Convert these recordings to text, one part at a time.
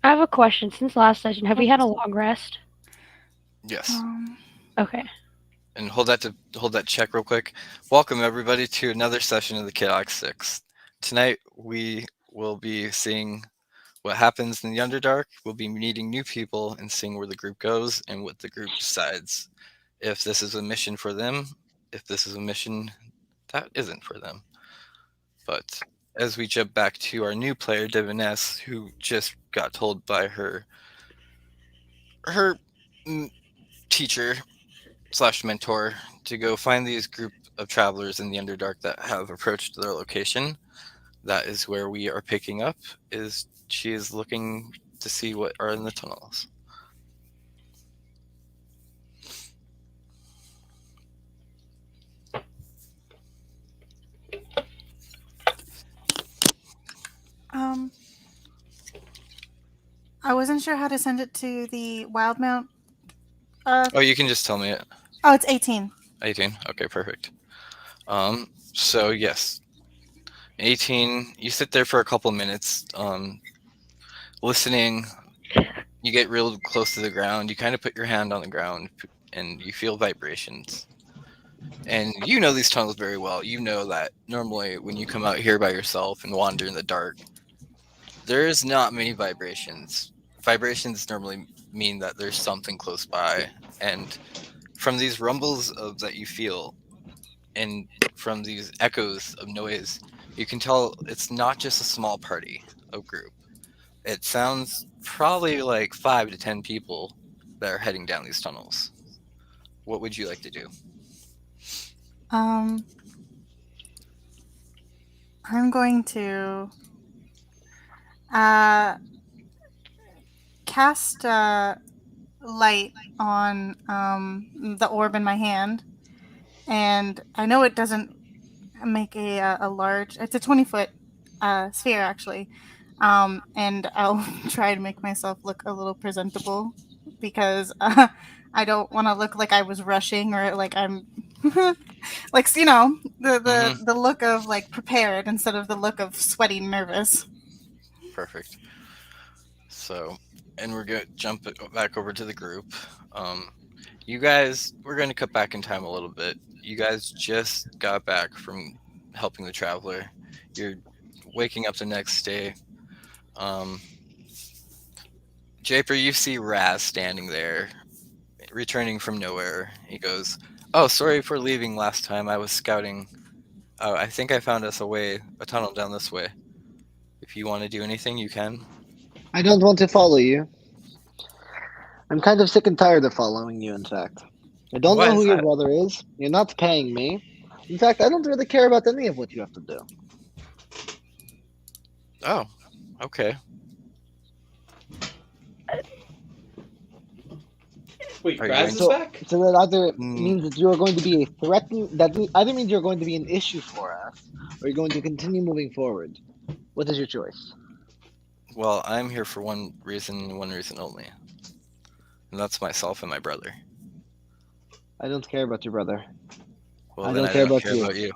I have a question. Since last session, have we had a long rest? Yes. Um, Okay. And hold that check real quick. Welcome everybody to another session of the Khaotic 6. Tonight we will be seeing what happens in the Underdark. We'll be meeting new people and seeing where the group goes and what the group decides. If this is a mission for them, if this is a mission that isn't for them. But as we jump back to our new player, Diviness, who just got told by her teacher slash mentor to go find these group of travelers in the Underdark that have approached their location. That is where we are picking up. Is she is looking to see what are in the tunnels. um, I wasn't sure how to send it to the wild mount. Oh, you can just tell me it. Oh, it's 18. 18. Okay, perfect. So yes, 18. You sit there for a couple minutes, listening. You get real close to the ground. You kind of put your hand on the ground, and you feel vibrations. And you know these tunnels very well. You know that normally when you come out here by yourself and wander in the dark, there's not many vibrations. Vibrations normally mean that there's something close by. And from these rumbles of that you feel and from these echoes of noise, you can tell it's not just a small party of group. It sounds probably like 5 to 10 people that are heading down these tunnels. What would you like to do? Um, I'm going to uh, cast light on the orb in my hand, and I know it doesn't make a large. It's a 20-foot sphere actually, and I'll try to make myself look a little presentable because I don't want to look like I was rushing or like I'm like the Mm-hmm. the look of like prepared instead of the look of sweaty nervous. Perfect. So, and we're going to jump back over to the group. Um, you guys, we're going to cut back in time a little bit. You guys just got back from helping the traveler. You're waking up the next day. Um, Japer, you see Raz standing there, returning from nowhere. He goes, "Oh, sorry for leaving last time. I was scouting. I think I found us a tunnel down this way. If you want to do anything, you can." I don't want to follow you. I'm kind of sick and tired of following you, in fact. I don't Why know is who your that? brother is. You're not paying me. In fact, I don't really care about any of what you have to do. Oh, okay. Wait, Are you Raz going? is So, back? so that either Mm, means that you are going to be a threaten. Either means you're going to be an issue for us, or you're going to continue moving forward. What is your choice? well, I'm here for one reason only, and that's myself and my brother. I don't care about your brother. Well, I then don't I care don't about care you. about you.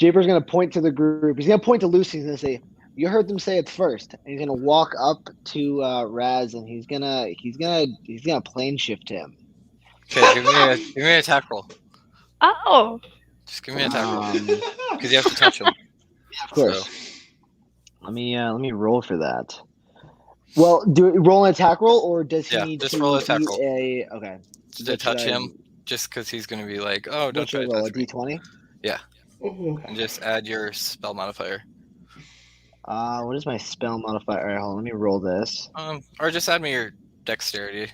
Jaber's gonna point to the group. He's gonna point to Lucy. He's gonna say, "You heard them say it first." And he's gonna walk up to Raz, and he's gonna plane shift him. Okay, give me an attack roll. Oh. Just give me an attack roll Um, because you have to touch him. of So course. Let me roll for that. Well, do roll an attack roll, or does he yeah, need just roll an to attack eat roll a? Okay. to What should touch I? him. Just because he's gonna be like, "Oh, don't What should try I to roll? touch A me." d20. Yeah, Oh. and just add your spell modifier. What is my spell modifier? All right, hold on. Let me roll this. Or just add me your dexterity.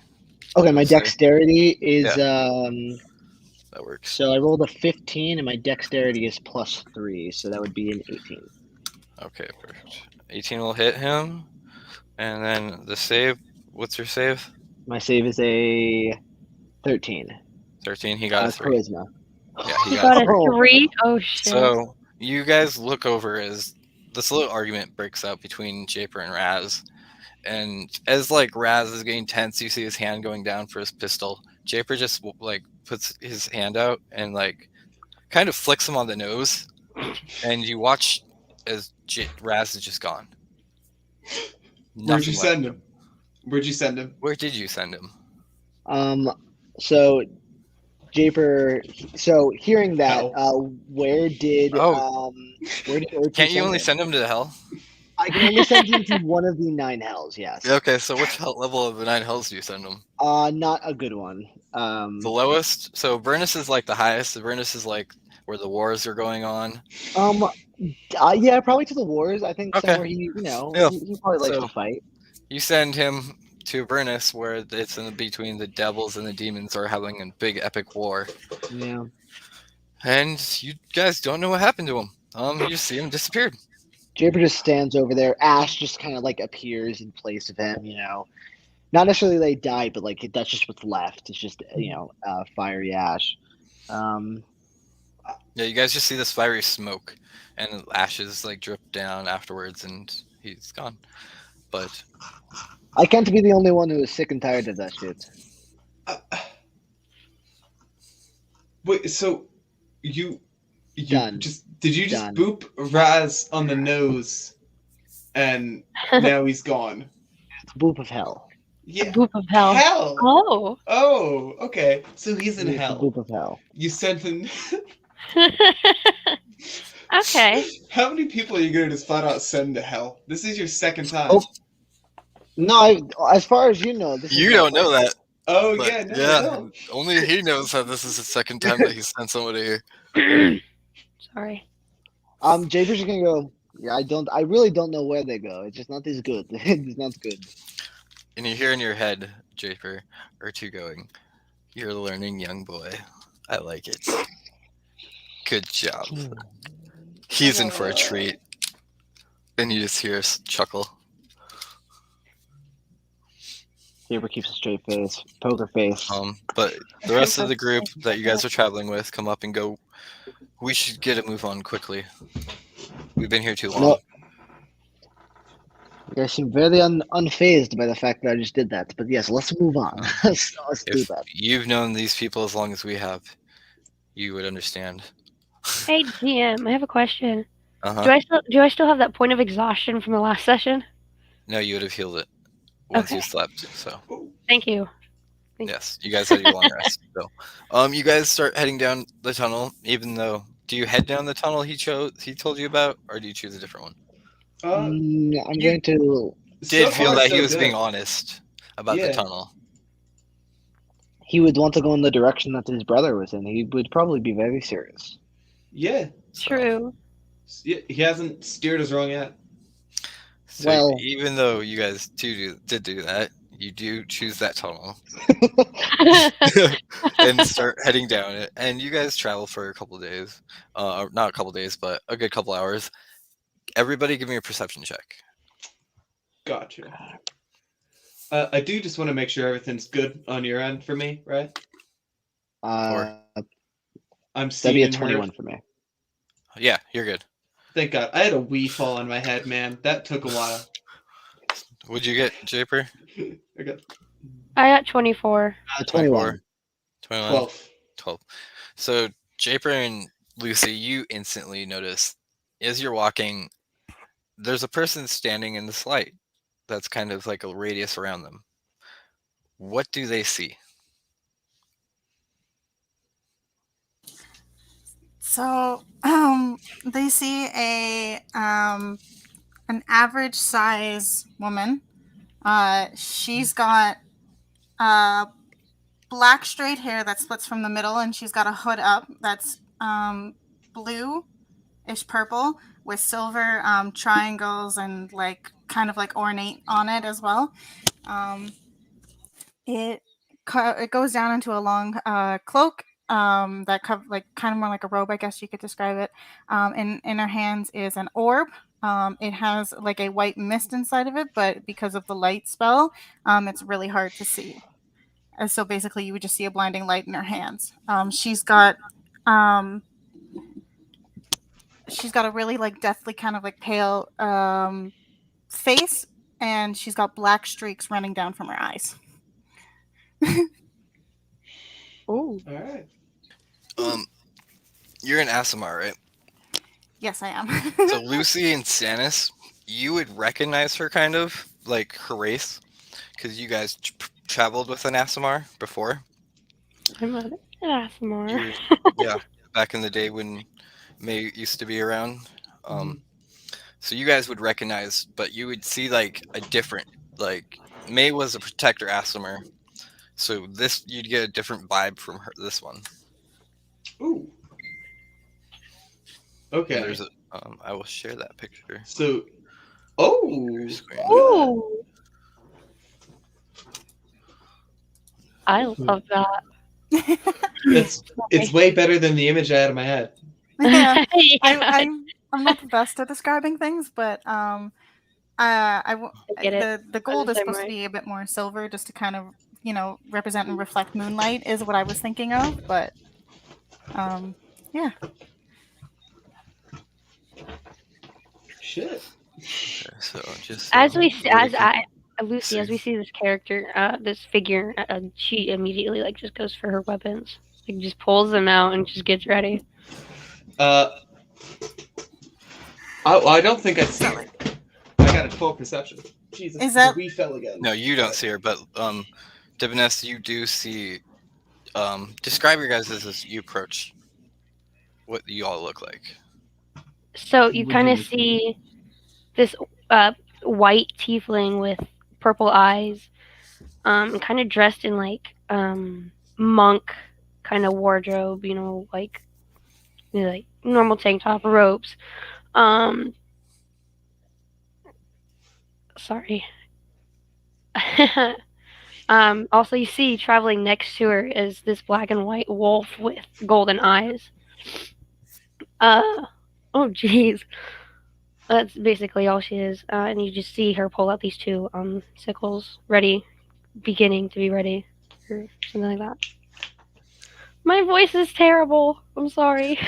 Okay, I my would say, dexterity yeah, is that works. So I rolled a 15, and my dexterity is +3, so that would be an 18. Okay, perfect. 18 will hit him, and then the save. What's your save? My save is a 13. 13. He got a 3. Charisma. Yeah, he He got a got a 3. Oh, 3? Oh, shit. So you guys look over as this little argument breaks out between Japer and Raz. And as like Raz is getting tense, you see his hand going down for his pistol. Japer just like puts his hand out and like kind of flicks him on the nose, and you watch as Raz is just gone. Where'd you Nothing send left. him? Where'd you send him? Where did you send him? So Japer, so hearing that, Hell. where did Oh. Urchi Can't you send only him? send him to hell? I can only send him to one of the 9 hells. Yes. Okay, so which level of the 9 hells do you send him? Not a good one. The lowest? So Burnus is like the highest. Burnus is like where the wars are going on. Yeah, probably to the wars. I think Okay. somewhere he probably likes So- to fight. You send him to Burnus where it's in between the devils and the demons are having a big epic war. Yeah. And you guys don't know what happened to him. You just see him disappeared. Japer just stands over there. Ash just kind of like appears in place of him. Not necessarily they die, but like that's just what's left. It's just fiery ash. Yeah, you guys just see this fiery smoke and ashes like drip down afterwards and he's gone. But I can't be the only one who is sick and tired of that shit. Wait, so you Done. did you just Done. boop Raz on the nose and now he's gone? It's boop of hell. Yeah. Boop of hell. Hell. Oh. Oh, okay. So he's in It's hell. boop of hell. You sent him. Okay. How many people are you gonna just flat out send to hell? This is your second time. Oh. No, as far as you know, this you is don't know that. Oh, But yeah, no, I yeah, don't. only he knows that this is the second time that he's sent somebody. Sorry. Japer's just gonna go. Yeah, I really don't know where they go. It's just not as good. It's not good. And you hear in your head, Japer, or two going, "You're learning, young boy. I like it. Good job. He's in for a treat." And you just hear us chuckle. Japer keeps a straight face, poker face. But the rest of the group that you guys are traveling with come up and go, "We should get a move on quickly. We've been here too long." No. You guys seem very unfazed by the fact that I just did that. But yes, let's move on. let's do If that. you've known these people as long as we have, you would understand. Hey GM, I have a question. Uh-huh. Do I still have that point of exhaustion from the last session? No, you would have healed it once you Okay. slept. So Thank you. yes, you guys had your long rest. So, you guys start heading down the tunnel. Even though, do you head down the tunnel he told you about, or do you choose a different one? I'm you- going to. Did so feel far, that so he was good. being honest about the Yeah. tunnel. He would want to go in the direction that his brother was in. He would probably be very serious. Yeah. So, True. He hasn't steered us wrong yet. So Well- even though you guys did do that, you do choose that tunnel and start heading down it. And you guys travel for a couple of days, not a couple of days, but a good couple hours. Everybody, give me a perception check. Gotcha. I do just want to make sure everything's good on your end for me, right? That'd I'm be seeing a and heard. 21 for me. Yeah, you're good. Thank God. I had a wee fall on my head, man. That took a while. What'd you get, Japer? I got I got 24. 21. 21. 12. 12. So Japer and Lucy, you instantly notice as you're walking, there's a person standing in this light that's kind of like a radius around them. What do they see? So, they see an average size woman. She's got black straight hair that splits from the middle, and she's got a hood up that's blue-ish purple with silver triangles and like kind of like ornate on it as well. It goes down into a long cloak that like kind of more like a robe, I guess you could describe it. And in her hands is an orb. It has like a white mist inside of it, but because of the light spell, it's really hard to see. And so basically, you would just see a blinding light in her hands. She's got a really like deathly kind of like pale face, and she's got black streaks running down from her eyes. Ooh. All right. You're in Asimar, right? Yes, I am. So Lucy and Stannis, you would recognize her kind of, like her race, because you guys traveled with an Asimar before. I'm a ASMR. You, yeah, back in the day when May used to be around. Mhm. So you guys would recognize, but you would see like a different, like May was a protector Asimar, so this you'd get a different vibe from her. This one, Ooh. and Okay. there's a. I will share that picture. So, Your screen. look at that. Ooh, I love that. It's way better than the image I had in my head. Yeah. Yeah, I'm not the best at describing things, but I get it. the I'm gold the is same supposed to way. be a bit more silver, just to kind of represent and reflect moonlight is what I was thinking of. But yeah, Shit. Okay, so just As we see, really as I Lucy, see. as we see this character, this figure, she immediately like just goes for her weapons, like just pulls them out and just gets ready. I don't think I see her. I got a 12 perception. Jesus, Is that- we fell again. No, you don't see her, but Diboness, you do see. Describe your guys as you approach. What you all look like. So you Would kind of you- see this white tiefling with purple eyes, kind of dressed in like monk kind of wardrobe, like like normal tank top, ropes. Sorry. Also, you see traveling next to her is this black and white wolf with golden eyes. Oh, jeez. That's basically all she is. And you just see her pull out these two sickles, beginning to be ready, or something like that. My voice is terrible. I'm sorry.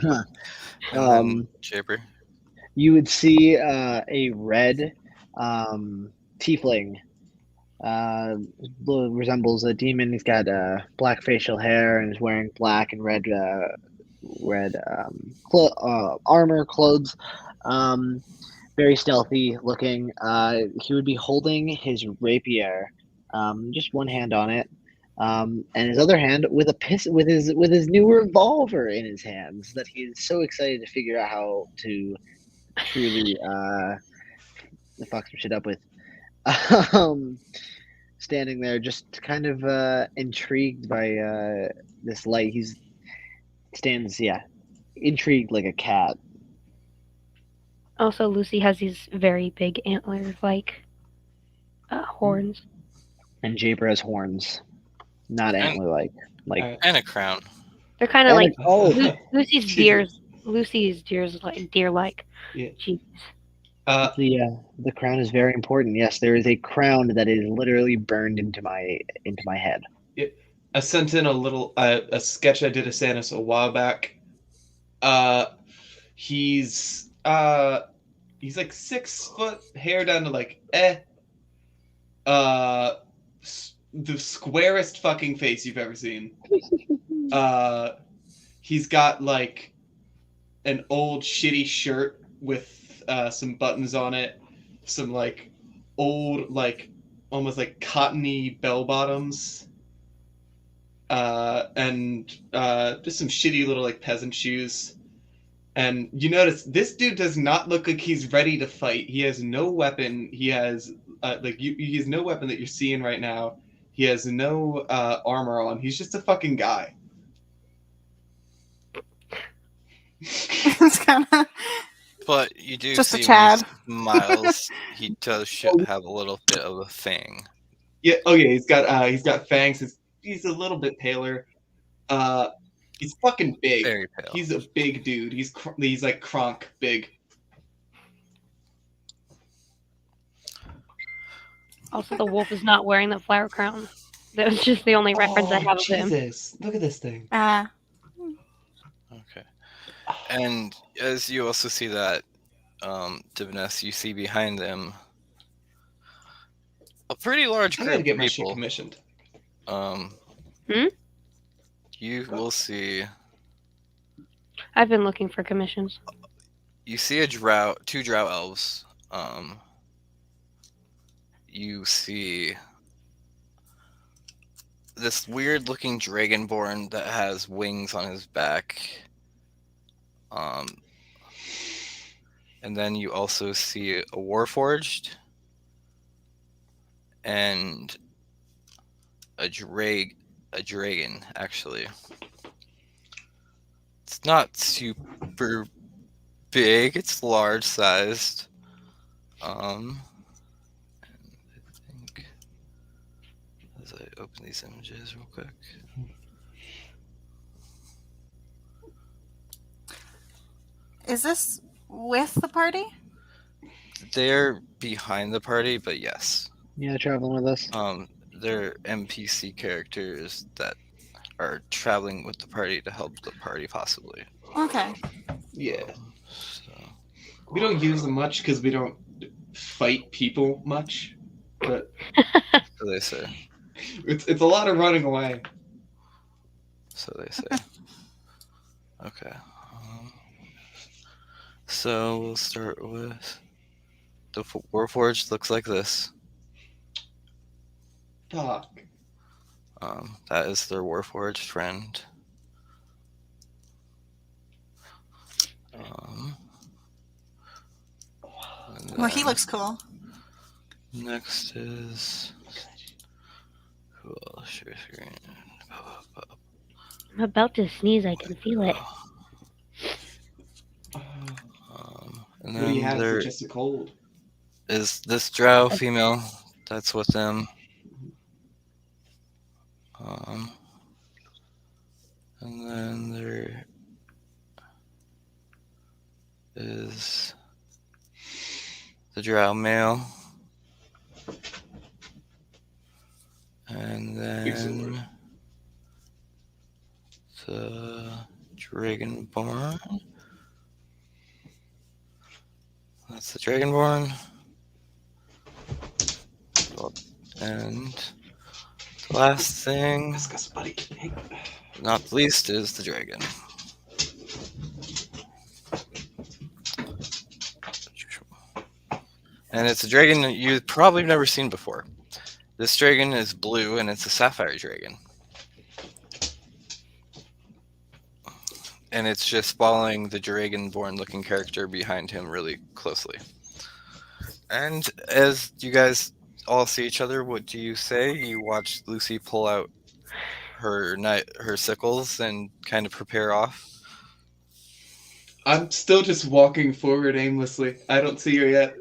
And then Jaber. You would see a red tiefling. Resembles a demon. He's got black facial hair and is wearing black and red armor, clothes. Very stealthy looking. He would be holding his rapier, just one hand on it, and his other hand with a with his new revolver in his hands that he is so excited to figure out how to truly fuck some shit up with. Standing there, just kind of intrigued by this light. He's stands, yeah, intrigued like a cat. Also, Lucy has these very big antler-like horns. And Jaber has horns, not And- antler like. And a crown. They're kind of like Oh, Lucy's Jesus. deers. Lucy's deers like deer-like. Yeah. Jeez. The crown is very important. Yes, there is a crown that is literally burned into my head. I sent in a sketch I did of Sanus a while back. He's like 6 foot, hair down to like the squarest fucking face you've ever seen. He's got like an old shitty shirt with some buttons on it, some like old like almost like cottony bell bottoms, and just some shitty little like peasant shoes. And you notice this dude does not look like he's ready to fight. He has no weapon. He has he has no weapon that you're seeing right now. He has no armor on. He's just a fucking guy. it's kind of But you do Just a see Chad. when he smiles, he does have a little bit of a thing. Yeah. Oh yeah. He's got fangs. He's a little bit paler. He's fucking big. Very pale. He's a big dude. He's like Kronk big. Oh, Also, the wolf is not wearing the flower crown. That was just the only reference I have of him. Jesus! Look at this thing. Okay. And as you also see that, Diboness, you see behind them a pretty large I group gotta get of my shit people. commissioned. You will see. I've been looking for commissions. You see two drow elves, you see this weird looking dragonborn that has wings on his back. And then you also see a warforged and a dragon, actually. It's not super big, it's large sized. And I think as I open these images real quick. Is this with the party? They're behind the party, but yes. Yeah, traveling with us. They're NPC characters that are traveling with the party to help the party, possibly. Okay. Yeah. So, We don't use them much because we don't fight people much. But so they say. it's a lot of running away. So they say. Okay. So we'll start with the Warforged. Looks like this. Fuck. That is their Warforged friend. Well, he looks cool. Next is cool. Share screen. I'm about to sneeze. I can feel it. And What do you then have? there Is it just a cold? is this drow female that's with them. And then there is the drow male. And then the dragonborn. That's the dragonborn. And the last thing, Discuss, buddy. Hey. not least, is the dragon. And it's a dragon that you've probably never seen before. This dragon is blue, and it's a sapphire dragon. And it's just following the dragonborn looking character behind him really closely. And as you guys all see each other, what do you say? You watch Lucy pull out her sickles and kind of prepare off. I'm still just walking forward aimlessly. I don't see her yet.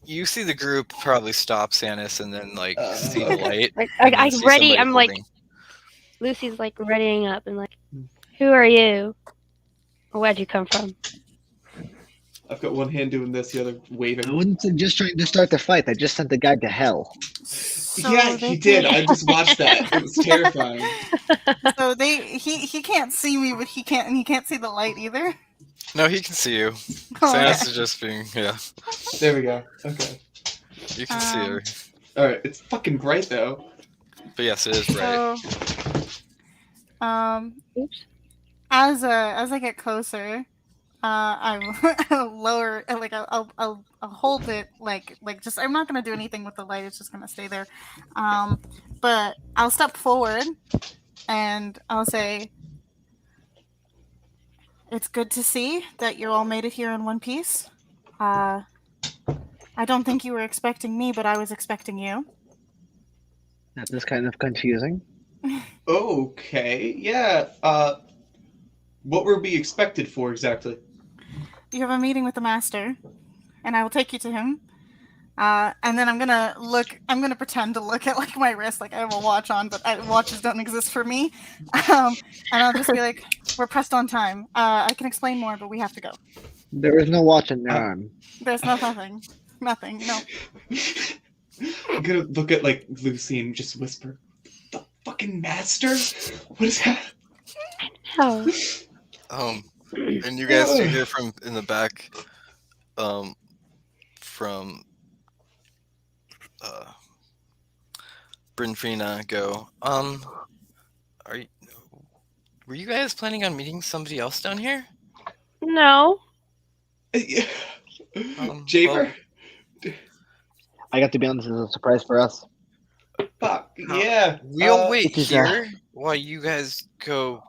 You see the group probably stop Sanis and then see the light. I'm ready. I'm like, Lucy's like readying up and like, who are you? Where'd you come from? I've got one hand doing this, the other waving. I wouldn't say just trying to start the fight. I just sent the guy to hell. So yeah, he did. I just watched that. It was terrifying. So he can't see me, but he can't see the light either. No, he can see you. Oh, Sanis yeah. is just being There we go. Okay. You can see her. All right. It's fucking bright though. But yes, it is bright. So, Oops. as I get closer, I'll lower, like I'll hold it, like just I'm not gonna do anything with the light. It's just gonna stay there. But I'll step forward, and I'll say, "It's good to see that you all made it here in one piece. I don't think you were expecting me, but I was expecting you." That is kind of confusing. Okay. Yeah. What were we expected for exactly? You have a meeting with the master, and I will take you to him. And then I'm gonna pretend to look at like my wrist, like I have a watch on, but watches don't exist for me. And I'll just be like, "We're pressed on time. I can explain more, but we have to go." There is no watch in their arm. There's nothing. Nothing. No. I'm gonna look at like Lucy and just whisper, "The fucking master? What is that?" Oh. And you guys do hear from in the back, from Brynfrina go, were you guys planning on meeting somebody else down here? No. Jaber? I got to be honest, it's a surprise for us. Fuck yeah. We'll wait It is, here while you guys go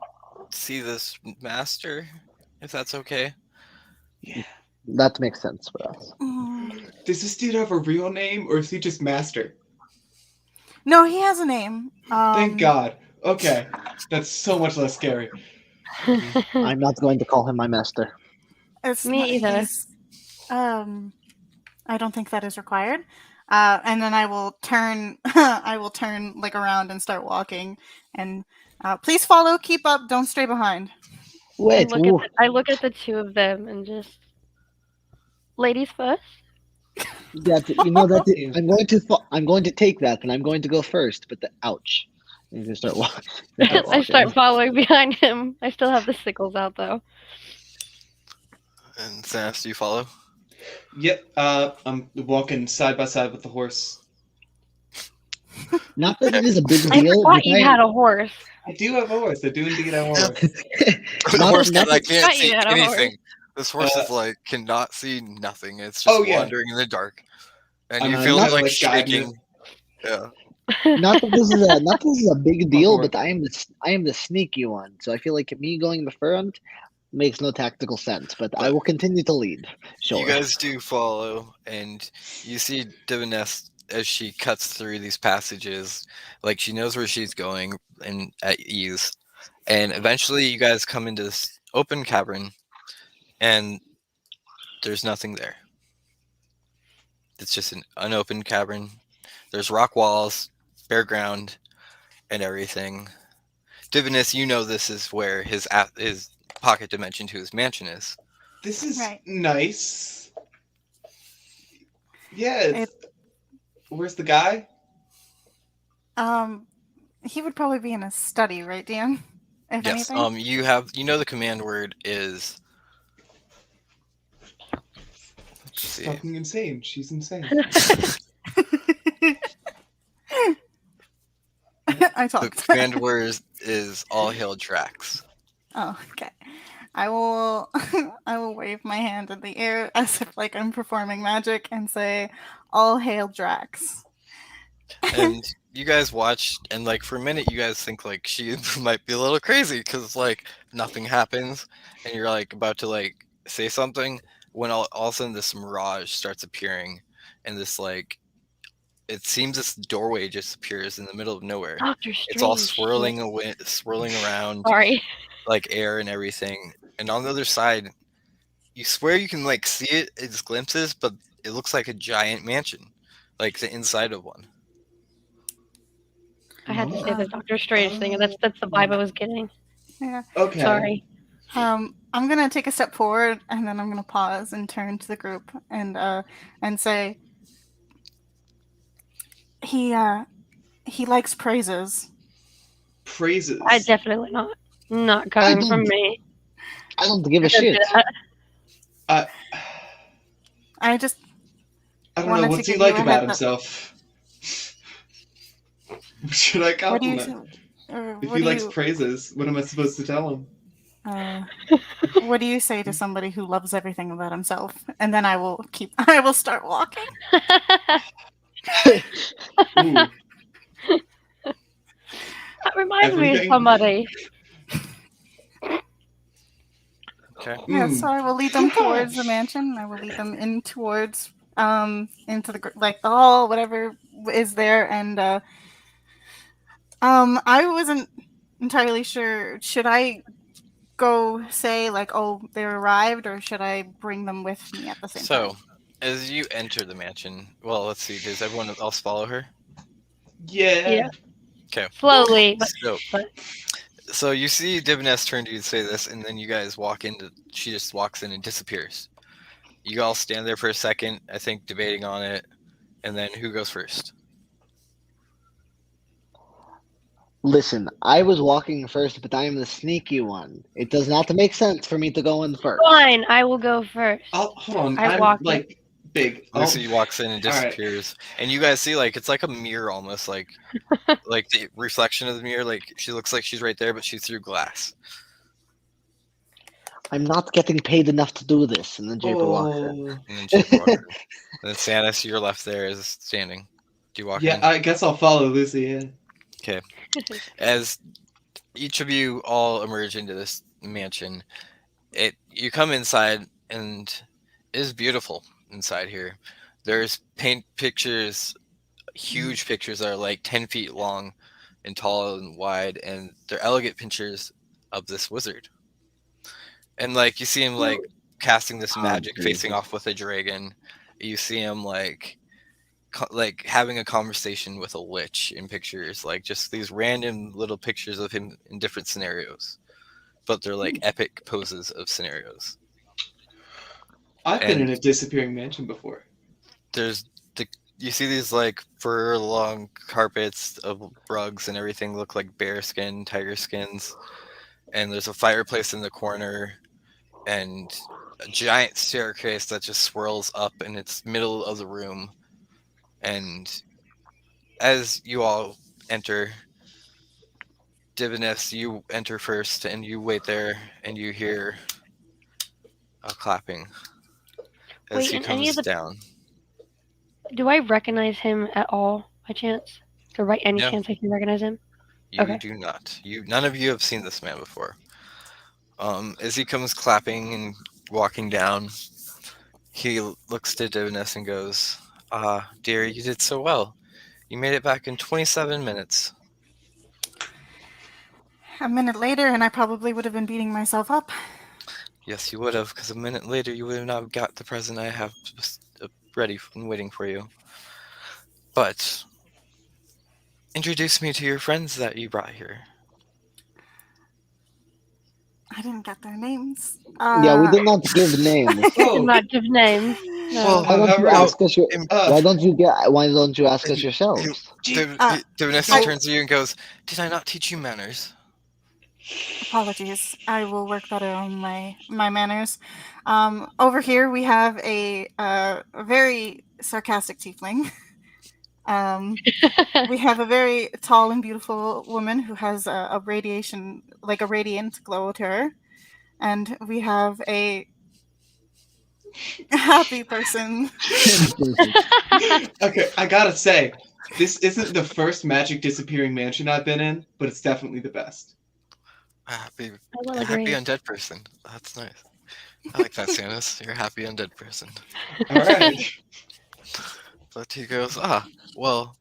see this master, if that's okay. Yeah. That makes sense for us. Does this dude have a real name, or is he just Master? No, he has a name. Thank God. Okay, that's so much less scary. I'm not going to call him my master. It's Me not, either. he's, I don't think that is required. And then I will turn. I will turn like around and start walking. And please follow. Keep up. Don't stray behind. Wait, I look at the two of them and just ladies first. Yeah. I'm going to take that, and I'm going to go first. But ouch! I'm going to start walking. I start following behind him. I still have the sickles out though. And Sass, do you follow? Yep. I'm walking side by side with the horse. Not that it is a big I deal. forgot but you had a horse. I do have a horse. I do indeed have a horse. The Not- horse not- I can't Thought you see had a horse. anything. This horse is like cannot see nothing. It's just Oh, yeah. wandering in the dark, and I'm you not feel gonna, it like like, guide you. shaking. Yeah. Not that this is a big deal, Lord. but I am the sneaky one. So I feel like me going in the front makes no tactical sense. But I But- will continue to lead. Sure. You guys do follow, and you see Divinest as she cuts through these passages, like she knows where she's going and at ease. And eventually, you guys come into this open cavern, and there's nothing there. It's just an unopened cavern. There's rock walls, bare ground, and everything. Divinus, you know this is where his pocket dimension to his mansion is. This is Right. nice. Yeah. Where's the guy? He would probably be in a study, right, Dan? If Yes. anything. You know the command word is. Let's She's see. fucking insane. She's insane. I The talked. command word is all hail Drax. Oh, okay. I will I will wave my hand in the air as if like I'm performing magic and say, "All hail Drax." And you guys watch, and like for a minute, you guys think like she might be a little crazy because like nothing happens, and you're like about to like say something when all of a sudden this mirage starts appearing, and this like it seems this doorway just appears in the middle of nowhere. Doctor Strange. It's all swirling away, swirling around Sorry. like air and everything. And on the other side, you swear you can like see it, it's glimpses, but it looks like a giant mansion, like the inside of one. I had to say the Doctor Strange thing, and that's the vibe I was getting. Yeah. Okay. Sorry. I'm gonna take a step forward and then I'm gonna pause and turn to the group and say he likes praises. Praises. I definitely not coming from me. I don't give a shit. I I just don't wanted know. to What's he give like you a about heads up. himself? Should I What do you compliment? If what he do likes you praises, what am I supposed to tell him? what do you say to somebody who loves everything about himself? And then I will start walking. Ooh. That reminds me of Everything? somebody. Okay. Yeah, Hmm. so I will lead them towards the mansion. I will lead them in towards into the like the hall, whatever is there, and I wasn't entirely sure. Should I go say like, "Oh, they arrived," or should I bring them with me at the same So, time? as you enter the mansion, well, let's see. Does everyone else follow her? Yeah. Yeah. Okay. Slowly, but So you see Divinest turn to you and say this, and then you guys walk into. She just walks in and disappears. You all stand there for a second, I think, debating on it, and then who goes first? Listen, I was walking first, but I am the sneaky one. It does not make sense for me to go in first. fine. I will go first. Hold on. I I'm walk in. like big. Lucy walks in and all right. disappears, and you guys see like it's like a mirror almost, like the reflection of the mirror. Like she looks like she's right there, but she's through glass. I'm not getting paid enough to do this. And then Japer walks in. Oh. And then Japer walks in. And then Sanus, your left there, is standing. Do you walk Yeah, in? I guess I'll follow Lucy. Yeah. Okay. As each of you all emerge into this mansion, you come inside and it is beautiful inside here. There's paint pictures, huge pictures that are like 10 feet long and tall and wide, and they're elegant pictures of this wizard. And like you see him like casting this magic, facing off with a dragon. You see him like having a conversation with a lich in pictures, like just these random little pictures of him in different scenarios, but they're like epic poses of scenarios. I've been And in a disappearing mansion before. there's you see these like fur long carpets of rugs and everything look like bear skin, tiger skins, and there's a fireplace in the corner and a giant staircase that just swirls up in its middle of the room. And as you all enter, Divinus, you enter first and you wait there and you hear a clapping as Wait, he and any comes of the down. do I recognize him at all by chance? Or by any No. chance I can recognize him? You Okay. do not. None of you have seen this man before. As he comes clapping and walking down, he looks to Divinus and goes, "Ah, dear, you did so well. You made it back in 27 minutes." A minute later, and I probably would have been beating myself up. Yes, you would have, because a minute later you would have not got the present I have ready and waiting for you. But introduce me to your friends that you brought here. I didn't get their names. Yeah, we did not give names. Did Oh, not give names. No. Well, Why don't you Alright. ask us your? Why don't you ask us yourselves? Divinus I- turns to you and goes, "Did I not teach you manners?" Apologies. I will work better on my manners. Over here we have a very sarcastic tiefling. We have a very tall and beautiful woman who has a radiation, like a radiant glow to her, and we have a happy person. Okay, I gotta say, this isn't the first magic disappearing mansion I've been in, but it's definitely the best. A happy, I will a happy agree. undead person. That's nice. I like that, Sanus. You're a happy undead person. All right. But he goes, well,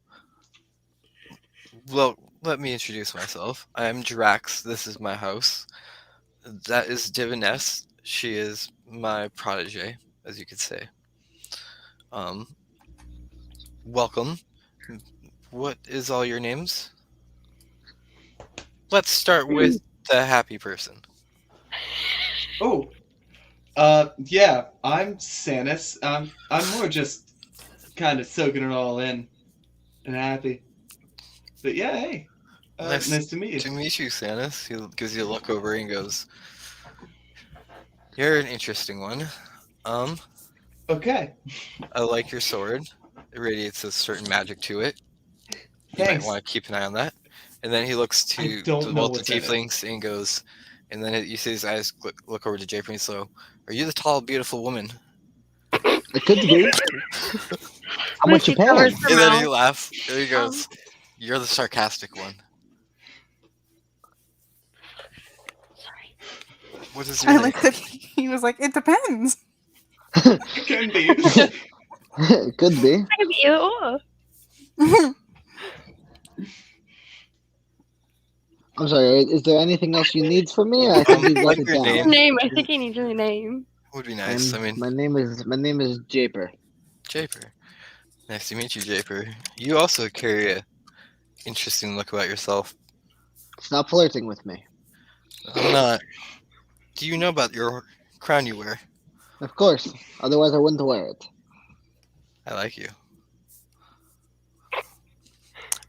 let me introduce myself. I am Drax. This is my house. That is Diviness. She is my protege, as you could say. Welcome. What is all your names? Let's start with the happy person. Oh, yeah, I'm Sanus. I'm more just kind of soaking it all in and happy. But yeah, hey, nice to meet you. To meet you, Sanus. He gives you a look over and goes, "You're an interesting one. Okay, I like your sword. It radiates a certain magic to it. You thanks. might want to keep an eye on that." And then he looks I to don't the know multi what's in it. tieflings and goes, and then you see his eyes look over to Japer and so, "Are you the tall, beautiful woman?" It could be. How much you Lucy covers paying? her And then he mouth. laughs and he goes, "You're the sarcastic one. Sorry. What is your I name?" like that he was like, it depends. It can be. It could be. I could be you. I'm sorry. Is there anything else you need from me? I think you've like got it your down. name. Name. I think he needs your name. Would be nice. My name is Japer. Japer. Nice to meet you, Japer. You also carry a interesting look about yourself. Stop flirting with me. I'm not. Do you know about your crown you wear? Of course. Otherwise, I wouldn't wear it. I like you.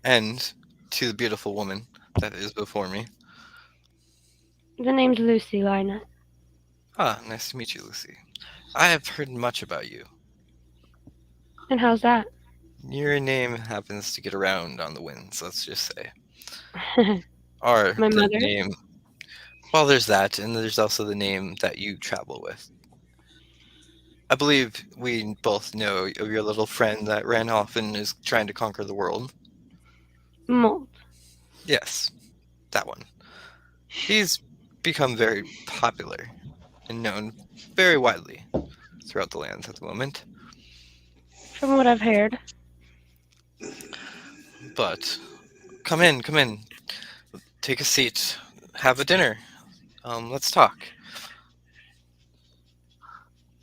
And to the beautiful woman that is before me. The name's Lucy Lina. Nice to meet you, Lucy. I have heard much about you. And how's that? Your name happens to get around on the winds, let's just say. Or My the mother? name Well, there's that, and there's also the name that you travel with. I believe we both know of your little friend that ran off and is trying to conquer the world. Mold. Yes, that one. He's become very popular and known very widely throughout the lands at the moment. From what I've heard. But come in, come in. Take a seat. Have a dinner. Let's talk.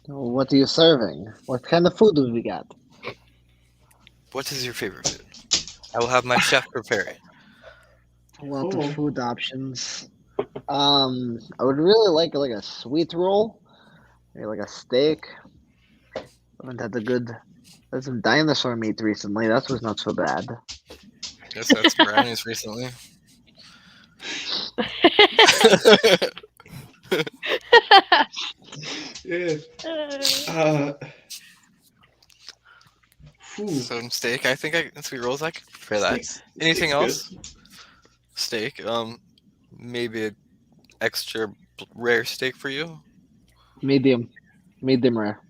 What are you serving? What kind of food do we got? What is your favorite food? I will have my chef prepare it. A lot of Cool. food options. I would really like a sweet roll, maybe like a steak. Haven't had had some dinosaur meat recently. That was not so bad. Guess that's brownies recently. Yeah. Uh, whew. Some steak. I think and sweet rolls. I could prepare that. Steak's- Anything steak's else? Steak. Maybe an extra rare steak for you. Medium rare.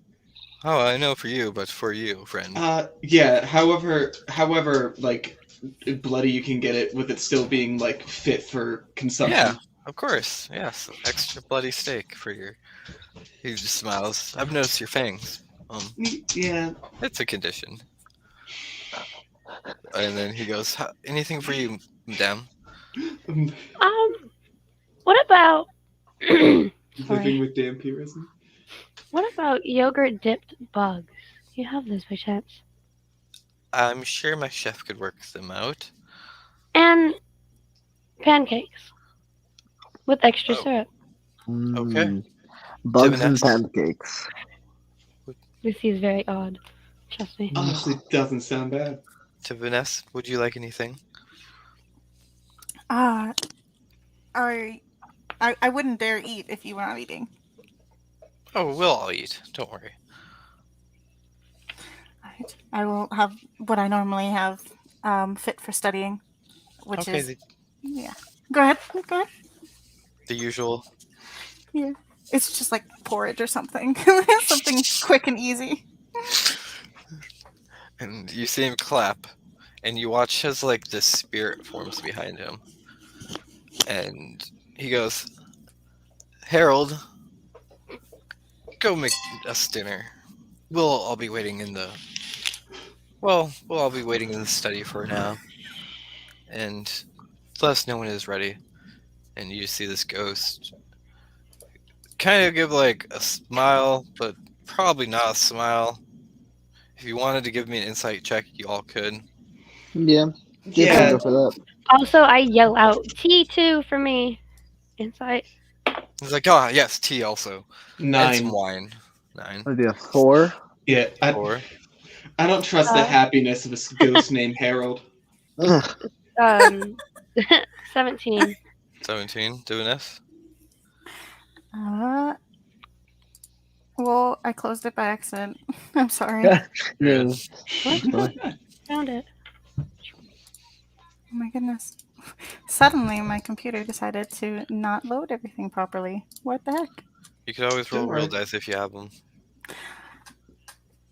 Oh, I know for you, but for you, friend. Yeah. However, like bloody you can get it with it still being like fit for consumption. Yeah, of course. Yes, extra bloody steak for your. He just smiles. I've noticed your fangs. Yeah. It's a condition. And then he goes, "Anything for you, madame?" What about Living sorry. with vampirism. What about yogurt dipped bugs? Do you have those by chance? I'm sure my chef could work them out. And pancakes with extra Oh. syrup. Okay. Bugs and Divinest? pancakes. Lucy is very odd. Trust me. Honestly, doesn't sound bad. To Vanessa, would you like anything? I wouldn't dare eat if you were not eating. Oh, we'll all eat. Don't worry. Right. I will have what I normally have fit for studying, which Okay, is yeah. Go ahead. Go ahead. the usual. Yeah. It's just like porridge or something. Something quick and easy. And you see him clap, and you watch as like this spirit forms behind him, and he goes, "Harold, go make us dinner. We'll all be waiting in the. Well, we'll all be waiting in the study for now, and let us know when it is ready." And you see this ghost kind of give like a smile, but probably not a smile. If you wanted to give me an insight check, you all could. Yeah. Yeah. Go for that. Also, I yell out T2 for me. Insight. He's like, "Oh, yes, tea also. And some 9. wine." 9. That'd be a 4. Yeah. Or I don't trust the Uh, happiness of a ghost named Harold. Ugh. 17. 17. Doing this? Well, I closed it by accident. I'm sorry. No. Found it. Oh my goodness. Suddenly, my computer decided to not load everything properly. What the heck? You could always roll Don't real worry. dice if you have them.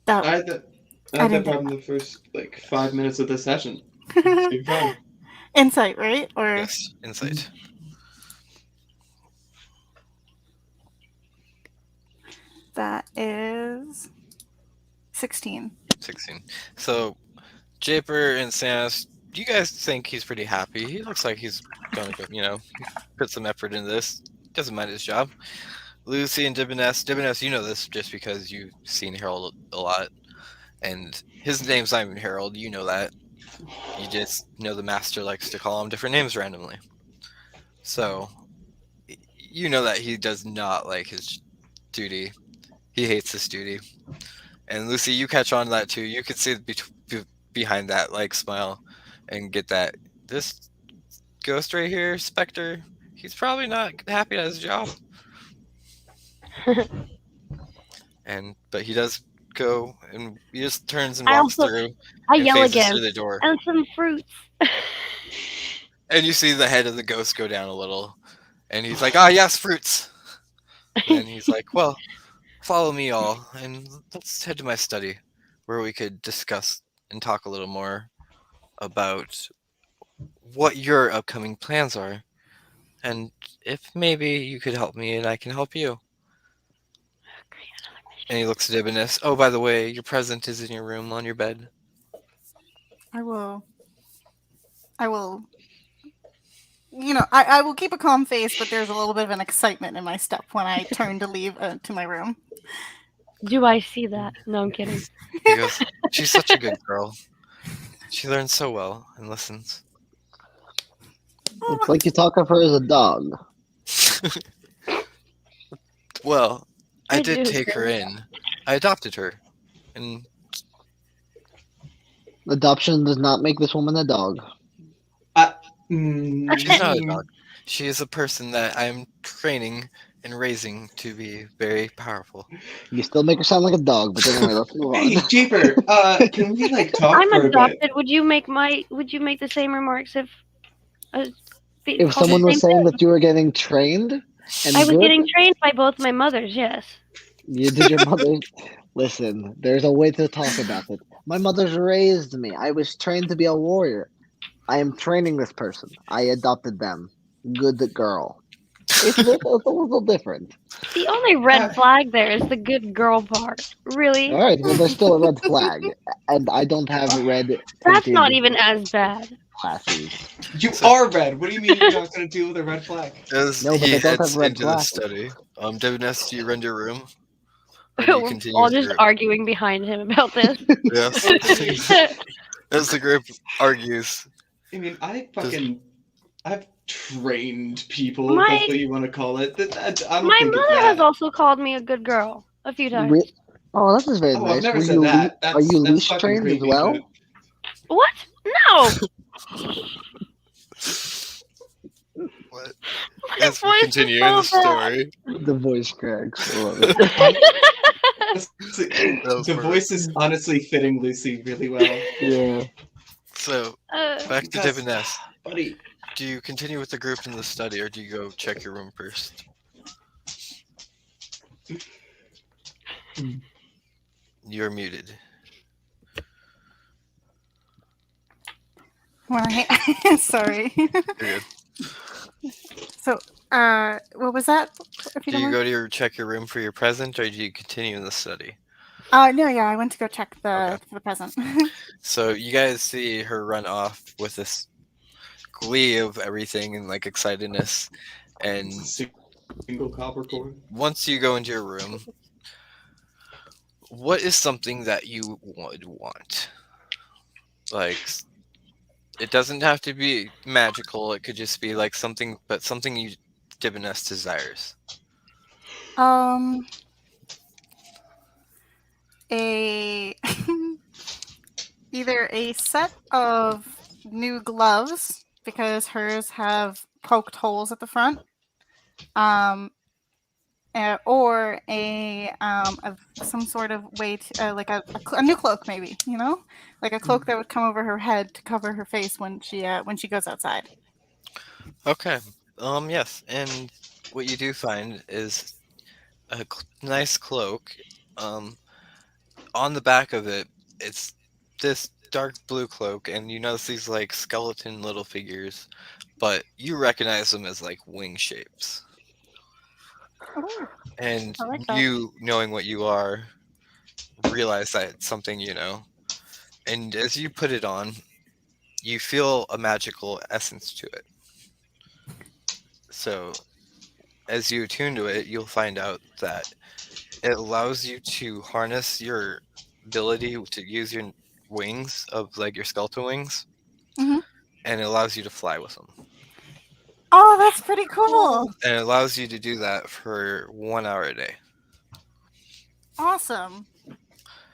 That I had that didn't- problem the first like 5 minutes of the session. It's big fun. insight, right? Or Yes, insight. that is 16. 16. So, Japer and Samus, do you guys think he's pretty happy? He looks like he's gonna go, put some effort into this. Doesn't mind his job. Lucy and Diboness, you know this just because you've seen Harold a lot. And his name's not even Harold, you know that. You just know the master likes to call him different names randomly. So, you know that he does not like his duty. He hates his duty. And Lucy, you catch on to that too. You could see behind that like smile and get that this ghost right here, Spectre, he's probably not happy at his job. But he does go and he just turns and I walks also- through I and yell phases again. through the door. And some fruits. And you see the head of the ghost go down a little. And he's like, ah, yes, fruits. And then he's like, well, follow me all, and let's head to my study, where we could discuss and talk a little more about what your upcoming plans are, and if maybe you could help me and I can help you. And he looks at Ibnis. Oh, by the way, your present is in your room on your bed. I will. I will. I will keep a calm face, but there's a little bit of an excitement in my step when I turn to leave to my room. Do I see that? No, I'm kidding. He goes, she's such a good girl. She learns so well and listens. It's like you talk of her as a dog. Well, I I did do, take her really. in. I adopted her. And Adoption does not make this woman a dog. she's not a dog. She is a person that I'm training and raising to be very powerful. You still make her sound like a dog, but anyway, let's move on. Hey, Jeeper, can we talk I'm for a bit? adopted. Would you make the same remarks if If called the someone was same saying thing? that you were getting trained and I was good, getting trained by both my mothers. Yes. did your mother? Listen, there's a way to talk about it. My mother's raised me. I was trained to be a warrior. I am training this person. I adopted them. Good girl. It's a little different. The only red flag there is the good girl part. Really? All right, well, there's still a red flag, and I don't have red That's tinted not even as bad. glasses. You are red. What do you mean you're not going to deal with a red flag? As No, but he they don't heads have red into the glasses. study, Debness, do you run your room? Or do you We're continue all with the just group? arguing behind him about this. Yes. As the group argues. I mean, I've trained people. My- That's what you want to call it. I don't My think it's mother has that. also called me a good girl a few times. Oh, that is very Oh, I've nice. never Were said you that. are you That's leash fucking trained as creepy, well? but- What? No. What? My As we voice is continue so in the bad. story. The voice cracks. I love it. The voice is honestly fitting Lucy really well. Yeah. So, back to Gus, Deboness. buddy. Do you continue with the group in the study, or do you go check your room first? You're muted. Sorry. You're good. So, what was that? If Do don't you mind? go to check your room for your present, or do you continue in the study? No, yeah, I went to go check Okay. for the present. So you guys see her run off with this glee of everything and like excitedness, and Single copper core. once you go into your room, what is something that you would want? Like, it doesn't have to be magical. It could just be like something, but something you Diboness desires. A either a set of new gloves because hers have poked holes at the front, or some sort of way to like a new cloak, maybe, like a cloak that would come over her head to cover her face when she goes outside. Okay. Yes, and what you do find is a nice cloak. On the back of it, it's this dark blue cloak, and you notice these like skeleton little figures, but you recognize them as like wing shapes. Oh, And I like that. you, knowing what you are, realize that it's something you know. And as you put it on, you feel a magical essence to it. So, as you attune to it, you'll find out that it allows you to harness your ability to use your wings of like your skeletal wings, Mhm. and it allows you to fly with them. Oh, that's pretty cool. And it allows you to do that for 1 hour a day. Awesome.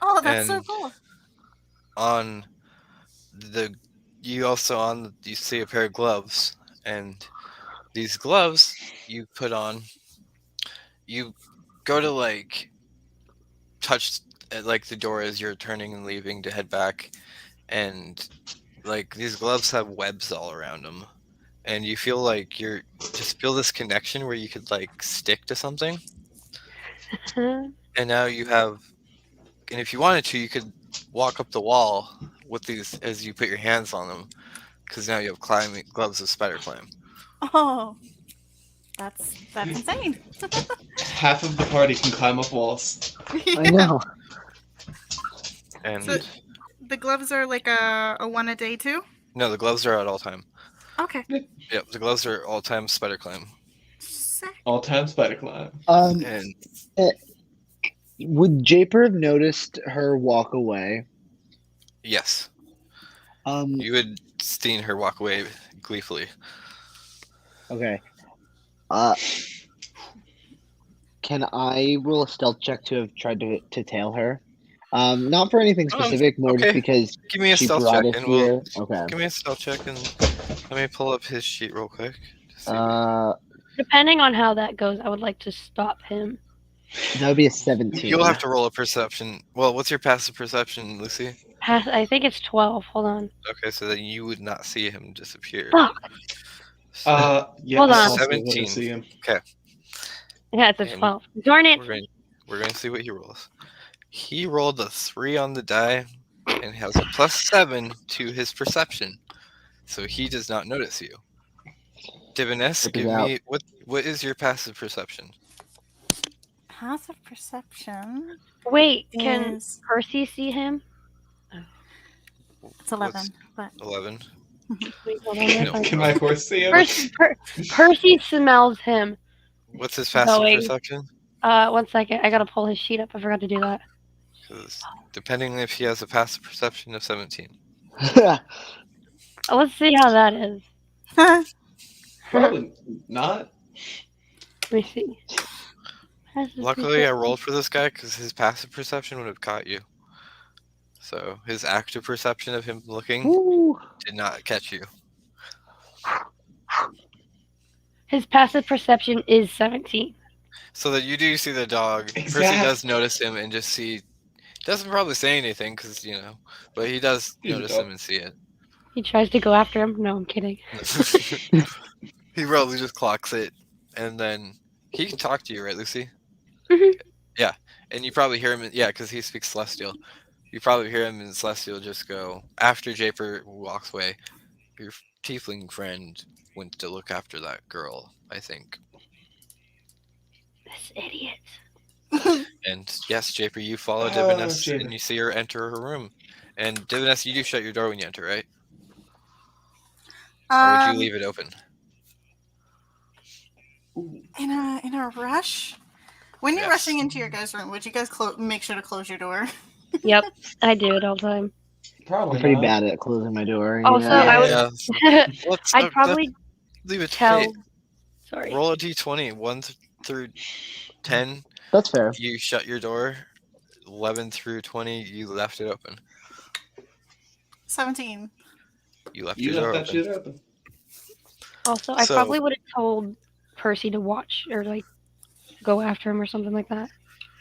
Oh, that's so And cool. on the you see a pair of gloves, and these gloves you put on, you go to like touch at like the door as you're turning and leaving to head back, and like these gloves have webs all around them, and you feel like you're just feel this connection where you could like stick to something, and now you have. And if you wanted to, you could walk up the wall with these as you put your hands on them, because now you have climbing gloves of spider climb. Oh, that's insane. Half of the party can climb up walls. I know. And So the gloves are like a one a day too. no, the gloves are at all time. Okay. Yep, the gloves are all time spider climb. Sick. All time spider climb. And Would Japer have noticed her walk away? yes, Um, you had seen her walk away gleefully. okay. Can I roll a stealth check to have tried to tail her? Not for anything specific, more just okay. because Give me a she stealth brought check, us and we'll here. Okay. give me a stealth check, and let me pull up his sheet real quick. To see. Depending on how that goes, I would like to stop him. That would be a 17. You'll have to roll a perception. Well, what's your passive perception, Lucy? I think it's 12. Hold on. Okay, so then you would not see him disappear. Fuck. Yeah, Hold I on. also wouldn't 17. see him. Yeah, it's a And 12. Darn it. We're going to see what he rolls. He rolled a 3 on the die and has a +7 to his perception, so he does not notice you. Diviness, Check it give out. me what is your passive perception? Passive perception Wait, can is Percy see him? it's 11, but 11. Wait, hold on. No. Can my horse see him? Percy smells him. What's his passive Going. perception? 1 second. I gotta pull his sheet up. I forgot to do that. 'Cause depending if he has a passive perception of 17. Let's see how that is. Probably not. Let me see. Passive Luckily, I perception. rolled for this guy because his passive perception would have caught you. So his active perception of him looking Woo. did not catch you. His passive perception is 17. So that you do see the dog. Percy Exact- does notice him and just see. Doesn't probably say anything because but he does He's a notice dog. him and see it. He tries to go after him. No, I'm kidding. He probably just clocks it, and then he can talk to you, right, Lucy? Mhm. Yeah, and you probably hear him. Yeah, because he speaks Celestial. You probably hear him in Celestial just go after Japer walks away. Your tiefling friend went to look after that girl, I think. This idiot. And yes, Japer, you follow Oh, Diviness, Japer. and you see her enter her room. And Diviness, you do shut your door when you enter, right? Or would you leave it open? in a rush. When you're Yes. rushing into your guys' room, would you guys make sure to close your door? Yep, I do it all the time. Probably I'm pretty not. bad at closing my door. Also, yeah. I would. Yeah. Let's I'd probably leave it to tell. fate. Sorry. Roll a d20, 1 through 10. That's fair. You shut your door. 11 through 20, you left it open. 17. You left You your door left that open. shit open. Also, I So- probably would have told Percy to watch or like go after him or something like that.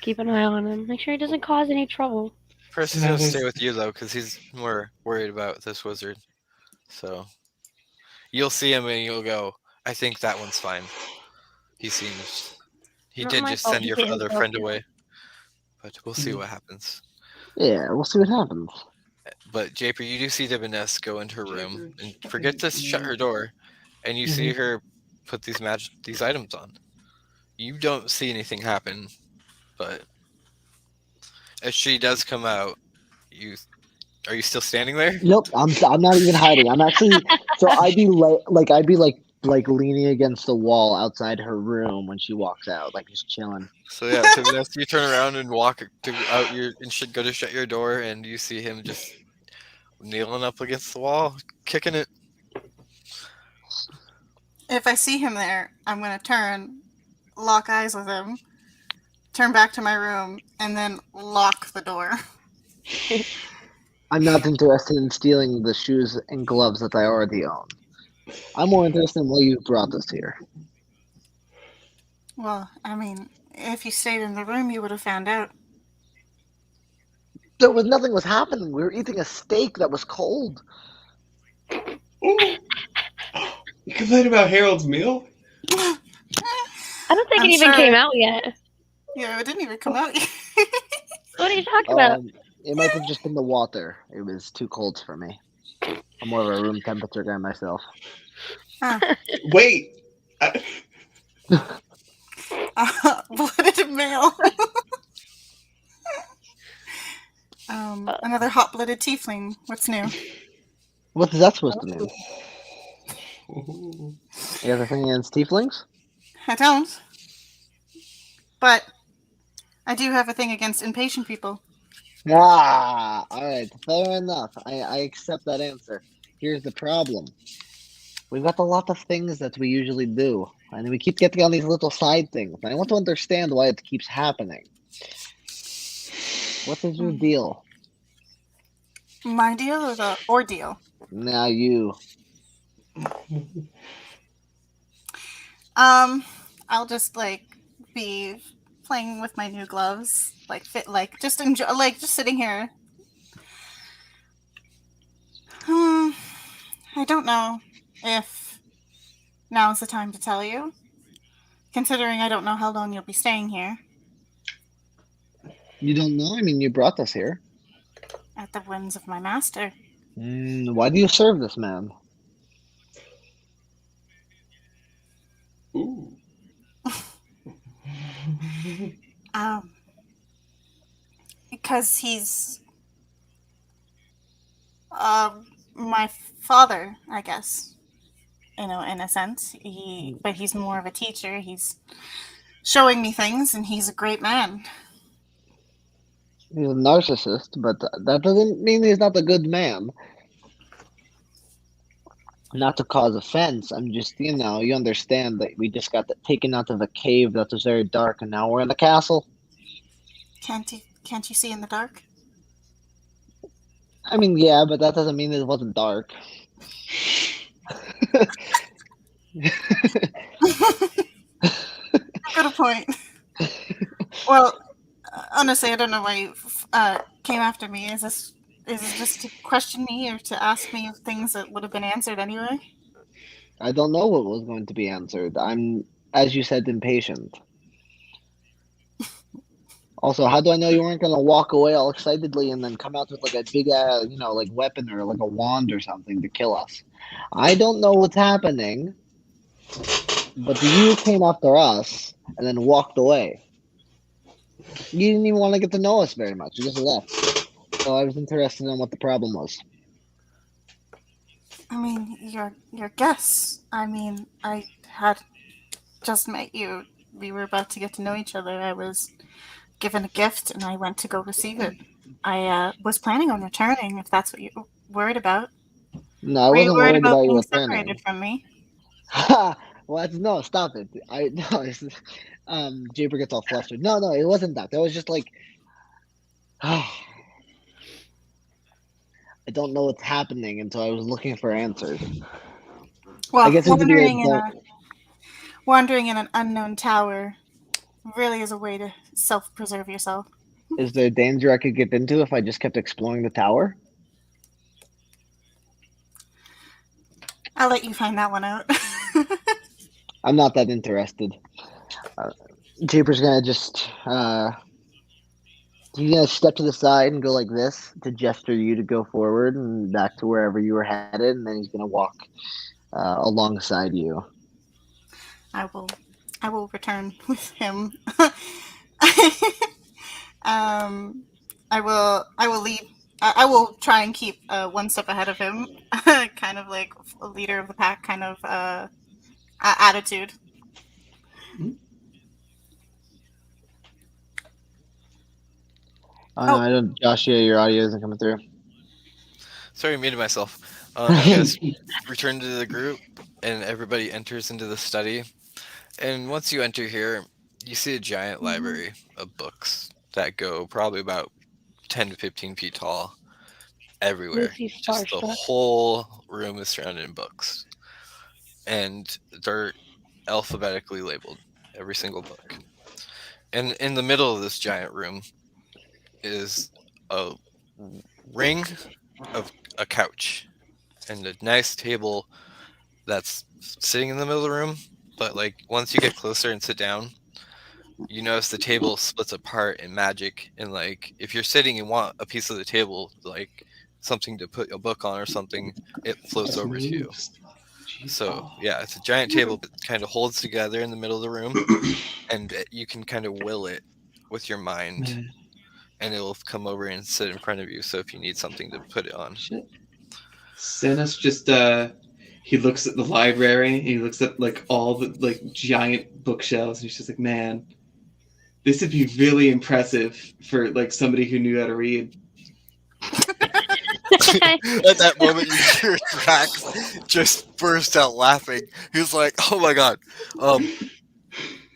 Keep an eye on him. Make sure he doesn't cause any trouble. Percy's No, gonna there's- stay with you though, because he's more worried about this wizard. So you'll see him and you'll go, I think that one's fine. He seems. He Not did my just fault send he your hit other himself, friend yeah. away. But we'll see Mhm. what happens. Yeah, we'll see what happens. But Japer, you do see Diviness go into her room Japer, and fucking forget to shut her door, and you see her put these items on. You don't see anything happen, but as she does come out, are you still standing there? Nope, I'm not even hiding. I'm actually so I'd be like leaning against the wall outside her room when she walks out, like just chilling. So yeah, Diviness, you turn around and walk should go to shut your door, and you see him just kneeling up against the wall, kicking it. If I see him there, I'm going to turn, lock eyes with him, turn back to my room, and then lock the door. I'm not interested in stealing the shoes and gloves that I already own. I'm more interested in why you brought this here. Well, I mean, if you stayed in the room, you would have found out. Nothing was happening. We were eating a steak that was cold. Ooh. You complain about Harold's meal? I don't think I'm it even sure. came out yet. Yeah, it didn't even come out yet. What are you talking about? It might have just been the water. It was too cold for me. I'm more of a room temperature guy myself. Wait. Blooded male. Another hot-blooded tiefling. What's new? What's that supposed to mean? Ooh. You have a thing against tieflings? I don't. But I do have a thing against impatient people. Ah, all right, fair enough. I accept that answer. Here's the problem. We've got a lot of things that we usually do, and we keep getting on these little side things. And I want to understand why it keeps happening. What is your deal? My deal or the ordeal? Now you. I'll just be playing with my new gloves, just enjoy, just sitting here. I don't know if now's the time to tell you, considering I don't know how long you'll be staying here You don't know? I mean, you brought us here. at the whims of my master. Why do you serve this man? Ooh. Um, because he's my father, I guess. In a sense, but he's more of a teacher. He's showing me things, and he's a great man. He's a narcissist, but that doesn't mean he's not a good man. Not to cause offense, I'm just, you understand that we just got taken out of a cave that was very dark, and now we're in the castle. Can't you see in the dark? I mean, yeah, but that doesn't mean it wasn't dark. Good point. Well, honestly, I don't know why you came after me. Is this just to question me or to ask me of things that would have been answered anyway? I don't know what was going to be answered. I'm, as you said, impatient. Also, how do I know you weren't going to walk away all excitedly and then come out with like a big, like weapon or like a wand or something to kill us? I don't know what's happening, but you came after us and then walked away. You didn't even want to get to know us very much. You just left. So I was interested in what the problem was. I mean, your guess. I mean, I had just met you. We were about to get to know each other. I was given a gift, and I went to go receive it. I was planning on returning, if that's what you were worried about. No, I Were you wasn't worried worried about about you being returning. separated from me? What? No, stop it. No, Jaber gets all flustered. No, it wasn't that. That was just like, I don't know what's happening, and so I was looking for answers. I Well, guess it could be a wandering in an unknown tower really is a way to self-preserve yourself. Is there danger I could get into if I just kept exploring the tower? I'll let you find that one out. I'm not that interested. Jaber's gonna just he's gonna step to the side and go like this to gesture you to go forward and back to wherever you were headed, and then he's gonna walk alongside you. I will return with him. I will leave. I will try and keep one step ahead of him, kind of like a leader of the pack kind of attitude. Oh no, I don't. Joshua, your audio isn't coming through. Sorry, I muted myself. You guys return to the group, and everybody enters into the study. And once you enter here, you see a giant library of books that go probably about 10 to 15 feet tall everywhere. Makes you Just the starstruck. whole room is surrounded in books. And they're alphabetically labeled, every single book. And in the middle of this giant room is a ring of a couch and a nice table that's sitting in the middle of the room. But like once you get closer and sit down, you notice the table splits apart in magic. And like if you're sitting and want a piece of the table, like something to put a book on or something, it floats over to you. Moves. Jeez. So yeah, it's a giant table that kind of holds together in the middle of the room, and you can kind of will it with your mind, Man, and it'll come over and sit in front of you. So if you need something to put it on, shit. Sanus just he looks at the library. He looks at like all the like giant bookshelves, and he's just like, man, this would be really impressive for like somebody who knew how to read. at that moment you hear Drax just burst out laughing. He's like, "Oh my god!"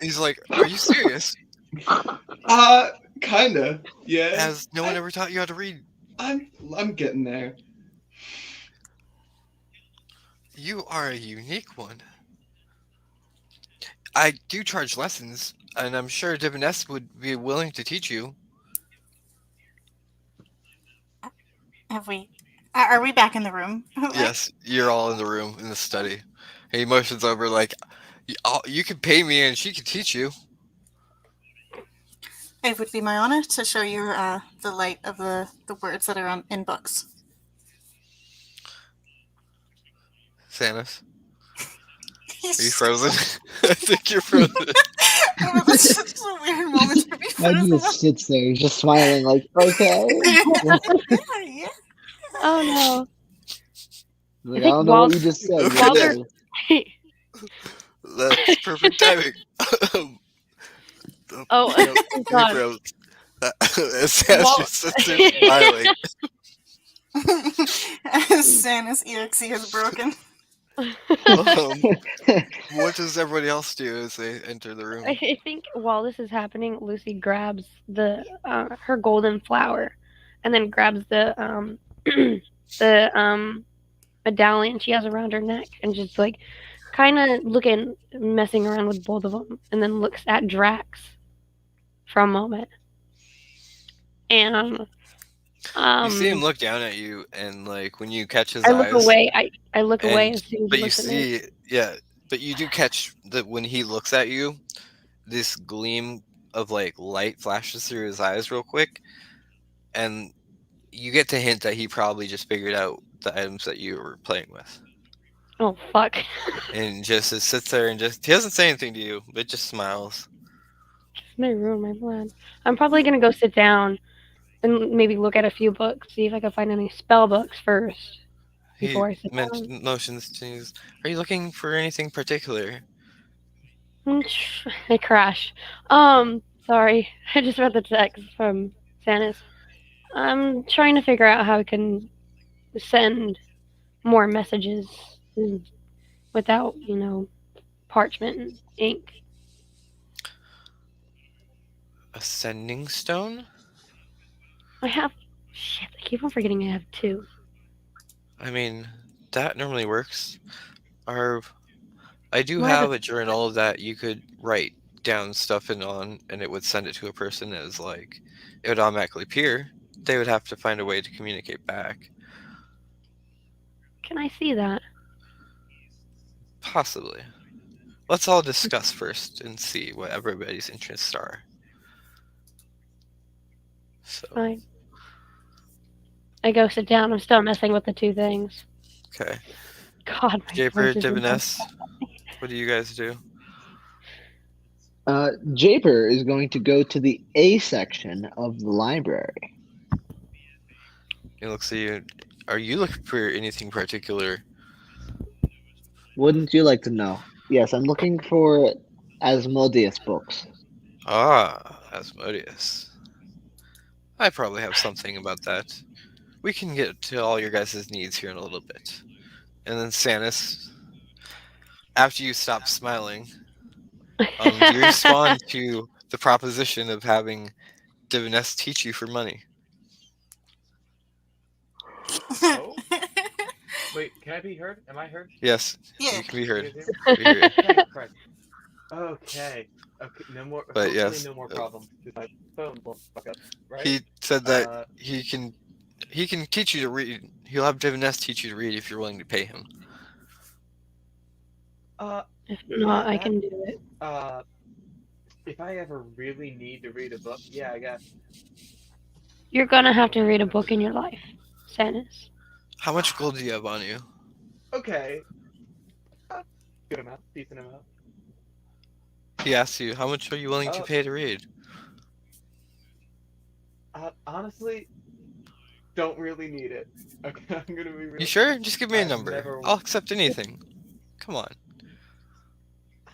He's like, "Are you serious? Kinda, yeah. Has no one ever taught you how to read? I'm getting there. You are a unique one. I do charge lessons, and I'm sure Diviness would be willing to teach you." Have we? Are we back in the room? Yes, you're all in the room in the study. He motions over like, you can pay me and she can teach you." It would be my honor to show you the light of the words that are in books. Sanus, are you frozen? I think you're frozen. Oh, that's such a weird moment to be Maggie frozen. just sits there, just smiling, like, okay. Yeah. Oh no. Like, I think don't know what you Wald- just said. Okay. but Walter- okay. That's perfect timing. Oh, Yep, oh he God. froze. Sanus Well- just sits there smiling. Sanus EXE has broken. What does everybody else do as they enter the room? I think while this is happening, Lucy grabs the her golden flower, and then grabs the the medallion she has around her neck, and just like kind of messing around with both of them, and then looks at Drax for a moment, and You see him look down at you, and like when you catch his I eyes, look away. I look away and- as soon as but he you looks at me. see, yeah, but you do catch that when he looks at you, this gleam of like light flashes through his eyes real quick, and you get to hint that he probably just figured out the items that you were playing with, Oh fuck! and just sits there and he doesn't say anything to you, but just smiles. This may ruin my plan. I'm probably gonna go sit down and maybe look at a few books, see if I can find any spell books first He before I sit down. motions to you. Are you looking for anything particular? I crash. Sorry. I just read the text from Sanus. I'm trying to figure out how I can send more messages without, parchment and ink. A sending stone? I have. Shit, I keep on forgetting I have two. I mean, that normally works. I do Why have a journal that you could write down stuff on, and it would send it to a person as like it would automatically appear. They would have to find a way to communicate back. Can I see that? Possibly. Let's all discuss first and see what everybody's interests are. So, Fine. I go sit down. I'm still messing with the two things. okay. God, my Japer, voice is Diviness, what do you guys do? Japer is going to go to the A section of the library. He looks at you. Are you looking for anything particular? Wouldn't you like to know? Yes, I'm looking for Asmodeus books. Ah, Asmodeus. I probably have something about that. We can get to all your guys' needs here in a little bit. And then Sanus, after you stop smiling, you respond to the proposition of having Diviness teach you for money. Oh? Wait, can I be heard? Am I heard? Yes, Yeah. you can be heard. You guys hear me? We hear you. Okay, correct. Okay. Okay, no more. But Hopefully yes, no more problems. Because my phone won't fuck up. Right? He said that Uh, he can teach you to read. He'll have Diviness teach you to read if you're willing to pay him. If Yeah, not, I that. can do it. Uh, if I ever really need to read a book, yeah, I guess. You're gonna have to I'm read a gonna have book to. in your life, Sanis. How much gold do you have on you? Okay. Uh, Good amount, decent amount. He asks you, how much are you willing to Uh, pay to read? Honestly, don't really need it. Okay, I'm gonna be You real. sure? Just give me a I've number. never. I'll accept anything. Come on.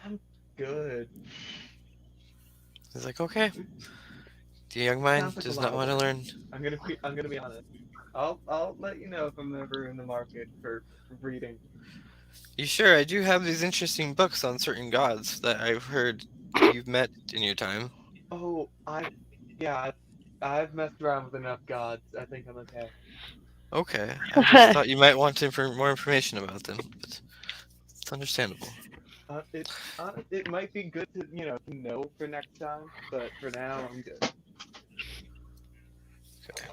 I'm good. He's like, okay. The young mind Sounds like a does lot not of want to work. learn. I'm gonna be honest. I'll let you know if I'm ever in the market for reading. You sure? I do have these interesting books on certain gods that I've heard you've met in your time. Oh, yeah, I've messed around with enough gods. I think I'm okay. Okay, I just thought you might want more information about them, but it's understandable. It it might be good to to know for next time, but for now I'm good. Okay.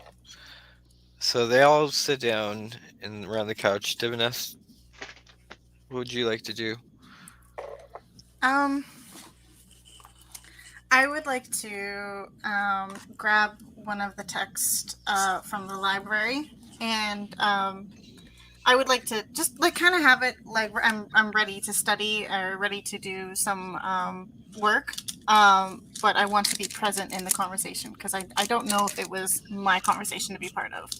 So they all sit down around the couch. Divinus, what would you like to do? Um, I would like to grab one of the texts from the library, and I would like to just like kind of have it like I'm ready to study or ready to do some work. But I want to be present in the conversation because I don't know if it was my conversation to be part of.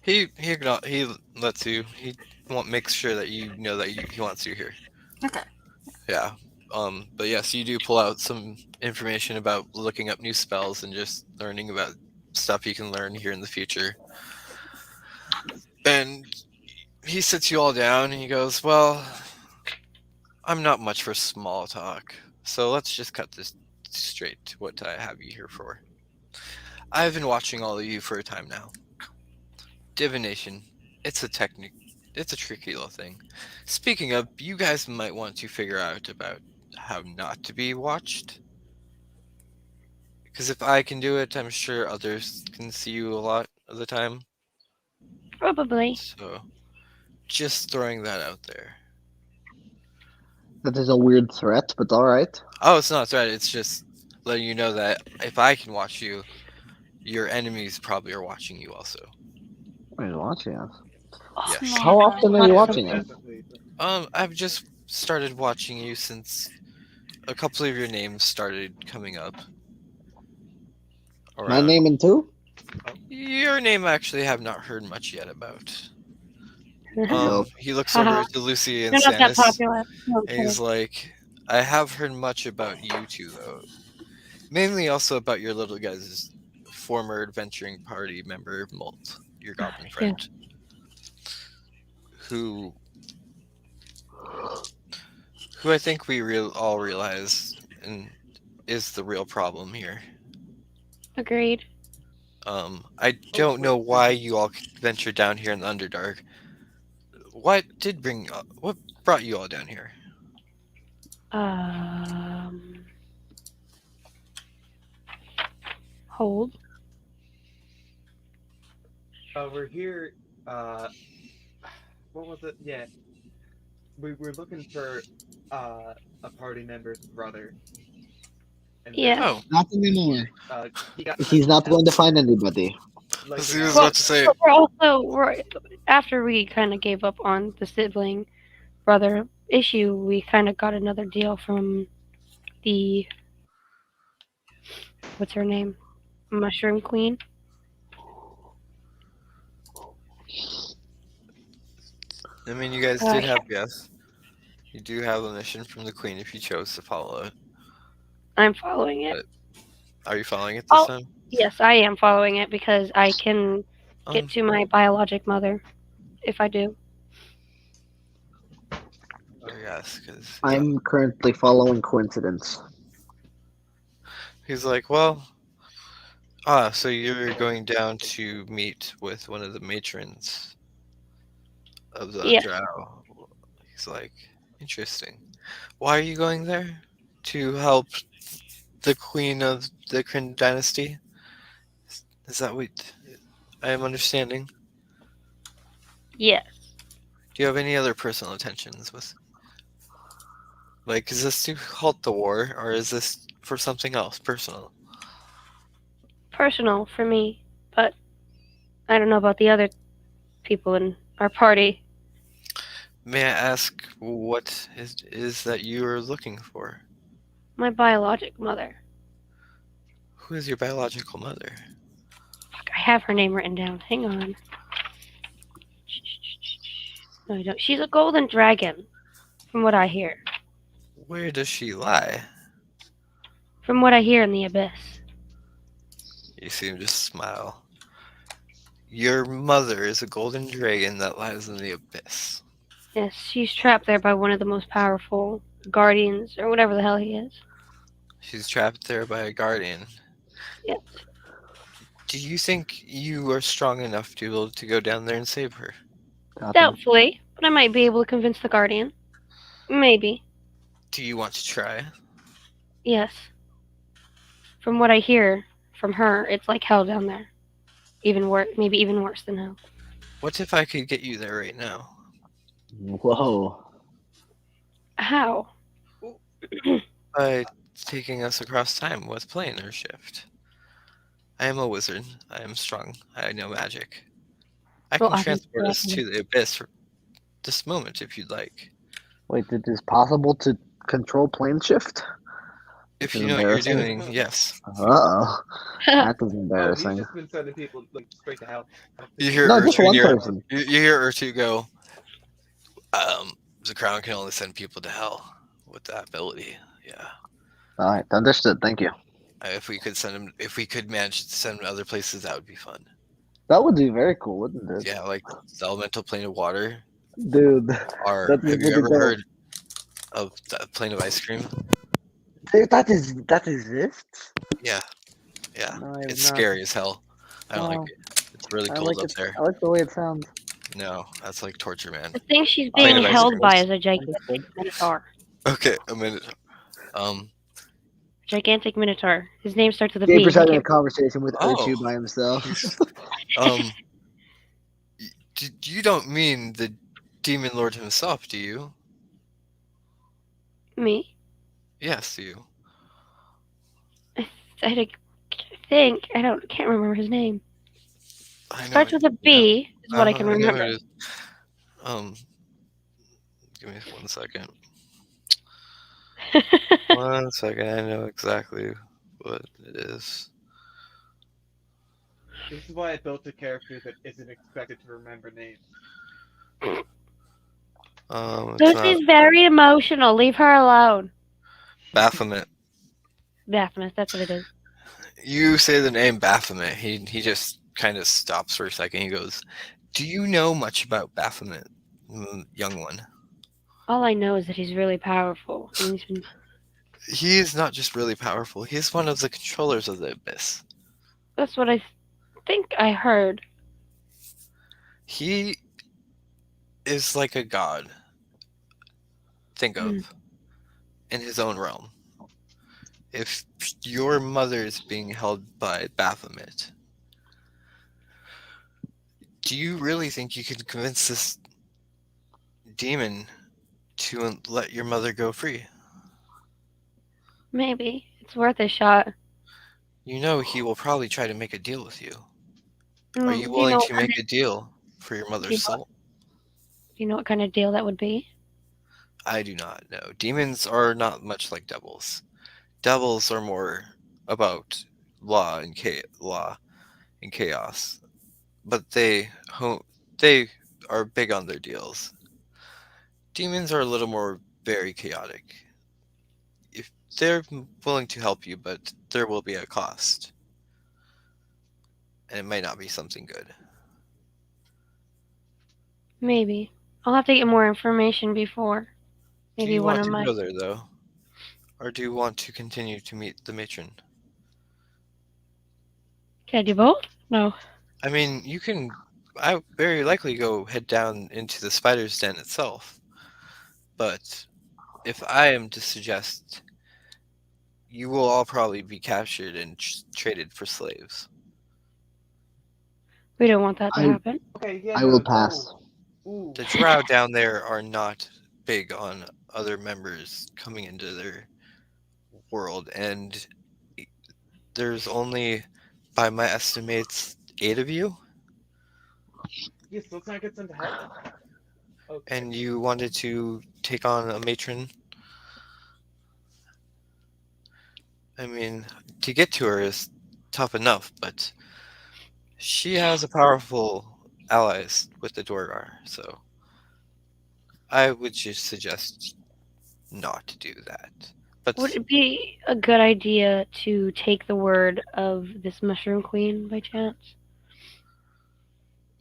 He lets you. He makes sure that you know that he wants you here. Okay. Yeah. But yes, you do pull out some information about looking up new spells and just learning about stuff you can learn here in the future. And he sits you all down and he goes, well, I'm not much for small talk, so let's just cut this straight to what I have you here for. I've been watching all of you for a time now. Divination, it's a technique. It's a tricky little thing. Speaking of, you guys might want to figure out about how not to be watched. Because if I can do it, I'm sure others can see you a lot of the time. Probably. So, just throwing that out there. That is a weird threat, but all right. Oh, it's not a threat. It's just letting you know that if I can watch you, your enemies probably are watching you also. He's watching us. Yes. How often are you Yeah, watching us? definitely. I've just started watching you since a couple of your names started coming up My around. name and two? Your name I actually have not heard much yet about. Nope. He looks Haha. over to Lucy and You're not that Stannis, popular. No, I'm and he's kidding. like, I have heard much about you two, though. Mainly also about your little guys' former adventuring party member, Molt, your goblin friend, who I think we all realize and is the real problem here. Agreed. I don't know why you all ventured down here in the Underdark. What brought you all down here? Um, hold. We're here. What was it? Yeah, we were looking for a party member's brother, and Yes. then Oh, Not anymore. he got He's not going to find anybody. like he an was hour about to say, But we're after we kind of gave up on the sibling brother issue, we kind of got another deal from the what's her name, Mushroom Queen. I mean, you guys Uh, did have, yes. You do have a mission from the Queen if you chose to follow it. I'm following it. Are you following it this Oh, time? yes, I am following it because I can Um, get to my biologic mother if I do. yes, because I'm currently following coincidence. he's like, well, so you're going down to meet with one of the matrons of the Yeah. Drow. He's like, interesting. Why are you going there? To help the queen of the Kryn dynasty? Is that what I am understanding? Yes. Do you have any other personal intentions with Like, is this to halt the war, or is this for something else, personal? Personal for me, but I don't know about the other people in our party. May I ask what is that you are looking for? My biologic mother. Who is your biological mother? Fuck, I have her name written down. Hang on. No, I don't. She's a golden dragon, from what I hear. Where does she lie? From what I hear in the abyss. You see him just smile. Your mother is a golden dragon that lies in the abyss. Yes, she's trapped there by one of the most powerful guardians, or whatever the hell he is. She's trapped there by a guardian. Yes. Do you think you are strong enough to be able to go down there and save her? Copy. Doubtfully, but I might be able to convince the guardian. Maybe. Do you want to try? Yes. From what I hear from her, it's like hell down there. Even worse, maybe even worse than hell. What if I could get you there right now? Whoa. How? By taking us across time with plane or shift. I am a wizard. I am strong. I know magic. I Well, can I can transport us definitely- to the abyss for this moment if you'd like. Wait, it is possible to control plane shift? If This you is know what you're embarrassing. doing, yes. Uh-oh. That is Oh, he's embarrassing. just been sending people like straight to hell. I don't You think hear No, just Urtu one near, person. you hear Urtu go, the crown can only send people to hell with that ability. Yeah. All right, understood. Thank you. If we could send him, if we could manage to send him to other places, that would be fun. That would be very cool, wouldn't it? Yeah, like the elemental plane of water. Dude, Or that is have you really ever dope. heard of the plane of ice cream? Dude, that exists? Yeah, yeah. No, I have It's not. scary as hell. I don't like Wow. it. It's really I cold like up it. there. I like the way it sounds. No, that's like torture, man. The thing she's Plane being of ice held cream. by is a gigantic Understood. minotaur. Okay, a minute. Um. Gigantic minotaur. His name starts with a Gaber's B. having a conversation with Oh. Urtu by himself. Um. You don't mean the demon lord himself, do you? Me? Yes, you. I think can't remember his name. I know. Starts with a B. Is what I can I know remember. it is. Um. Give me 1 second. 1 second. I know exactly what it is. this is why I built a character that isn't expected to remember names. It's not Lucy's very emotional. Leave her alone. Baphomet. Baphomet, that's what it is. You say the name Baphomet. He just kind of stops for a second. He goes, "Do you know much about Baphomet, young one?" All I know is that he's really powerful. And he's been, He is not just really powerful. He is one of the controllers of the abyss. that's what I think I heard. He is like a god. Think of in his own realm. If your mother is being held by Baphomet, do you really think you can convince this demon to let your mother go free? Maybe. It's worth a shot. You know he will probably try to make a deal with you. Are you Do willing know to make a deal for your mother's soul? Do you know what kind of deal that would be? I do not know. Demons are not much like devils. Devils are more about law and chaos, but they are big on their deals. Demons are a little more very chaotic. If they're willing to help you, but there will be a cost, and it might not be something good. Maybe. I'll have to get more information before. Do Maybe you one want of to my. go there though, or do you want to continue to meet the matron? Can I do both? No. I mean, you can. I very likely go head down into the spider's den itself, but if I am to suggest, you will all probably be captured and traded for slaves. We don't want that to I- happen. Okay, yeah, I no, will pass. Ooh. The drow down there are not big on other members coming into their world, and there's only, by my estimates, 8 of you, Yes, let's not get sent to heaven. Okay. and you wanted to take on a matron. I mean, to get to her is tough enough, but she has a powerful allies with the Dorgar, so I would just suggest not to do that. Would But it be a good idea to take the word of this Mushroom Queen by chance?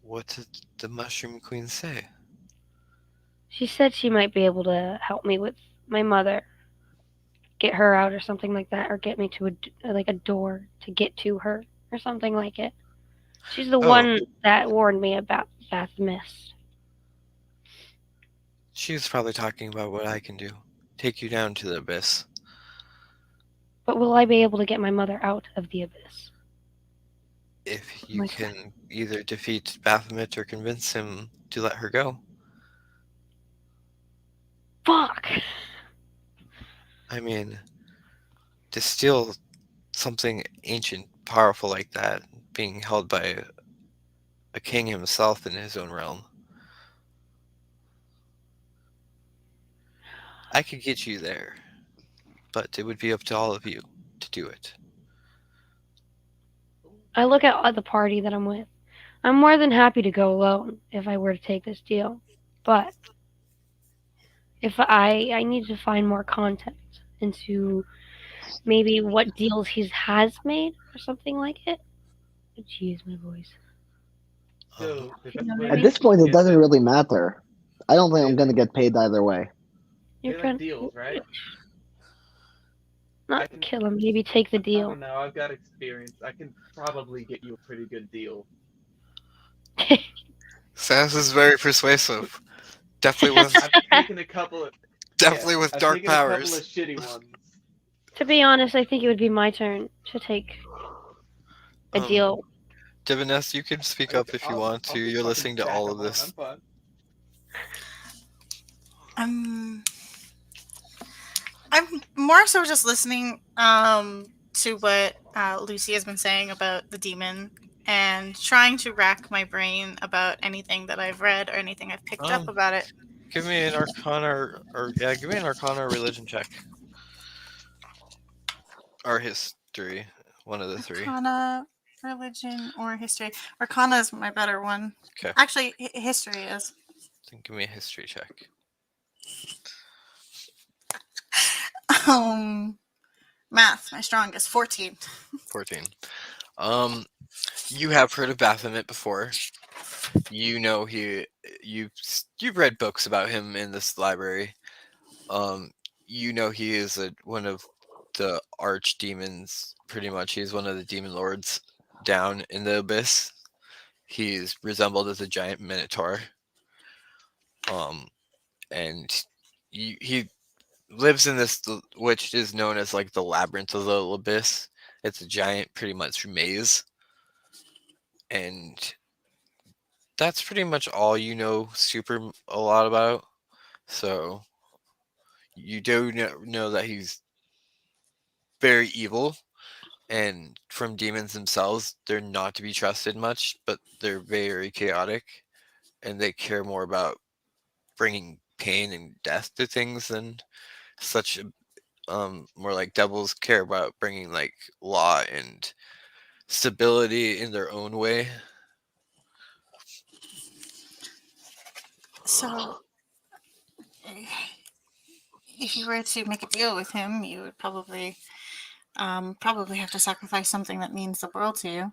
what did the Mushroom Queen say? She said she might be able to help me with my mother, get her out or something like that, or get me to a door to get to her or something like it. She's the Oh, one that warned me about Bath Mist. she's probably talking about what I can do. Take you down to the abyss. But will I be able to get my mother out of the abyss? If you Like that. can either defeat Baphomet or convince him to let her go. Fuck! I mean, to steal something ancient, powerful like that, being held by a king himself in his own realm. I could get you there, but it would be up to all of you to do it. I look at the party that I'm with. I'm more than happy to go alone if I were to take this deal. But if I need to find more context into maybe what deals he has made or something like it. Jeez, my voice. So the You best know what way I At to mean? this point, it get doesn't this, really matter. I don't think they I'm going to like get paid either way. You're they like gonna deals, right? not I can. kill him, maybe take the I deal. don't know. I've got experience. I can probably get you a pretty good deal. Sans is very persuasive. Definitely with I've taken a couple of definitely with I've dark taken a couple of powers. shitty ones. To be honest, I think it would be my turn to take a Um, deal. Diviness, you can speak up Okay, if you I'll want to. just You're fucking listening to stack all of them on. I'm this. fine. I'm I'm more so just listening to what Lucy has been saying about the demon and trying to rack my brain about anything that I've read or anything I've picked up Um, about it. give me an Arcana, or yeah, give me an Arcana or religion check, or history, one of the three. Arcana, religion, or history. Arcana is my better one. Okay, Actually, history is. then give me a history check. Um, math, my strongest, 14. 14. Um, you have heard of Baphomet before. You know you've read books about him in this library. Um, you know he is one of the arch demons. Pretty much, he's one of the demon lords down in the abyss. He's resembled as a giant minotaur. Um, and he lives in this which is known as like the labyrinth of the abyss. It's a giant, pretty much maze, and that's pretty much all you know a lot about. So you do know that he's very evil, and from demons themselves, they're not to be trusted much, but they're very chaotic, and they care more about bringing pain and death to things than such more like devils care about bringing like law and stability in their own way. So, if you were to make a deal with him, you would probably have to sacrifice something that means the world to you.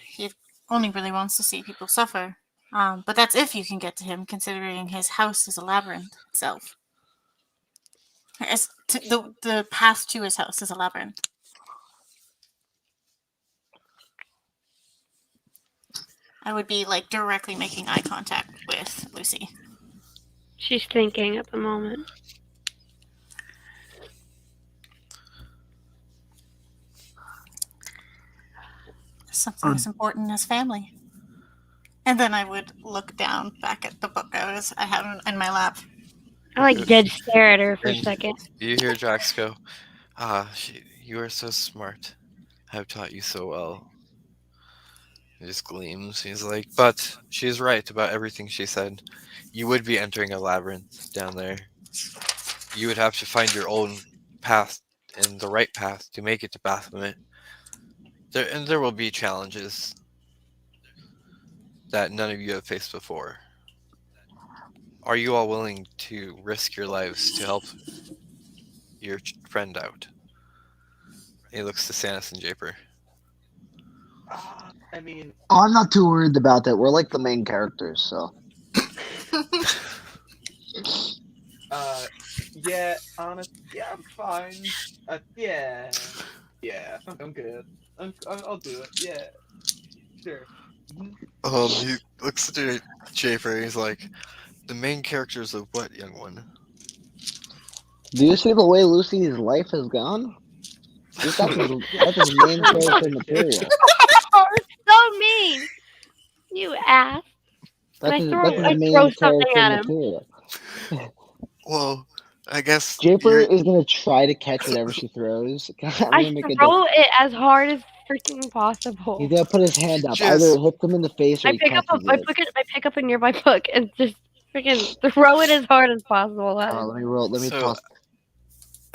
He only really wants to see people suffer. But that's if you can get to him, considering his house is a labyrinth itself. The path to his house is a labyrinth. I would be like directly making eye contact with Lucy. She's thinking at the moment. Something as important as family. And then I would look down back at the book I have in my lap. I like dead stare at her for a And second. you hear Drax go, you are so smart. I've taught you so well. He just gleams. He's like, but she's right about everything she said. You would be entering a labyrinth down there. You would have to find your own path and the right path to make it to Baphomet. There will be challenges that none of you have faced before. Are you all willing to risk your lives to help your friend out? He looks to Sanis and Japer. I mean, Oh, I'm not too worried about that. We're like the main characters, so. yeah, honest, yeah, I'm fine. Yeah, I'm good. I'll do it. Yeah, sure. He looks to Japer and he's like, the main characters of what, young one? Do you see the way Lucy's life has gone? That's his main character material. Oh, so mean. You ass. And That's I his throw main something character at him. material. Well, I guess Japer is gonna try to catch whatever she throws. I'm I gonna make it. throw it as hard as freaking possible. He's gonna put his hand up. Just- Either it hits him in the face or he catches it. I pick up a nearby book and just freaking throw it as hard as possible at him. Let me roll. Let me So- toss.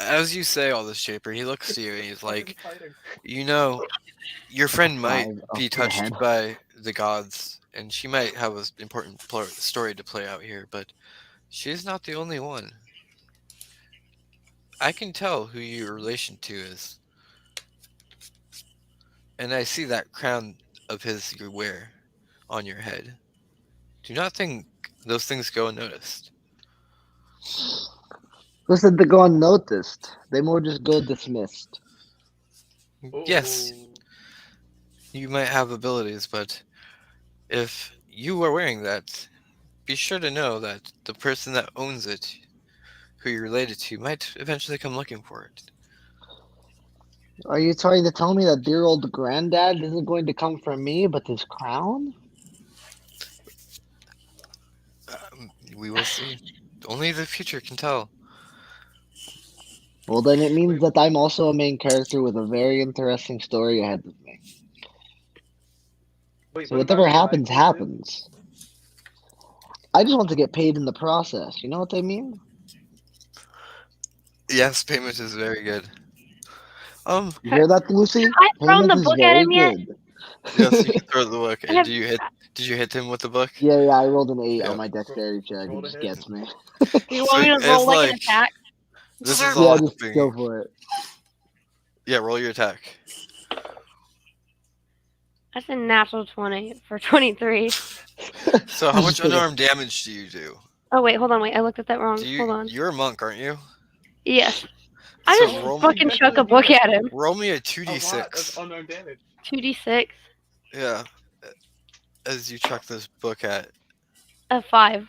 as you say all this, Japer, he looks to you and he's like, Fighting. you know, your friend might Five up be to the touched head. by the gods, and she might have an important story to play out here, but she's not the only one. I can tell who your relation to is. And I see that crown of his you wear on your head. Do not think those things go unnoticed. Listen, they go unnoticed. They more just go dismissed. Yes, Oh. you might have abilities, but if you are wearing that, be sure to know that the person that owns it, who you're related to, might eventually come looking for it. Are you trying to tell me that dear old granddad isn't going to come for me, but his crown? We will see. Only the future can tell. Well, then it means that I'm also a main character with a very interesting story ahead of me. Wait, So what whatever about the happens, rifle, too? happens. I just want to get paid in the process. You know what I mean? Yes, payment is very good. You hear that, Lucy? I thrown Payment the is book at very him yet? good. Yes, you can throw the book. And have- did you hit him with the book? Yeah, I rolled an 8 Yeah. on my dexterity check. It Roll to just hit. gets me. Do you want me to So roll it's like an like- attack? This Sure. is all Yeah, just happening. go for it. Yeah, roll your attack. That's a natural 20 for 23. So how much unarmed damage do you do? Oh, wait, hold on, wait. I looked at that wrong. Hold on. You're a monk, aren't you? Yes. I So just roll, fucking chuck a book at him. roll me a A lot of 2d6. unarmed damage. 2d6. Yeah. As you chuck this book at A 5.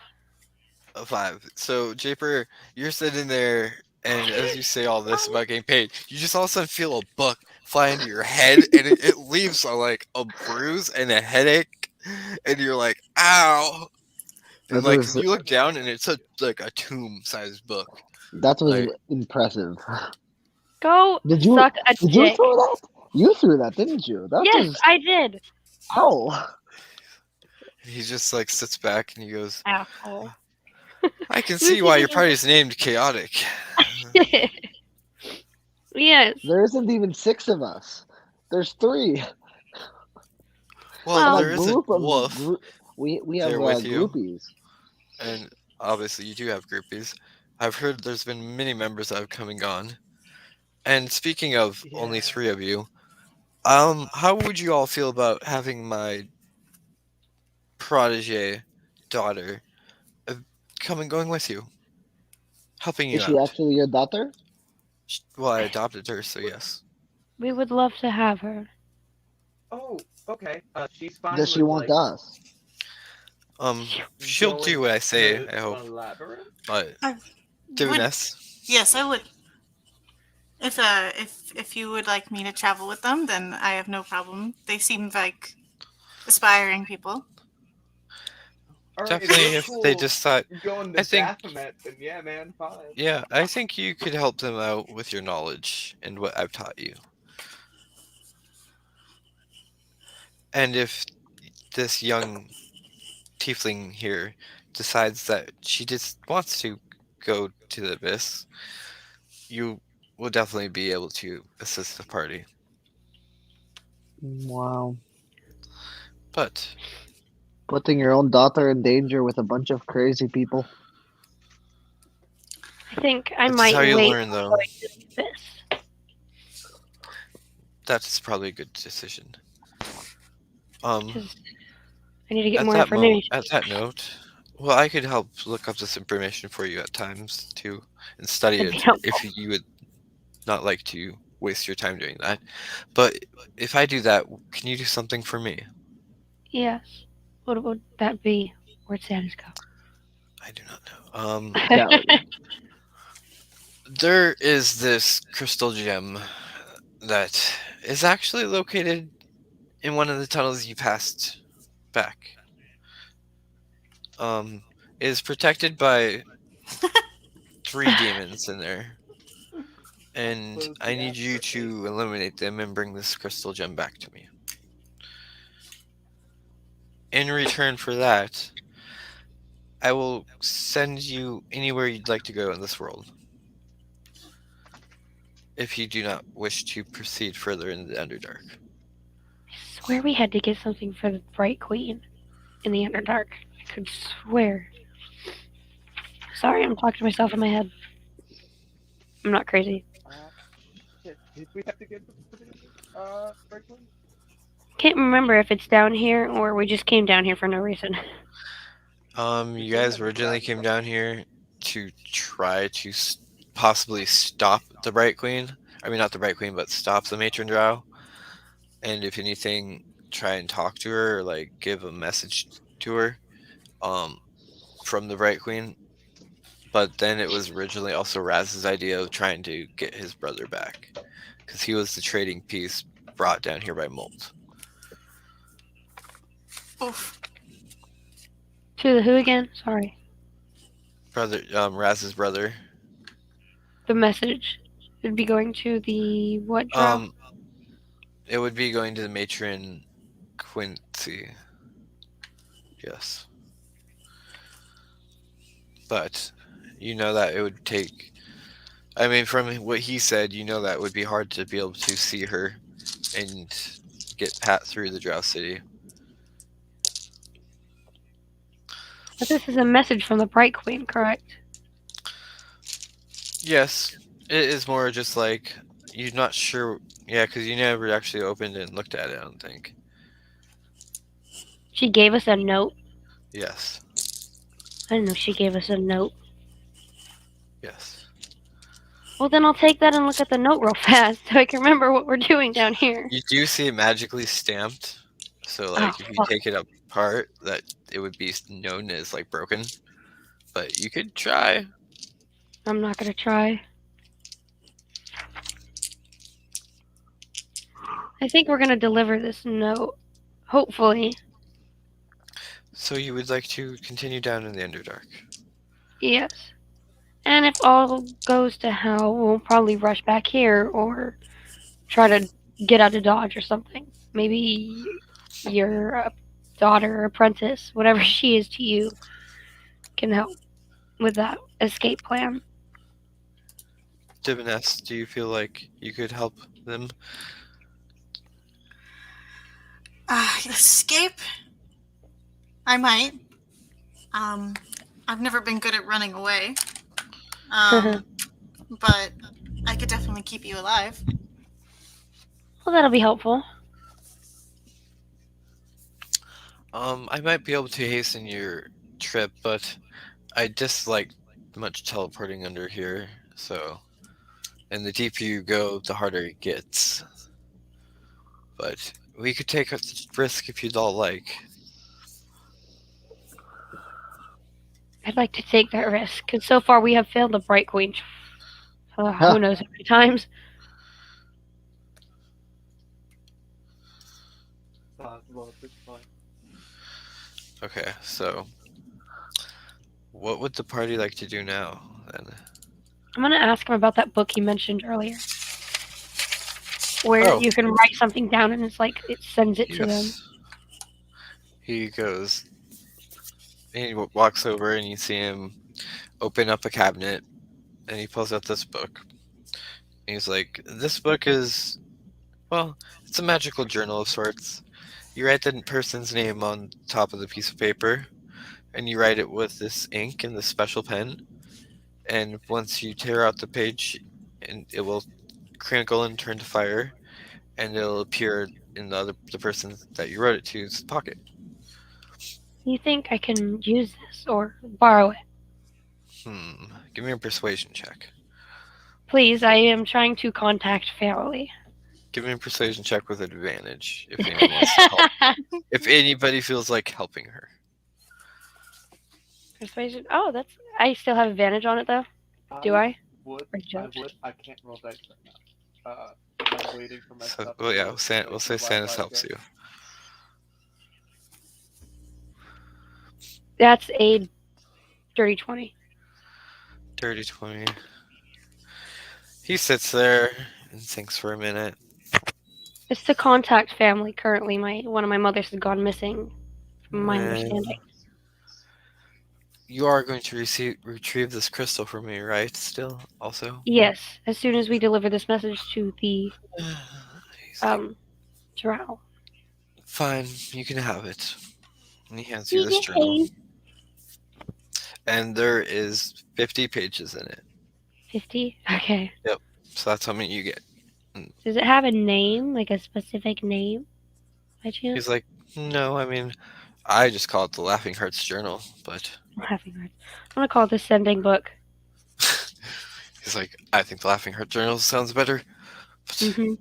a 5. So Japer, you're sitting there, and as you say all this about getting paid, you just all of a sudden feel a book fly into your head, and it leaves like a bruise and a headache, and you're like, "Ow!" And That like was- you look down, and it's like a tomb-sized book. That was Like- impressive. Go Did you- suck a Did you dick. throw that? You threw that, didn't you? That Yes, was. I did. Ow. He just like sits back and he goes, Asshole. "I can see why your party's named Chaotic." Yes. There isn't even 6 of us. There's 3. Well, Well- there is a group of wolf, we have there with you. groupies. and obviously you do have groupies. I've heard there's been many members that have come and gone. And speaking of only Yeah. 3 of you, how would you all feel about having my protege daughter come and going with you, helping you Is she out? actually your daughter? Well, I adopted her, so yes. We would love to have her. Oh, okay. She's fine. Does she with, want like, us? She'll do what I say. to I hope, the labyrinth? but Would- Diviness. Yes, I would. If you would like me to travel with them, then I have no problem. They seem like aspiring people. Alright, if Definitely, you're if they cool decide, going I to think, Baphomet, then yeah, man, fine. yeah, I think you could help them out with your knowledge and what I've taught you. And if this young tiefling here decides that she just wants to go to the abyss, you will definitely be able to assist the party. Wow. But Putting your own daughter in danger with a bunch of crazy people. I think I this is might how you wait learn, on though. going to the abyss. That's probably a good decision. Um, Because I need to get more information. at that note, well, I could help look up this information for you at times too, and study That'd be it helpful. if you would not like to waste your time doing that. But if I do that, can you do something for me? Yes. What would that be? Where'd Santa's go? I do not know. Yeah. There is this crystal gem that is actually located in one of the tunnels you passed back. It is protected by 3 demons in there, and Close I the need app you for to eliminate them and bring this crystal gem back to me. In return for that, I will send you anywhere you'd like to go in this world, if you do not wish to proceed further in the Underdark. I swear we had to get something for the Bright Queen in the Underdark. I could swear. Sorry, I'm talking to myself in my head. I'm not crazy. shit. Did we have to get the Franklin? Can't remember if it's down here or we just came down here for no reason. You guys originally came down here to try to possibly stop the Bright Queen. I mean, not the Bright Queen, but stop the Matron Drow. And if anything, try and talk to her or like give a message to her, um, from the Bright Queen. But then it was originally also Raz's idea of trying to get his brother back, because he was the trading piece brought down here by Molt. Oof. To the who again? Sorry. Brother, Raz's brother. The message would be going to the what drow? It would be going to the matron Quincy. Yes. But you know that it would take. I mean, from what he said, you know that it would be hard to be able to see her and get Pat through the Drow City. But this is a message from the Bright Queen, correct? Yes, it is more just like you're not sure. Yeah, because you never actually opened it and looked at it, I don't think. She gave us a note. Yes. I didn't know she gave us a note. Yes. Well, then I'll take that and look at the note real fast so I can remember what we're doing down here. You do see it magically stamped. So, Oh, like, if you fuck. take it apart, that it would be known as, like, broken. But you could try. I'm not gonna try. I think we're gonna deliver this note. Hopefully. So you would like to continue down in the Underdark. Yes. And if all goes to hell, we'll probably rush back here or try to get out of Dodge or something. Maybe your daughter or apprentice, whatever she is to you, can help with that escape plan. Diboness, do you feel like you could help them? Escape? I might. I've never been good at running away. But I could definitely keep you alive. Well, that'll be helpful. I might be able to hasten your trip, but I dislike much teleporting under here, so... And the deeper you go, the harder it gets. But we could take a risk if you'd all like. I'd like to take that risk, because so far we have failed the Bright Queen. Who knows how many times. Possible at this point. Okay, so What would the party like to do now? Then? I'm gonna ask him about that book he mentioned earlier, where Oh, you can write something down and it's like it sends it to them. yes. He goes. He walks over and you see him open up a cabinet and he pulls out this book. And he's like, "This book is, well, it's a magical journal of sorts. You write the person's name on top of the piece of paper, and you write it with this ink and this special pen. And once you tear out the page, and it will crinkle and turn to fire, and it'll appear in the person that you wrote it to's pocket." You think I can use this or borrow it? Give me a persuasion check. Please, I am trying to contact family. Give me a persuasion check with advantage if anyone wants to help. If anybody feels like helping her. Persuasion. Oh, that's. I still have advantage on it though. Do I? Would. Or I don't? would. I can't roll dice right now. I'm waiting for my So, stuff. well, to yeah, load we'll say the Sanus Wi-Fi helps again. you. That's a dirty 20. Dirty 20. He sits there and thinks for a minute. It's to contact family. Currently, one of my mothers has gone missing. From my understanding. You are going to retrieve this crystal for me, right? Still, also. Yes, as soon as we deliver this message to the He's like, drow. fine, you can have it. And he hands you this journal, and there is 50 pages in it. 50? Okay. So that's how many you get. Does it have a name, like a specific name, by chance? He's like, no, I mean, I just call it the Laughing Hearts Journal, but Laughing Heart. I'm gonna call it the sending book. he's like, I think the Laughing Heart Journal sounds better. But hmm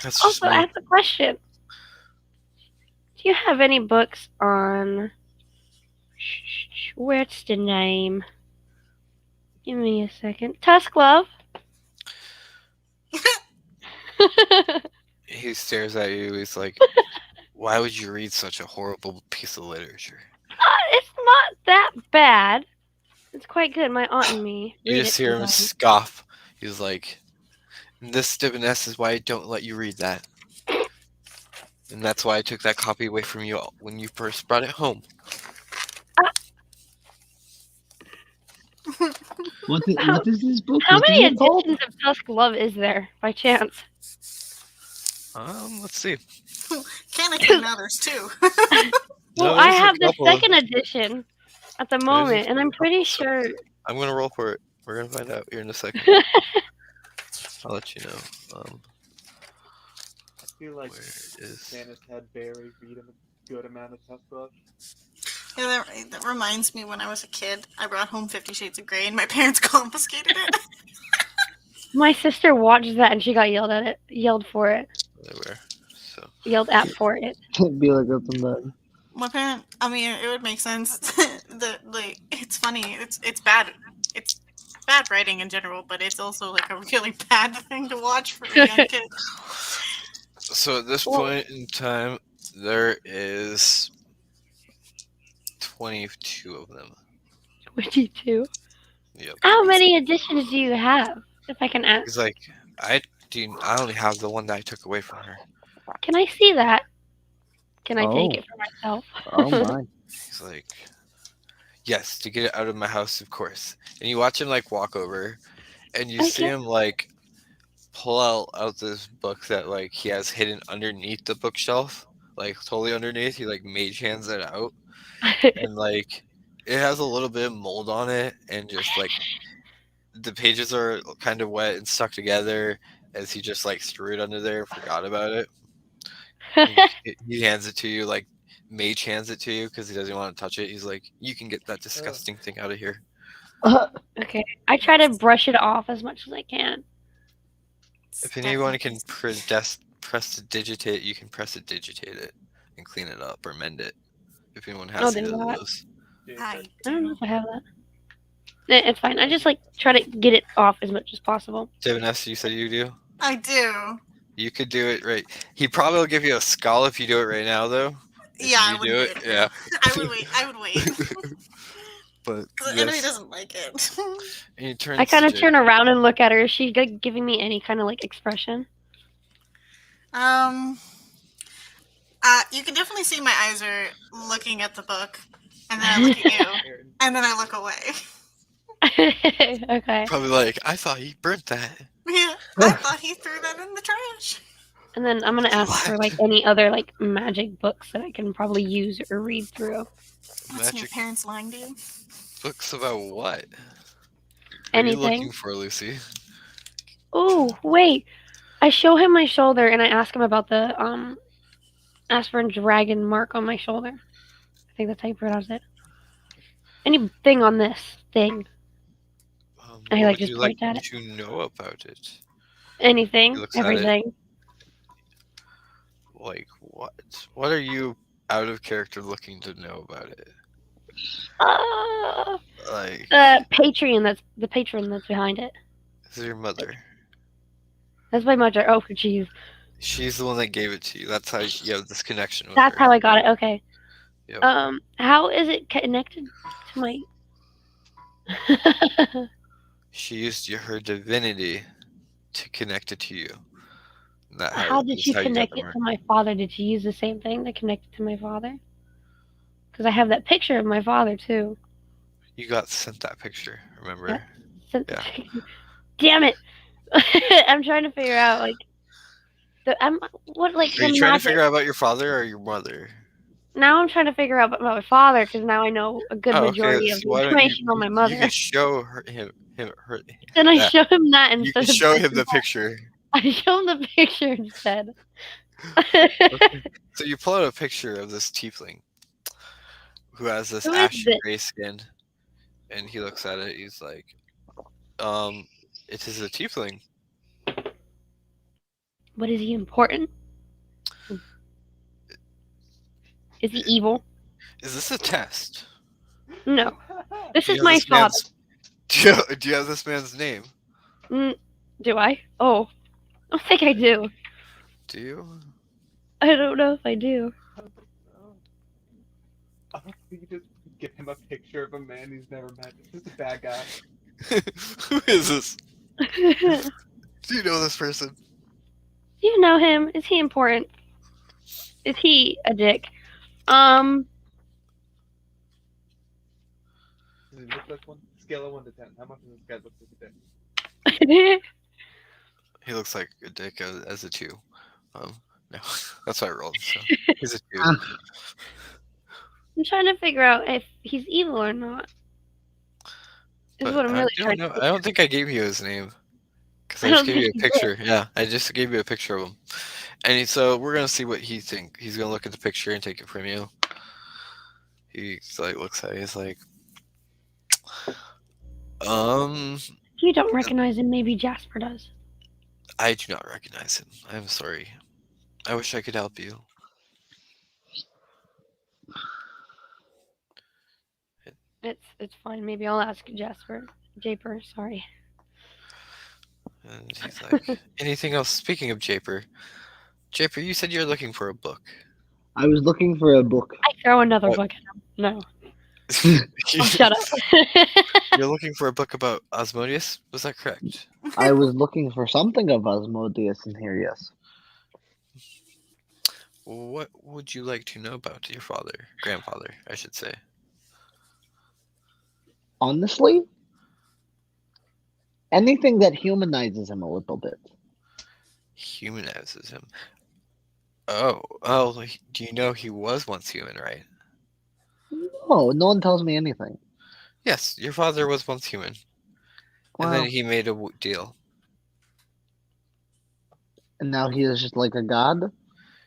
that's just Also, I me. have a question. Do you have any books on? What's the name? Give me a second. Tusk Love. He stares at you. He's like, why would you read such a horrible piece of literature? It's not that bad. It's quite good. My aunt and me. You read just it hear him sometimes. scoff. He's like, this Diviness is why I don't let you read that. And that's why I took that copy away from you when you first brought it home. What is this book? How What is many it called? editions of Tusk Love is there, by chance? Let's see. Technically, now there's two. Well, No, I there's a have the couple. second edition at the moment, and I'm pretty sure. I'm gonna roll for it. We're gonna find out here in a second. I'll let you know. I feel like Where is? Santa's had Barry read him a good amount of tough love. Yeah, that reminds me when I was a kid, I brought home 50 Shades of Grey and my parents confiscated it. My sister watched that and she got yelled for it, There. So yelled at for it. Be like that's bad. My parent, I mean, it would make sense. It's funny. It's bad. It's bad writing in general, but it's also like a really bad thing to watch for a young kid. So at this Well- point in time, there is 22 of them. 22. Yep. How many editions do you have? If I can ask. He's like, I only have the one that I took away from her. Can I see that? Can I take Oh. it for myself? Oh my. He's like, yes, to get it out of my house, of course. And you watch him like walk over, and you see Okay. him like pull out this book that like he has hidden underneath the bookshelf, like totally underneath. He like mage hands it out, and like it has a little bit of mold on it, and just like the pages are kind of wet and stuck together as he just like threw it under there and forgot about it. He hands it to you, like mage hands it to you because he doesn't want to touch it. He's like, you can get that disgusting thing out of here. Okay. I try to brush it off as much as I can. If anyone can press to digitate, you can press to digitate it and clean it up or mend it. If anyone has there's any of that. those. I I don't know if I have that. It's fine. I just like try to get it off as much as possible. Diviness, you said you do? I do. You could do it right. He probably will give you a skull if you do it right now, though. If Yeah, I you would do wait. it, yeah. I would wait. I would wait. But The enemy yes, doesn't like it. and he I turns kind to of turn Jacob. around and look at her. Is she giving me any kind of like expression? um, you can definitely see my eyes are looking at the book, and then I look at you, Aaron. and then I look away. Okay. Probably like, I thought he burnt that. Yeah, I thought he threw that in the trash. And then I'm gonna ask for like What? any other like magic books that I can probably use or read through. What's in your Magic parents' lying to you? books about what? What are you Anything. looking for, Lucy? Oh, wait. I show him my shoulder and I ask him about the aspirin dragon mark on my shoulder. I think that's how you pronounce it. Anything on this thing. And he What like would just you like points at it. to know about it? He Anything. looks at it Everything. like, what? What are you out of character looking to know about it? Uh, Like, the patron that's behind it. this is your mother. That's my mother. Oh jeez. She's the one that gave it to you. That's how you have this connection with That's her. how I got it. Okay. Yep. How is it connected to my She used her divinity to connect it to you. And how did that's she how you got connect the it mark. to my father? Did she use the same thing that connected to my father? Because I have that picture of my father too. You got sent that picture, remember? Sent Yeah. Damn it! I'm trying to figure out like Are the you trying to magic. figure out about your father or your mother? Now I'm trying to figure out about my father because now I know a good Oh, okay. majority of So the why don't you? information on my You mother. could show her Then I that. show him that You instead could of show just him the picture. I show him the picture instead. Okay. So you pull out a picture of this tiefling who has this Who is ashy this? gray skin, and he looks at it. He's like, it is a tiefling. But is he important? Is he evil? Is this a test? No. This Do is you have my this father. man's? Do you have this man's name? Do I? Oh, I don't think I do. Do you? I don't know if I do. I don't think you just give him a picture of a man he's never met. This is a bad guy. Who is this? Do you know this person? Do you know him? Is he important? Is he a dick? Does he look like one? Scale of 1 to 10. How much does this guy look like a dick? He looks like a dick as a 2. No, that's what I rolled. So he's a 2. I'm trying to figure out if he's evil or not. Is But what I'm I really don't trying know. to I don't think I gave you his name because I I just don't gave think you a he picture. Yeah, I just gave you a picture of him, and so we're gonna see what he think. He's gonna look at the picture and take it from you. He's like looks at it. He's like, You don't recognize him, maybe Jasper does. I do not recognize him. I'm sorry. I wish I could help you. It's fine. Maybe I'll ask Jasper. Japer, sorry. And he's like, anything else? Speaking of Japer, you said you're looking for a book. I was looking for a book. I throw another What? book at him. No. Oh, shut up. You're looking for a book about Osmodeus? Was that correct? I was looking for something of Osmodeus in here, yes. What would you like to know about your grandfather, I should say? Honestly, anything that humanizes him a little bit. Humanizes him. Oh, do you know he was once human, right? No one tells me anything. Yes, your father was once human. And Wow. then he made a deal. And now he is just like a god?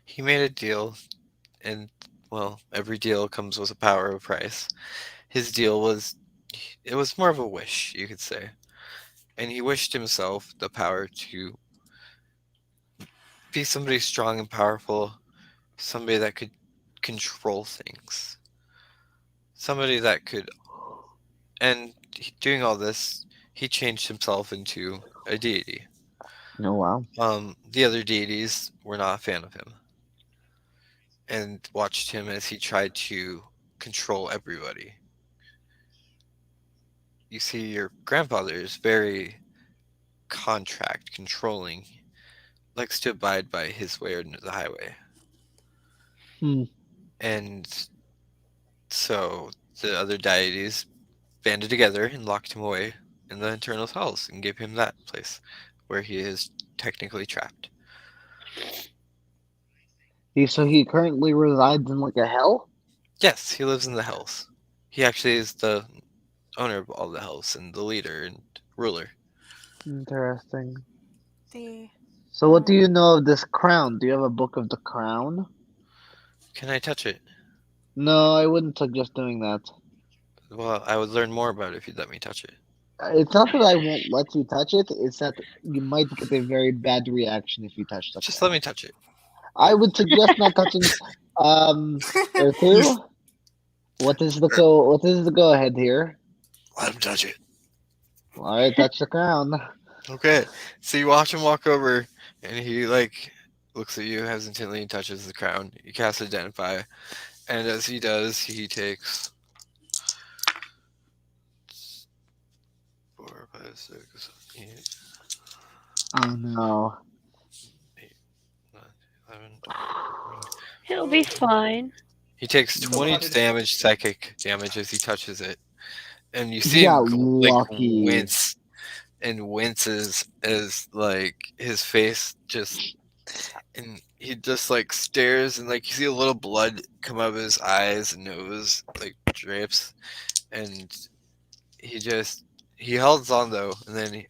He made a deal, and, well, every deal comes with a power of price. His deal was, it was more of a wish, you could say. And he wished himself the power to be somebody strong and powerful, somebody that could control things, somebody that could, and doing all this, he changed himself into a deity. Oh, wow. The other deities were not a fan of him and watched him as he tried to control everybody. you see your grandfather is very contract controlling, likes to abide by his way or the highway. Hmm. And so the other deities banded together and locked him away in the internal halls and gave him that place where he is technically trapped. So he currently resides in like a hell? Yes, he lives in the hells. He actually is the owner of all the hells and the leader and ruler. Interesting. The So what do you know of this crown? Do you have a book of the crown? Can I touch it? No, I wouldn't suggest doing that. Well, I would learn more about it if you'd let me touch it. It's not that I won't let you touch it, it's that you might get a very bad reaction if you touch the Just crown. let me touch it. I would suggest not touching Ertu. What is the go ahead here? Let him touch it. Alright, touch the crown. Okay. So you watch him walk over, and he looks at you hesitantly and touches the crown. You cast Identify, and as he does, he takes 4, 5, 6, 8, Oh no. 9, 11, 12. He'll be fine. He takes So 20 how did- damage, psychic damage, as he touches it, and you He see got him lucky. wince and winces as his face just, and he just stares, and you see a little blood come out of his eyes and nose, drips, and he holds on though, and then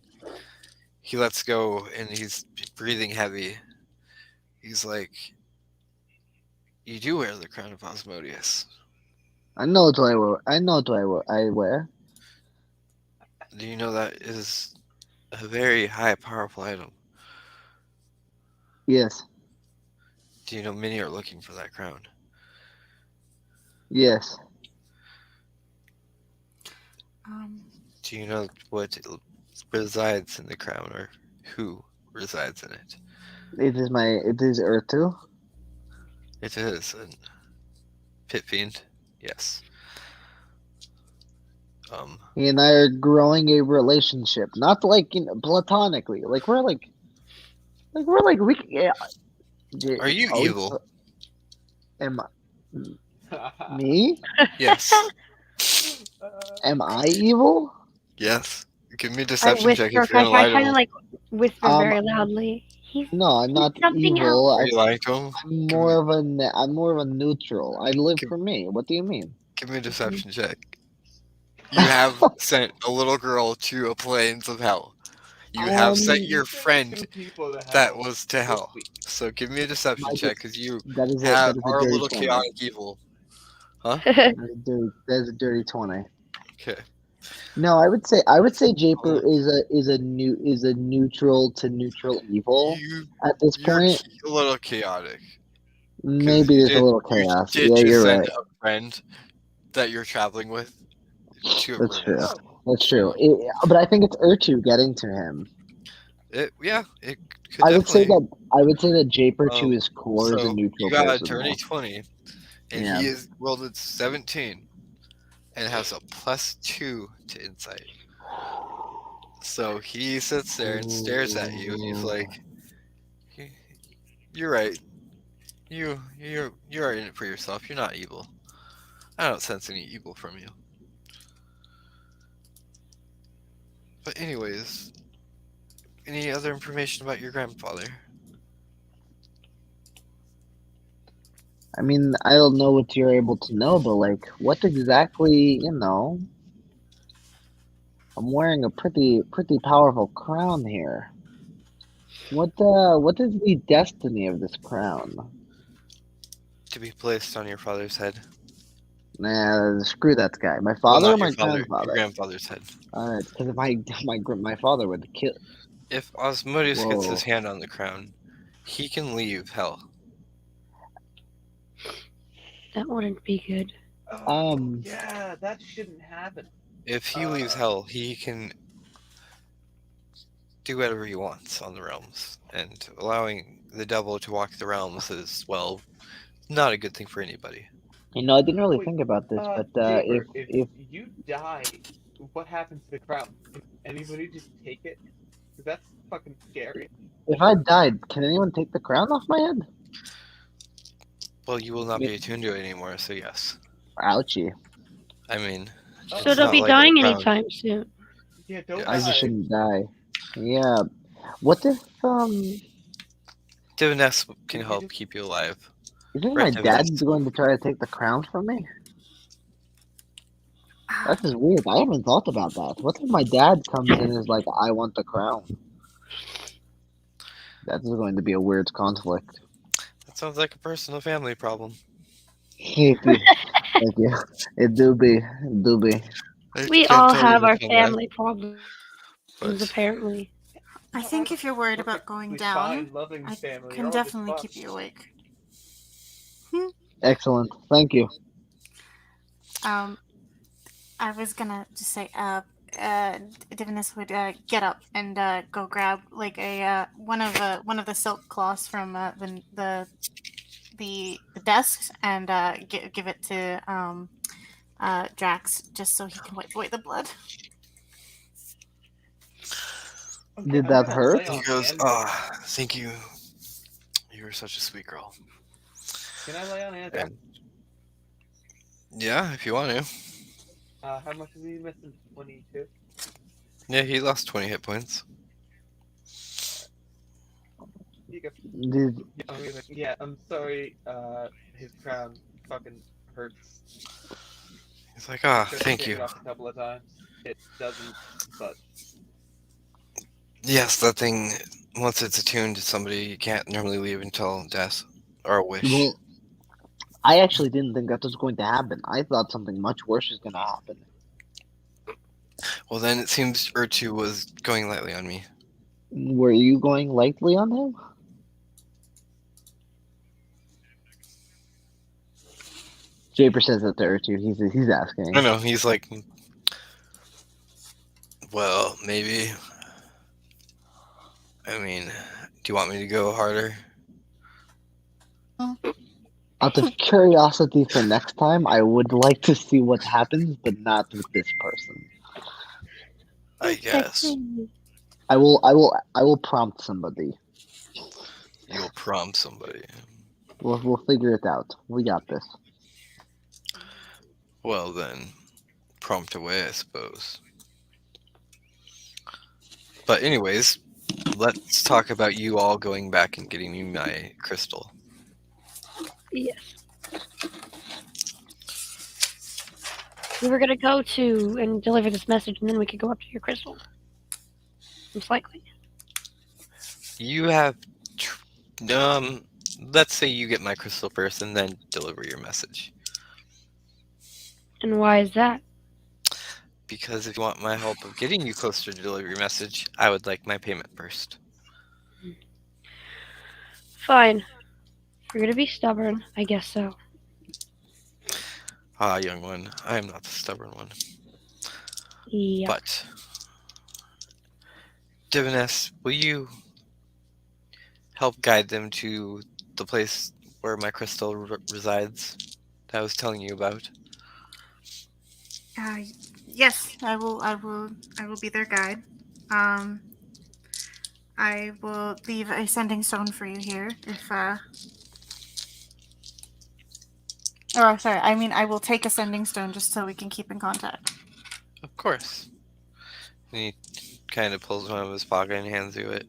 he lets go, and he's breathing heavy. He's like, "You do wear the crown of Osmodius. I know what I wear. Do you know that is a very high, powerful item? Yes. Do you know many are looking for that crown? Yes. Do you know what resides in the crown, or who resides in it? It is Ertu. It is a pit fiend. Yes. He and I are growing a relationship. Not platonically. Yeah. Are you Oh, evil? am I me? Yes. Am I evil? Yes. Give me a I deception check whisper. if you're gonna I lie to kind of him. whisper Um, very loudly. No, I'm He's not something evil. else. Are you lying to him? I'm more of a neutral. I live Give- for me. What do you mean? Give me a deception check. You have sent a little girl to a plains of hell. You have sent Um, your friend Send people to that hell was to this hell. week. So give me a deception Mike, check, because you that is a are a dirty little 20. chaotic evil. Huh? That is a dirty 20. Okay. No, I would say Japer is a neutral to neutral evil at this You're point. a little chaotic. 'Cause Maybe there's a little chaos. You did Yeah, just you're send right. a friend that you're traveling with to a That's true. ruins. That's true. But I think it's Urtu getting to him. It could I would say definitely. that Japer to his core is a So neutral you got a person. dirty Though. 20, and Yeah. he is rolled at 17 and has a +2 to insight. So he sits there and stares at you, and he's like, "You're right. You're in it for yourself. You're not evil. I don't sense any evil from you." But anyways, any other information about your grandfather? I mean, I don't know what you're able to know, but what exactly, I'm wearing a pretty powerful crown here. What is the destiny of this crown? To be placed on your father's head. Nah, screw that guy. My Well, father or not my your father, grandfather? your grandfather's head. Alright, because if my father would kill. If Osmodius gets his Whoa. hand on the crown, he can leave hell. That wouldn't be good. Yeah, that shouldn't happen. If he leaves hell, he can do whatever he wants on the realms, and allowing the devil to walk the realms is, well, not a good thing for anybody. I didn't really Wait, think about this, but Jaber, if you die what happens to the crown? Can anybody just take it? 'Cause that's fucking scary. If I died, can anyone take the crown off my head? Well, you will not be attuned to it anymore, so yes. Ouchie. I mean, Oh, So it's don't not be like a dying crown. anytime soon. yeah, don't I just die. shouldn't die. Yeah. What if Diviness can You help just- keep you alive. isn't Right, my dad Diviness? going to try to take the crown from me? Ah, That is weird. I haven't thought about that. What if my dad comes in and is like, I want the crown? That is going to be a weird conflict. That sounds like a personal family problem. Thank you. It do be. It do be. I We can't all tell you have our much on that, family problems, but apparently. I think if you're worried about going Perfectly down, fine, loving I family. can You're all just definitely keep fucked. you awake. Excellent. Thank you. I was gonna just say, Divinus would get up and go grab like a one of the silk cloths from the desks and give it to Drax just so he can wipe away the blood. Okay, Did I'm that gonna hurt? lay he on goes, hands. thank you. You were such a sweet girl. Can I lay on hands? And yeah, if you want to. How much is he missing? 22. Yeah, he lost 20 hit points. You go. Did, Yeah, I'm sorry. His crown fucking hurts. He's like, Tried to thank take you. it off a couple of times. It doesn't, but Yes, that thing, once it's attuned to somebody, you can't normally leave until death or a wish. well, I actually didn't think that was going to happen. I thought something much worse was going to happen. Well, then it seems Urtu was going lightly on me. Were you going lightly on him? Japer says that to Urtu. He's asking. I know, he's like, well, maybe. I mean, do you want me to go harder? Out of curiosity for next time, I would like to see what happens, but not with this person. I guess. I will prompt somebody. You'll prompt somebody. We'll figure it out. We got this. Well, then, prompt away, I suppose. But anyways, let's talk about you all going back and getting me my crystal. Yes. We were gonna go to and deliver this message, and then we could go up to your crystal. Most likely. You have, let's say you get my crystal first and then deliver your message. And why is that? Because if you want my help of getting you closer to deliver your message, I would like my payment first. Fine. If you're gonna be stubborn, I guess so. Ah, young one, I am not the stubborn one. Yeah. But, Diviness, will you help guide them to the place where my crystal resides that I was telling you about? Yes, I will. I will be their guide. I will leave a sending stone for you here. If Oh, sorry. I mean, I will take a sending stone just so we can keep in contact. Of course. And he kind of pulls one out of his pocket and hands you it.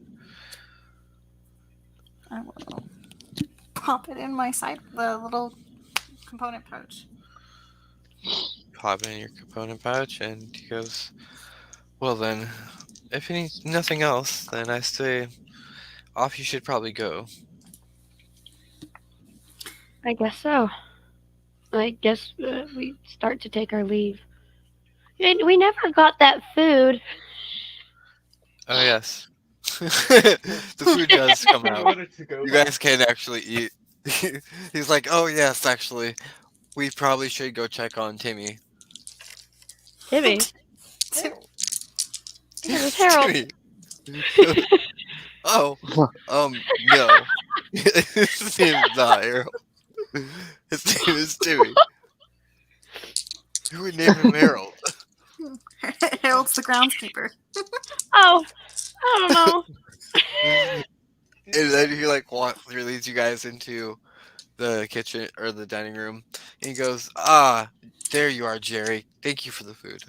I will pop it in my the little component pouch. Pop it in your component pouch, and he goes, well then, if you need nothing else, then I say off you should probably go. I guess so. I guess we start to take our leave. And we never got that food. Oh yes. The food does come We out. wanted to go You back. guys can actually eat. He's like, oh yes, actually, we probably should go check on Timmy. Timmy. Yeah, this Harold. Timmy. Oh, no. His name is not Harold. His name is Timmy. Who would name him Harold? Harold's the groundskeeper. Oh, I don't know. And then he like leads you guys into the kitchen or the dining room. And he goes, "Ah, there you are, Jerry. Thank you for the food."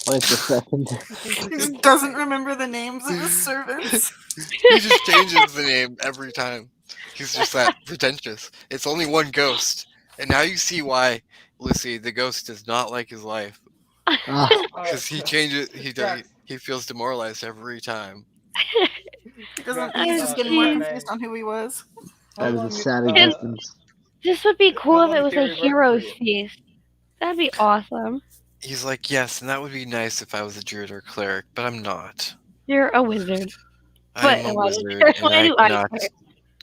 Wait a second. He just doesn't remember the names of his servants. He just changes the name every time. He's just that pretentious. It's only one ghost, and now you see why, Lucy. The ghost does not like his life Ah, because he changes. He does. Drax, He feels demoralized every time. He doesn't. Drax, He's just getting more geez. confused on who he was. how that is a long sad uh, existence. This would be cool How if it long was a Gary worked for hero's you? feast. That'd be awesome. He's like, yes, and that would be nice if I was a druid or cleric, but I'm not. You're a wizard. I'm But a why wizard, do- and why I do I cannot care?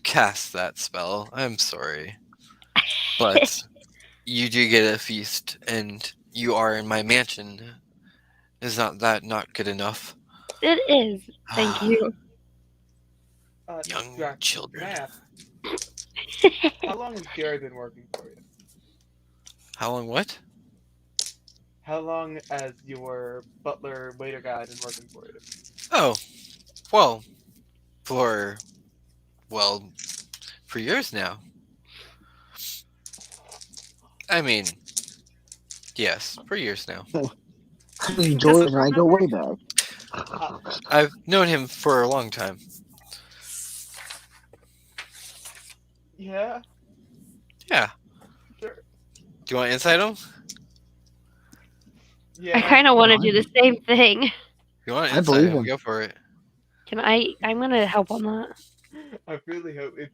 cast that spell. I'm sorry, but you do get a feast, and you are in my mansion. Is not that not good enough? It is. Thank you. Young Drax, children. may I ask, how long has Gary been working for you? How long? What? How long has your butler waiter guy been working for you? Oh, well, for well, for years now. I mean, yes, for years now. George and I go way back. I've known him for a long time. Yeah, Yeah. sure. Do you want to insight him? Yeah. I kind of want to do the same thing. If you want to I insight believe him, him. go for it. Can I? I'm gonna help on that. I really hope it's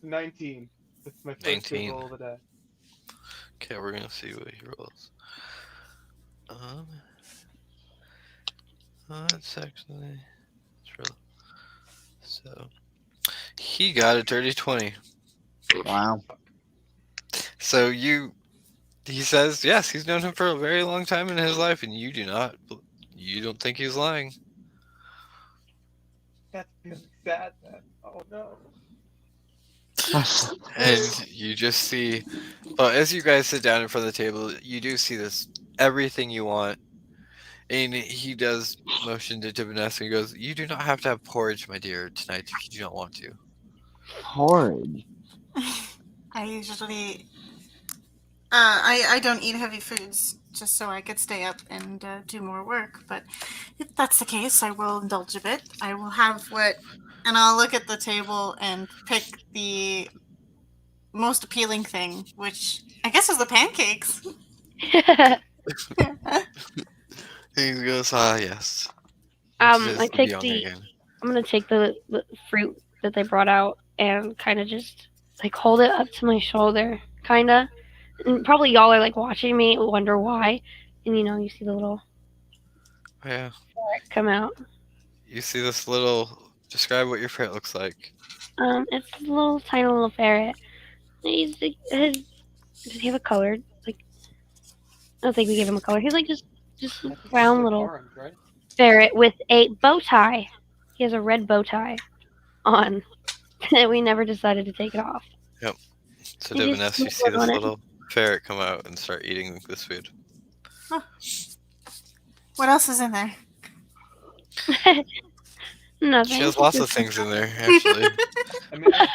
19. That's my first 19. good roll of the day. Okay, we're gonna see what he rolls. That's actually true. So he got a dirty 20. Wow. So he says yes, he's known him for a very long time in his life, and you don't think he's lying. That's really sad, then. Oh no. And you just see, as you guys sit down in front of the table, you do see this everything you want. And he does motion to Vanessa and goes, "You do not have to have porridge, my dear, tonight if you do not want to." Porridge. I usually. I don't eat heavy foods just so I could stay up and do more work. But if that's the case, I will indulge a bit. I will have what, and I'll look at the table and pick the most appealing thing, which I guess is the pancakes. He goes, "Ah, yes." I Just take young the. again. I'm gonna take the fruit that they brought out and kind of just like hold it up to my shoulder, kind of. And probably y'all are like watching me, wonder why, and you see the little Yeah. come out. You see this little. Describe what your ferret looks like. It's a little tiny little ferret. Does he have a color? Like, I don't think we gave him a color. He's like just I think it's brown like little orange, right? ferret with a bow tie. He has a red bow tie on. We never decided to take it off. So, He just Divinus, you see snuggled this on it. little ferret come out and start eating this food. What else is in there? Nothing. She has lots of things in there, actually. I mean, I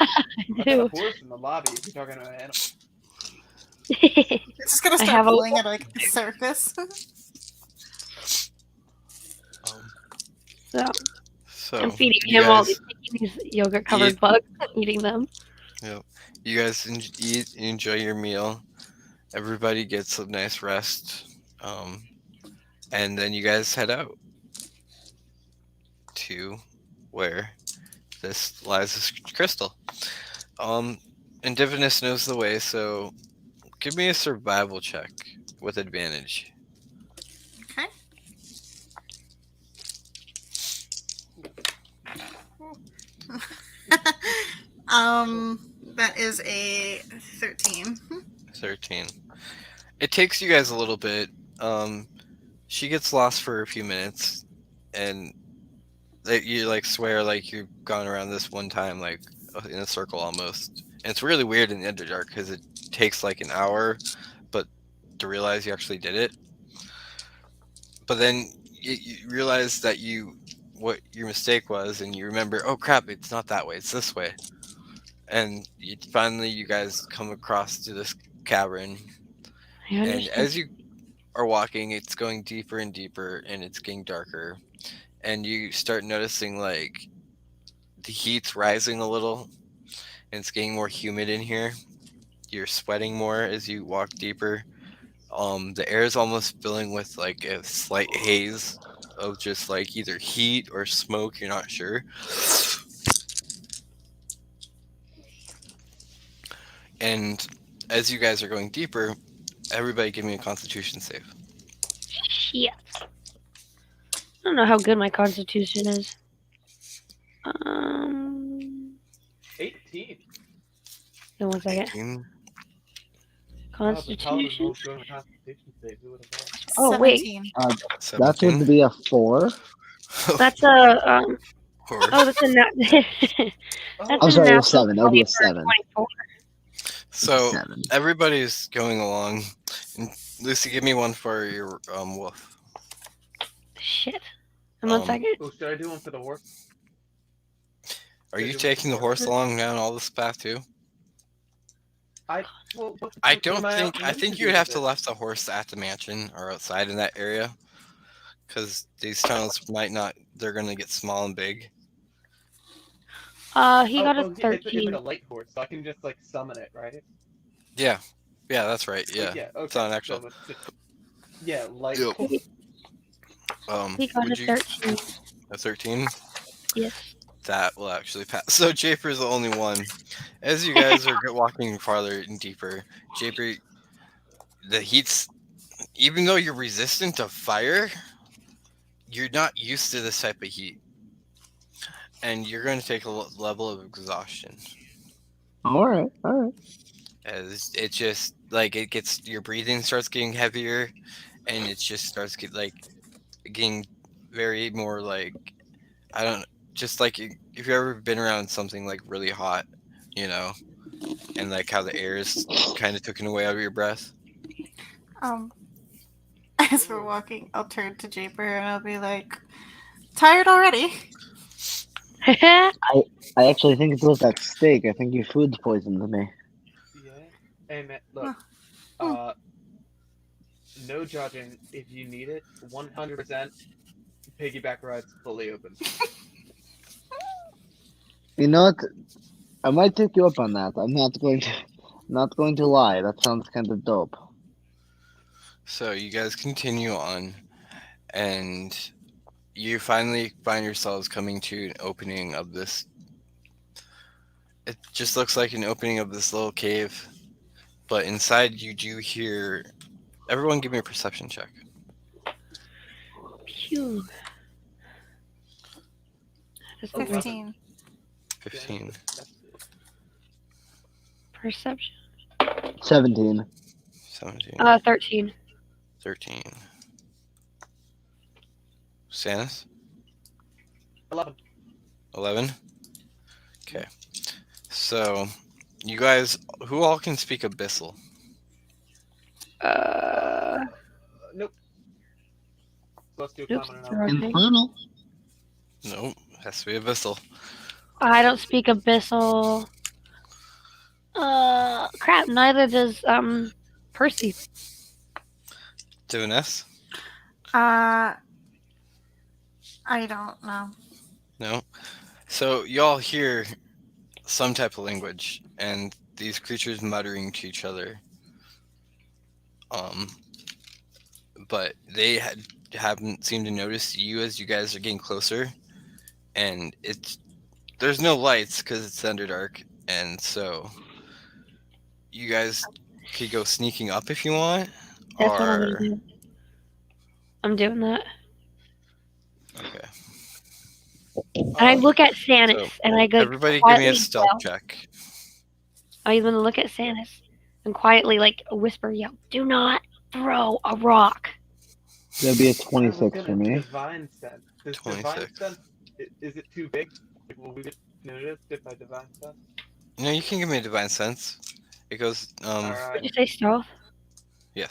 got do. a horse in the lobby if you're talking about animals. It's just gonna I start have a- pulling at like a circus. Um, So so I'm feeding you him all guys, these yogurt covered bugs, eating them. you guys eat, enjoy your meal. Everybody gets a nice rest, and then you guys head out to where this lies this crystal. And Divinus knows the way, so give me a survival check with advantage. Okay. That is a 13. 13. It takes you guys a little bit. She gets lost for a few minutes, and you like swear like you've gone around this one time like in a circle almost. And it's really weird in the Underdark because it takes like an hour, but to realize you actually did it. but then you realize that what your mistake was, and you remember, oh crap, it's not that way, it's this way. And finally, you guys come across to this cavern, I and understand. as you are walking, it's going deeper and deeper, and it's getting darker, and you start noticing like the heat's rising a little, and it's getting more humid in here. You're sweating more as you walk deeper. The air is almost filling with like a slight haze of just like either heat or smoke. You're not sure. And as you guys are going deeper, everybody give me a Constitution save. Shit. I don't know how good my constitution is. 18. Give me 1 second. 18. Oh, the paladin Constitution. rolls going to Constitution save. Who would have thought? Oh wait, 17. That's 17. would be a 4. that's a Or oh that's a that's Oh, I'm a sorry, it was natural 7. That would be 20 a for 7. 24. so 7. everybody's going along. And Lucy, give me one for your wolf. Shit. In 1 second. oh, should I do one for the horse? Are you taking the horse along down all this path too? Well, I what don't am think. I meant think to you would do have with to it? left the horse at the mansion or outside in that area, because these tunnels might not. They're gonna get small and big. He got a Yeah, it's like 13. a light horse, so I can just like summon it, right? Yeah, that's right. Like, Yeah, okay. it's not an actual. So it's just, yeah, light. Yep. He got a Would you 13. a 13? Yes. That will actually pass. So Japer's the only one. As you guys are walking farther and deeper, Japer, the heat's. Even though you're resistant to fire, you're not used to this type of heat, and you're going to take a level of exhaustion. All right. As it just like it gets your breathing starts getting heavier, and it just starts getting very more like I don't just like if you've ever been around something like really hot, you know, and like how the air is kind of taken away out of your breath. As we're walking, I'll turn to Japer and I'll be like, tired already? I actually think it was that steak. I think your food's poisoned to me. Yeah. Hey man, look. No judging. If you need it, 100% piggyback rides fully open. You know what? I might take you up on that. I'm not going to lie. That sounds kind of dope. So you guys continue on, and you finally find yourselves coming to an opening of this. It just looks like an opening of this little cave, but inside you do hear. Everyone, give me a perception check. Phew. 15. 15. Perception. 17. 17. 13. 13. Sanis? 11. 11? Okay. So, you guys, who all can speak Abyssal? Nope. Let's do a Oops, common the now. wrong thing. Infernal. No, has to be Abyssal. I don't speak Abyssal. Crap. Neither does Percy. Diviness? I don't know. No. So, y'all hear some type of language, and these creatures muttering to each other. But they haven't seemed to notice you as you guys are getting closer, and there's no lights because it's Underdark, and so you guys could go sneaking up if you want. That's what I'm gonna do. I'm doing that. Okay. And I look at Sanis and I go. Everybody, give me a quietly stealth yell. check. I'm gonna look at Sanis and quietly whisper, yell, "Do not throw a rock." That'd be a I was 26 gonna for me. Divine sense. Does divine 26. sense? Is it too big? Like, will we get noticed if I divine sense? No, you can give me a divine sense. It goes. Did Alright. you say stealth? Yes.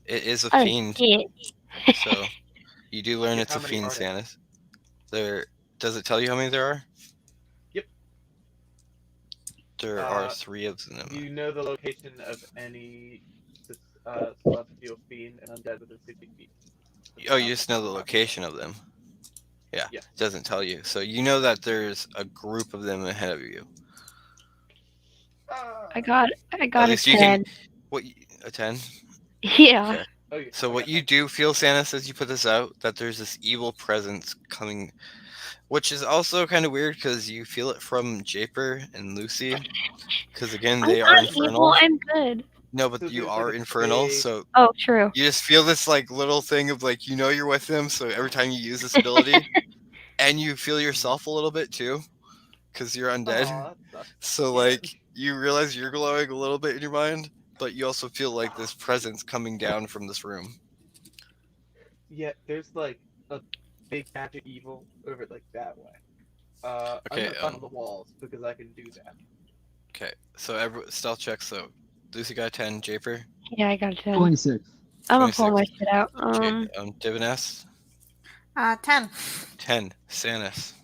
It is a Oh, fiend. shit. So You do learn Yeah, it's how a many fiend are there? Sanus. Does it tell you how many there are? Yep. There are 3 of them. You know the location of any celestial fiend and undead within 60 feet. Oh, you just know the location of them. Yeah, Yeah. it doesn't tell you. So you know that there's a group of them ahead of you. I got At a least you can. 10. A 10? Yeah. Okay. Oh yeah. So I what got you 19. do feel, Sanus, as you put this out, that there's this evil presence coming, which is also kind of weird because you feel it from Japer and Lucy, because again I'm they are not evil. infernal. I'm good. No, but So you there's like are a infernal, big. so Oh, true. you just feel this like little thing of like you're with them. So every time you use this ability, and you feel yourself a little bit too, because you're undead. Aw, that sucks. So Yeah. like you realize you're glowing a little bit in your mind, but you also feel like this presence coming down from this room. Yeah, there's like a big patch of evil over like that way. I'm Okay, gonna climb on the walls because I can do that. Okay, so stealth check. So Lucy got 10, Japer Yeah, I got a 10. 26. I'm gonna pull 26, my shit out. Diviness 10. 10, Sanus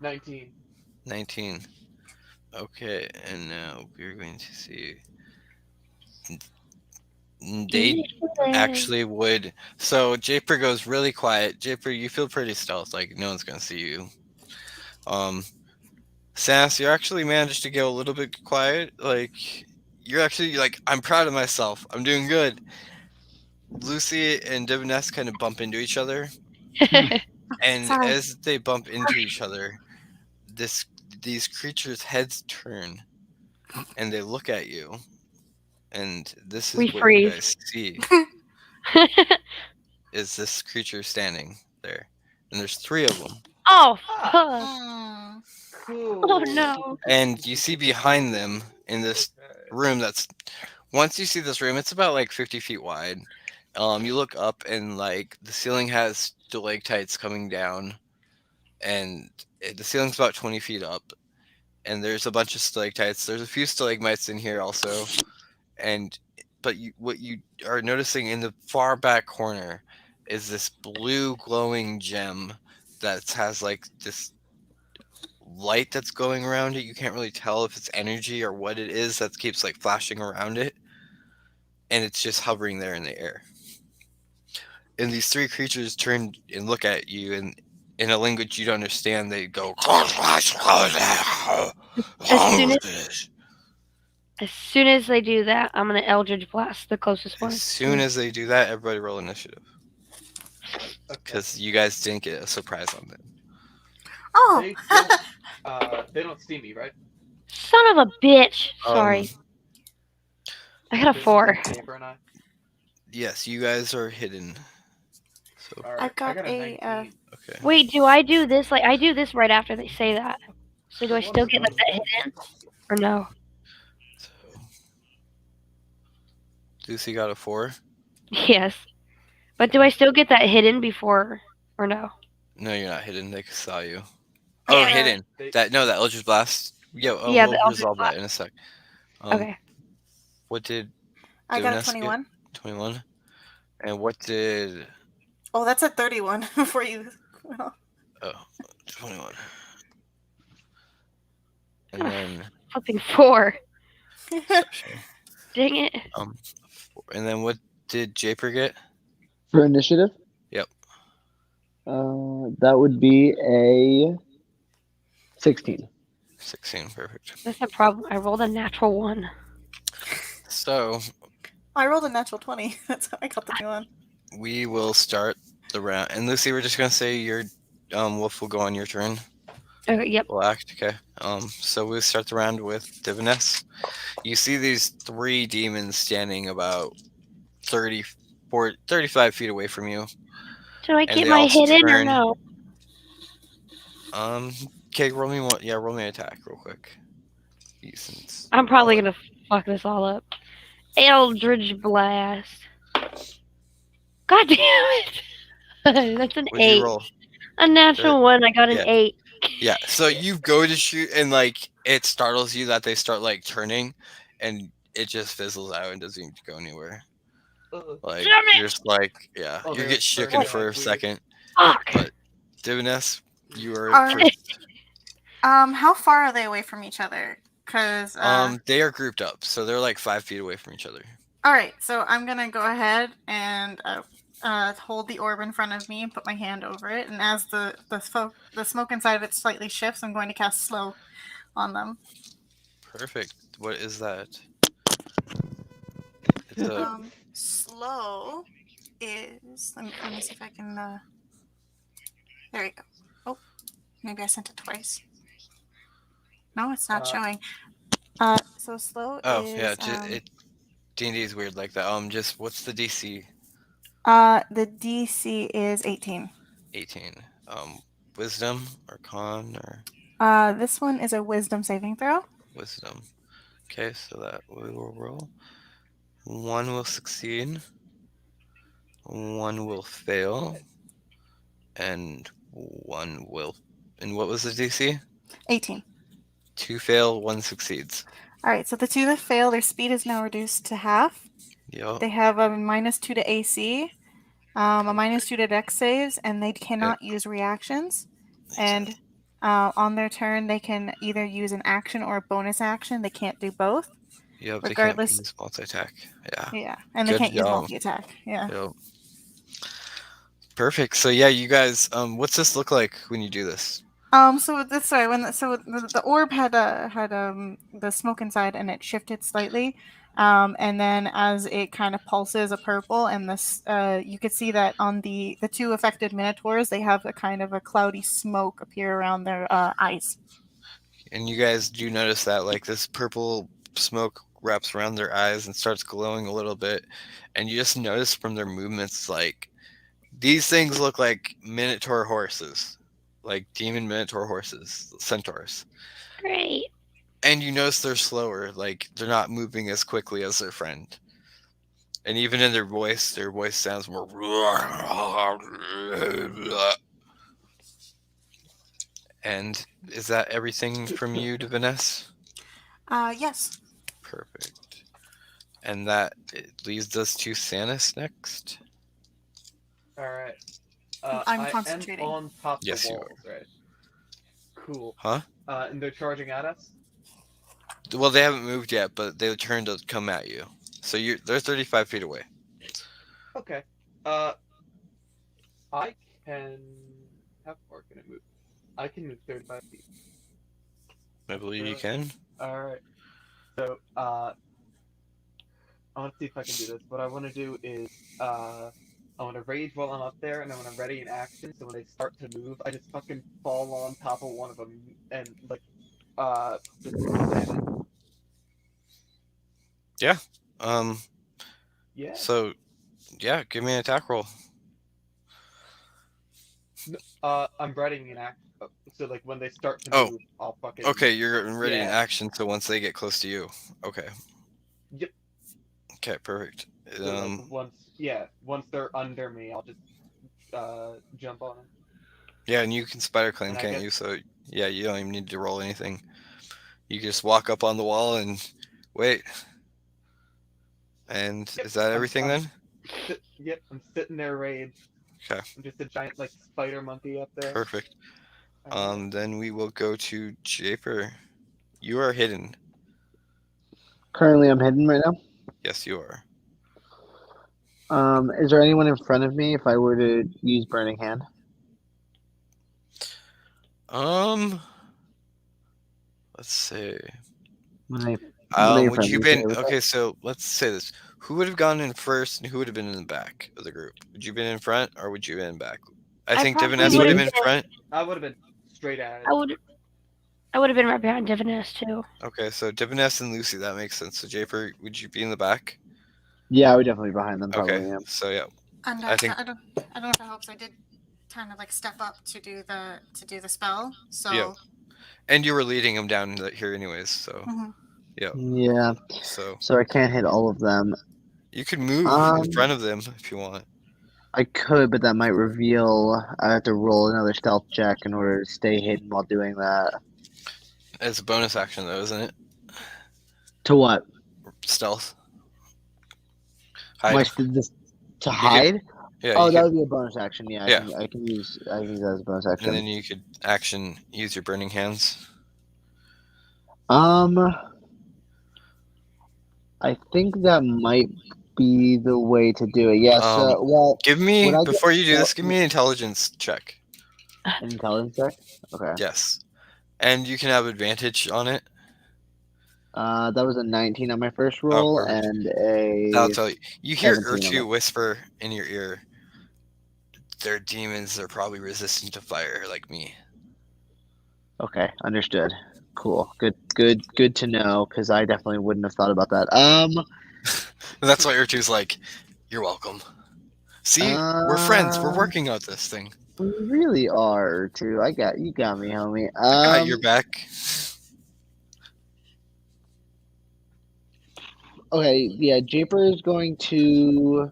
19. 19. Okay, and now we're going to see. They actually would. So Japer goes really quiet. Japer, you feel pretty stealth, like no one's gonna see you. Sanus, you actually managed to go a little bit quiet. Like you're actually like, I'm proud of myself. I'm doing good. Lucy and Diviness kind of bump into each other. And Sorry. as they bump into each other, these creatures' heads turn and they look at you. And this is We what you freeze. guys see is this creature standing there. And there's 3 of them. Oh, Ah, fuck. Mm. cool. Oh, no. And you see behind them in this room that's once you see this room, it's about like 50 feet wide. You look up and like the ceiling has stalactites coming down, and the ceiling's about 20 feet up. And there's a bunch of stalactites. There's a few stalagmites in here also, and what you are noticing in the far back corner is this blue glowing gem that has like this light that's going around it. You can't really tell if it's energy or what it is that keeps like flashing around it, and it's just hovering there in the air. And these 3 creatures turn and look at you, and in a language you don't understand, they go. As soon as they do that, I'm gonna Eldritch Blast the closest one. As soon as they do that, everybody roll initiative, Okay. because you guys didn't get a surprise on them. Oh. They don't see me, right? Son of a bitch. Sorry. I got a Just 4. Japer and I. Yes, you guys are hidden. So All right, I got a a, 19. okay. Wait, do I do this? Like, I do this right after they say that. So do I One still of get like them. that hidden? Or no? So Lucy got a 4. Yes. But do I still get that hidden before? Or no? No, you're not hidden. They saw you. Damn Oh, it. hidden. They, That Eldritch Blast. Yo, Yeah, the we'll Eldritch resolve that Blast. in a sec. Okay. What did I got a Diviness get? 21. 21. And what did? Oh, that's a 31 for you. Oh, 21. And then Flipping 4. perception. Dang it. And then what did Japer get? For initiative? Yep. That would be a 16. 16. Perfect. That's the problem. I rolled a natural 1. So I rolled a natural 20. That's how I got the 21. we will start the round. And Lucy, we're just gonna say your wolf will go on your turn. Okay, yep. Will act. Okay. So we'll start the round with Diviness. You see these 3 demons standing about 35 feet away from you. Do I And get they my all hidden or turn. no? Okay, roll me one. Yeah, roll me an attack real quick. Since I'm probably gonna fuck this all up. Eldritch Blast. God damn it! That's an What'd you 8. roll? A natural 1. I got an yeah. 8. Yeah, so you go to shoot and like it startles you that they start like turning, and it just fizzles out and doesn't even go anywhere. Like Damn it! you're just like, yeah, Oh, you they're get turning shooken for a weird. second. Fuck! But Diviness, you are Are- first. How far are they away from each other? Cause They are grouped up, so they're like 5 feet away from each other. all right, so I'm gonna go ahead and hold the orb in front of me and put my hand over it, and as the smoke inside of it slightly shifts, I'm going to cast slow on them. Perfect. What is that? It's a Slow is let me see if I can. There you go. Oh, maybe I sent it twice. No, it's not showing. So slow yeah. is D&D is weird like that. Just what's the DC? the DC is 18. 18. Wisdom or con or This one is a wisdom saving throw. wisdom. Okay, so that we will roll. One will succeed. One will fail. And one will. And what was the DC? 18. 2 fail, 1 succeeds. All right, so the two that fail, their speed is now reduced to half. Yep. They have a -2 to AC, a -2 to Dex saves, and they cannot use reactions. And on their turn, they can either use an action or a bonus action. They can't do both. Yep, Regardless. they can't use multi-attack. Yeah. Yeah, and they Good can't use job. multi-attack. Yeah. Yep. Perfect. So yeah, you guys, what's this look like when you do this? So this sorry when the orb had the smoke inside and it shifted slightly, and then as it kind of pulses a purple and this you could see that on the two affected minotaurs they have a kind of a cloudy smoke appear around their eyes. And you guys do notice that like this purple smoke wraps around their eyes and starts glowing a little bit, and you just notice from their movements like these things look like minotaur horses, like demon minotaur horses, centaurs. Great. And you notice they're slower, like they're not moving as quickly as their friend. And even in their voice sounds more. And is that everything from you, Diviness? Yes. Perfect. And that leads us to Sanus next. Alright. I'm I concentrating. am on top of Yes, the you walls, right? Cool. Huh? And they're charging at us? Well, they haven't moved yet, but they turn to come at you. So they're 35 feet away. Okay. I can... How far can I move? I can move 35 feet. I believe you can. Alright. So, I want to see if I can do this. What I want to do is, I want to rage while I'm up there, and I want to ready an action, so when they start to move, I just fucking fall on top of one of them, and, like, just stab it. Yeah. Yeah. So, yeah, give me an attack roll. I'm readying an action, so, like, when they start to Oh. move, I'll fucking... Okay, you're ready in Yeah. action, so once they get close to you. Okay. Yep. Okay, perfect. So, like, once they're under me, I'll just, jump on them. Yeah, and you can spider climb, And I can't get- you? So, yeah, you don't even need to roll anything. You just walk up on the wall and wait. And Yep, is that everything then? Yep, I'm sitting there raged. Okay. I'm just a giant, like, spider monkey up there. Perfect. Then we will go to Japer. You are hidden. Currently, I'm hidden right now. Yes, you are. Is there anyone in front of me if I were to use Burning Hand? Let's see. Would I Would you been with that? okay? So let's say this: who would have gone in first, and who would have been in the back of the group? Would you been in front, or would you been in back? I think probably Diviness would have would've been in front. I would have been straight at it. I would have been right behind Divinus too. Okay, so Diviness and Lucy, that makes sense. So Japer, would you be in the back? Yeah, I would definitely be behind them. Probably. Okay, Yeah. so yeah, And I think- I don't know if it helps. I did kind of like step up to do the spell. So Yeah. and you were leading them down here anyways. So Mhm. yeah, Yeah. so So I can't hit all of them. you could move in front of them if you want. I could, but that might reveal. I have to roll another stealth check in order to stay hidden while doing that. It's a bonus action though, isn't it? To what? Stealth. Hide. this to You could, hide? yeah, Oh, you that could, would be a bonus action. Yeah, yeah, I can use that as a bonus and action. then you could use your burning hands. I think that might be the way to do it. Yes. Well, Give me, when I before you do get this, give me an intelligence check. an intelligence check. Okay. Yes, and you can have advantage on it. That was a 19 on my first Oh, roll perfect. and I'll a tell you. You hear 17 on Urtu it. whisper in your ear. They're demons. They're probably resistant to fire, like me. Okay, understood. Cool. Good to know because I definitely wouldn't have thought about that. That's why Urtu's like, "You're welcome." See, we're friends. We're working out this thing. We really are too. You got me, homie. I got your back. Okay, yeah, Japer is going to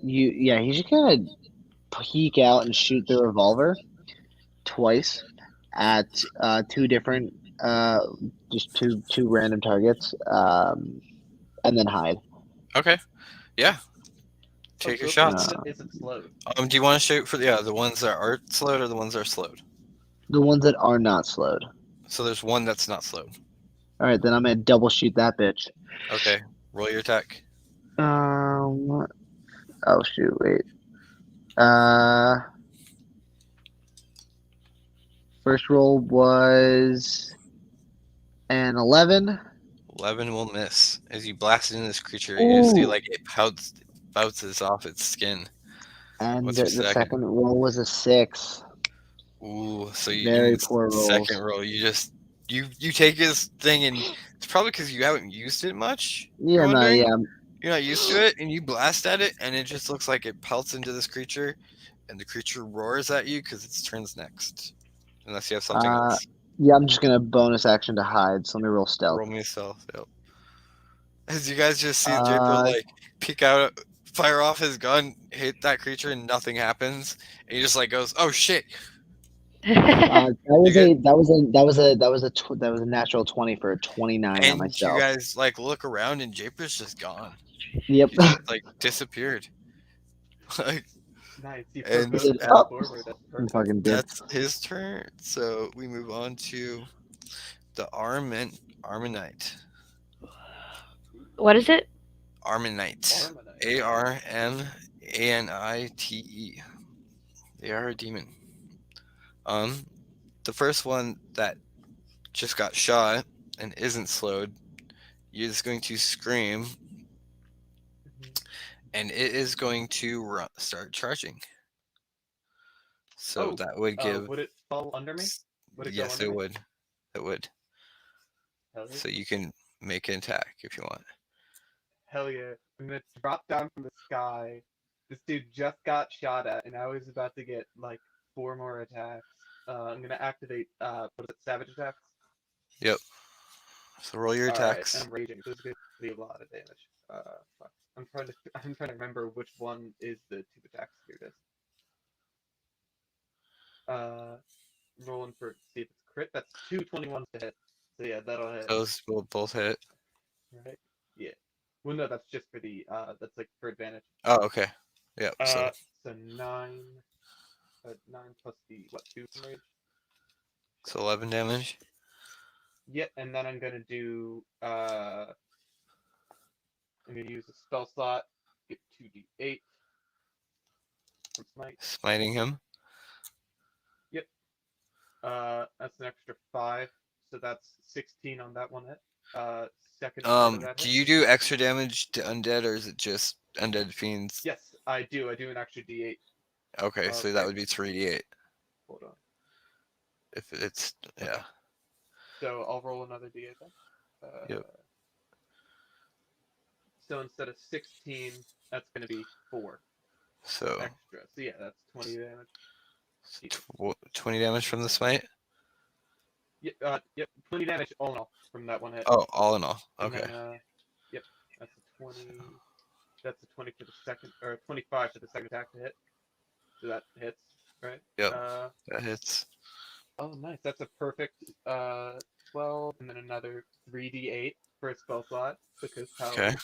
he's just gonna peek out and shoot the revolver twice at two different just two random targets, and then hide. Okay. Yeah. Take your shots. Is it slowed? Do you want to shoot for the ones that are slowed or the ones that are slowed? The ones that are not slowed. So there's one that's not slowed. All right, then I'm gonna double shoot that bitch. Okay. Roll your attack. Oh shoot, wait. First roll was an 11. 11 will miss. As you blast into this creature, you see like it bounces off its skin. And What's your the second roll was a 6. Ooh, so Very poor rolls. second roll, you take this thing and it's probably because you haven't used it much. Yeah, no, yeah. You're not used to it, and you blast at it, and it just looks like it pelts into this creature, and the creature roars at you because its turn's next. Unless you have something else. Yeah, I'm just gonna bonus action to hide. So let me roll stealth. Roll me stealth. Yep. As you guys just see Japer like peek out, fire off his gun, hit that creature, and nothing happens. And he just like goes, "Oh shit!" That was a natural 20 for a 29 on my And you stealth. guys like look around, and Japer's just gone. Yep. He just, like disappeared. Like, Nice. You and both Oh, forward. That's I'm perfect. fucking dead. that's his turn. So we move on to the Armanite. What is it? Armanite. ARMANITE. They are a demon. The first one that just got shot and isn't slowed, you're just going to scream, and it is going to start charging. So that would give. Would it fall under me? Would it Yes, go under me? would. It would. Hell yeah. So you can make an attack if you want. Hell yeah. I'm gonna drop down from the sky. This dude just got shot at, and I was about to get like 4 more attacks. I'm gonna activate what is it, savage attacks? Yep. So roll your attacks. Alright, I'm raging. This is gonna be a lot of damage. Fuck. I'm trying to remember which one is the 2 attacks here. This. Rolling for see if it's crit. That's 2 21s to hit. So yeah, that'll hit. Those will both hit. Right? Yeah. Well, no, that's just for the that's like for advantage. Oh, okay. Yep. So 9, 9 plus the 2 from rage. So 11 damage. Yep, and then I'm gonna do I'm gonna use a spell slot, get 2d8 from smite. Smiting him. Yep. That's an extra 5, so that's 16 on that one hit. Second part of that do hit. you do extra damage to undead, or is it just undead fiends? Yes, I do. I do an extra d8. Okay, so that would be 3d8. Hold on. If it's yeah. So I'll roll another d8 then. Yep. So instead of 16, that's gonna be 4 So extra. So yeah, that's 20 damage. 20 damage from the smite. Yep, 20 damage all in all from that one hit. Oh, all in all. Okay. Then, yep, that's a 20. That's a 20 for the second, or 25 for the second attack to hit. So that hits, right? Yep. That hits. Oh, nice. That's a perfect 12, and then another 3d8 first spell slot because Okay.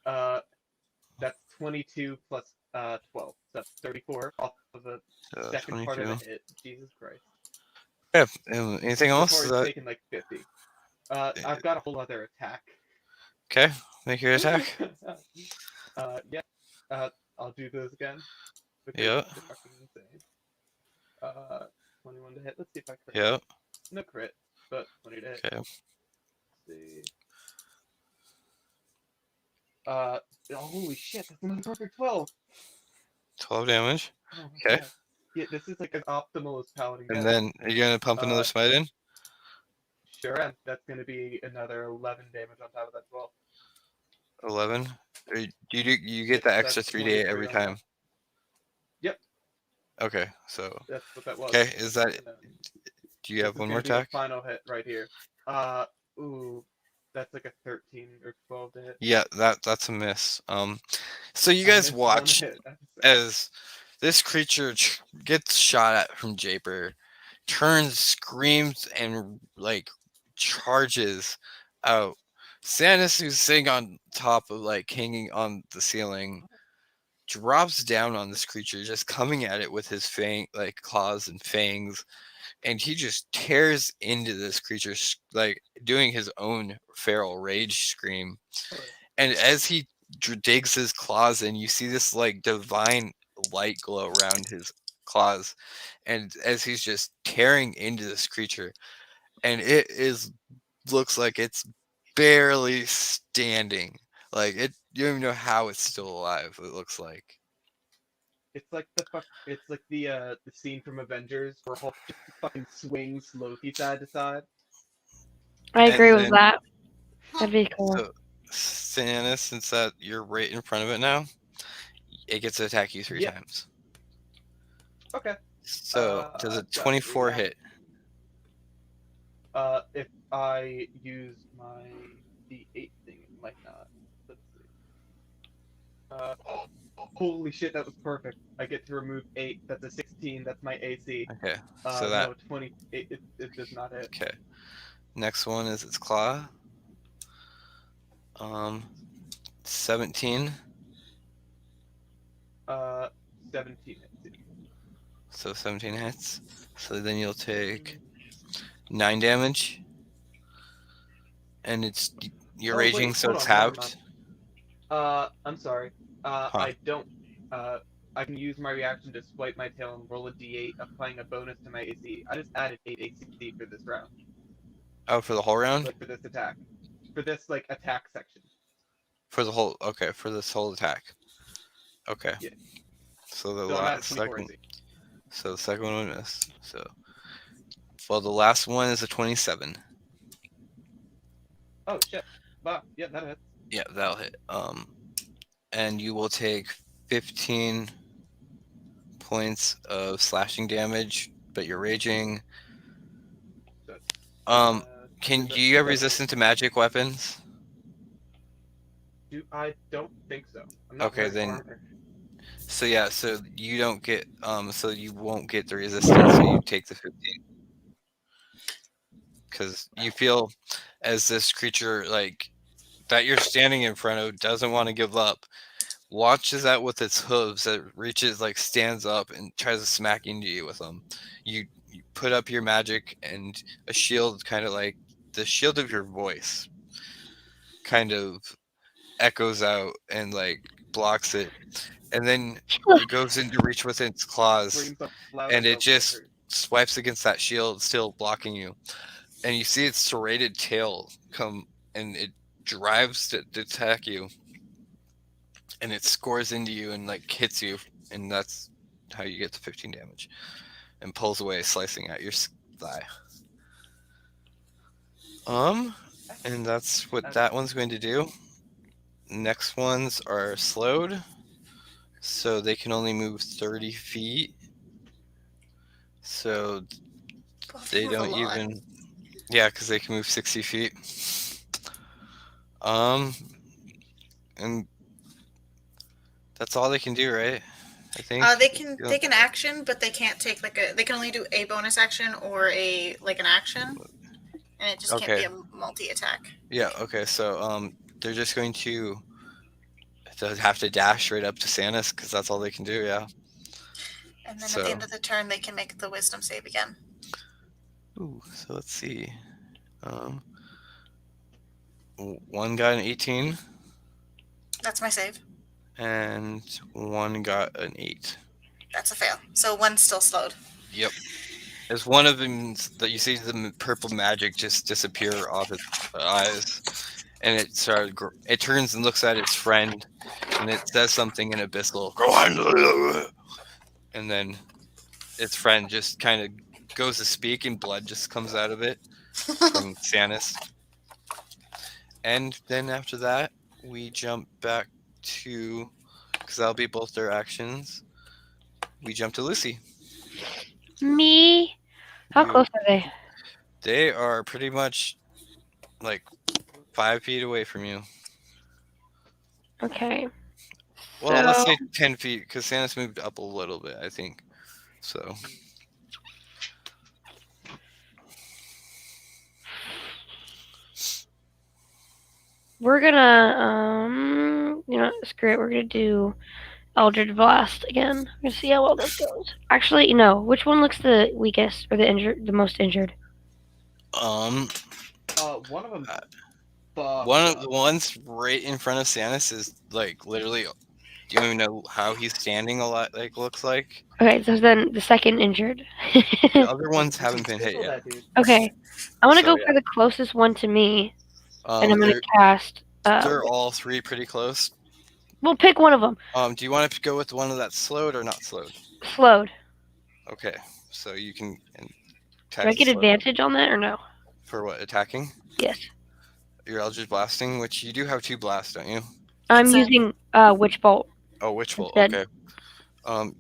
paladin. That's 22 plus 12. So that's 34 off of the So second part of 22. the hit. Jesus Christ. Yeah. Anything else? Before Is he's that taking like 50. I've got a whole other attack. okay? Make your attack. Yeah. I'll do those again because Yeah. they're fucking insane. 21 to hit. Let's see if I crit. Yeah. No crit, but 20 to hit. Okay. Let's see. Holy shit, that's another perfect 12. 12 damage. Oh my Okay. god. Yeah, this is like as optimal as paladin And gets. then are you gonna pump another smite in? Sure, and that's gonna be another 11 damage on top of that 12. 11. Or you get Yep, that that's extra 3d8 23 every on time. top. Yep, Okay. So that's what that was. okay. Is that? And, Do you have this is one gonna more be the attack? final hit right here. Ooh, that's like a 13 or 12 to hit. Yeah. That's a miss. So you I guys missed one watch hit. That's sad. as this creature gets shot at from Japer, turns, screams, and like charges out. Sanus, who's sitting on top of like hanging on the ceiling, drops down on this creature, just coming at it with his claws and fangs, and he just tears into this creature, like doing his own feral rage scream. Oh, And as he digs his claws in, you see this like divine light glow around his claws, and as he's just tearing into this creature, and it is looks like it's barely standing. Like you don't even know how it's still alive. It looks like. It's like the scene from Avengers where Hulk just fucking swings Loki side to side. I And agree with then that. That'd be cool. so Sanus, since that you're right in front of it now, it gets to attack you 3 Yep. times. Okay. So does a Got 24 react. hit? If I use my D8 thing, it might not. Let's see. Holy shit, that was perfect. I get to remove 8. That's a 16. That's my AC. Okay. So that No, 20. It does not hit. okay. Next one is its claw. 17. 17 hits. So 17 hits. So then you'll take 9 damage. And you're raging, wait, so hold it's on, never halved. I'm sorry. I don't. I can use my reaction to swipe my tail and roll a d8, applying a bonus to my AC. I just added 8 AC for this round. Oh, for the whole round? Like for this attack. For this like attack section. For the whole for this whole attack. Okay. Yeah. So the So I'm at last 24 second. AC. So the second one would miss. So well, the last one is a 27. Oh shit. Wow. Yeah, that hits. Yeah, that'll hit. And you will take 15 points of slashing damage, but you're raging. Can Is you have that- resistance to magic weapons? I don't think so. I'm not Okay, wearing then. armor. So yeah, so you don't get so you won't get the resistance, so you take the 15. Because you feel as this creature like that you're standing in front of doesn't want to give up, watches out with its hooves, that reaches like stands up and tries to smack into you with them. You put up your magic, and a shield, kind of like the shield of your voice, kind of echoes out and like blocks it, and then it goes into reach with its claws, Screams so loud and I it don't just hurt. swipes against that shield, still blocking you. And you see its serrated tail come, and it drives to attack you, and it scores into you and like hits you, and that's how you get the 15 damage, and pulls away, slicing at your thigh. And that's what that one's going to do. Next ones are slowed, so they can only move 30 feet. So they Move a don't lot. even, yeah, because they can move 60 feet. And that's all they can do, right? I think. They can action, but they can't take they can only do a bonus action or an action, and it just can't Okay. be a multi-attack. Yeah. Okay. So they're just going to have to dash right up to Sanus because that's all they can do. Yeah. And then at So. the end of the turn, they can make the wisdom save again. Ooh. So let's see. One got an 18, That's my save. and one got an 8. That's a fail. So one's still slowed. Yep. As one of them that you see the purple magic just disappear off its eyes, and it turns and looks at its friend, and it says something in abyssal. Go on. And then its friend just kind of goes to speak, and blood just comes out of it from Sanus. And then after that, we jump back to, because that'll be both their actions. We jump to Lucy. Me? How You- close are they? They are pretty much like 5 feet away from you. Okay. Well, let's So- say 10 feet, because Sanus moved up a little bit, I think. So. We're gonna, screw it. We're gonna do Eldritch Blast again. We're gonna see how well this goes. Actually, no. Which one looks the weakest or the most injured? Um, One of them. one of the ones right in front of Sanus is like literally. Do you even know how he's standing? A lot like looks like. Okay, so then the second injured. The other ones haven't been hit yet. Okay, I want to So, go for the closest one to me, and I'm gonna they're, cast. they're all 3 pretty close. We'll pick one of them. Do you want to go with the one that's slowed or not slowed? Slowed. Okay, so you can. Do I get advantage on that or no? For what, attacking? Yes. Your Eldritch Blasting, which you do have 2 blasts, don't you? I'm So- using Witch Bolt. Oh, Witch Bolt. Instead. Okay.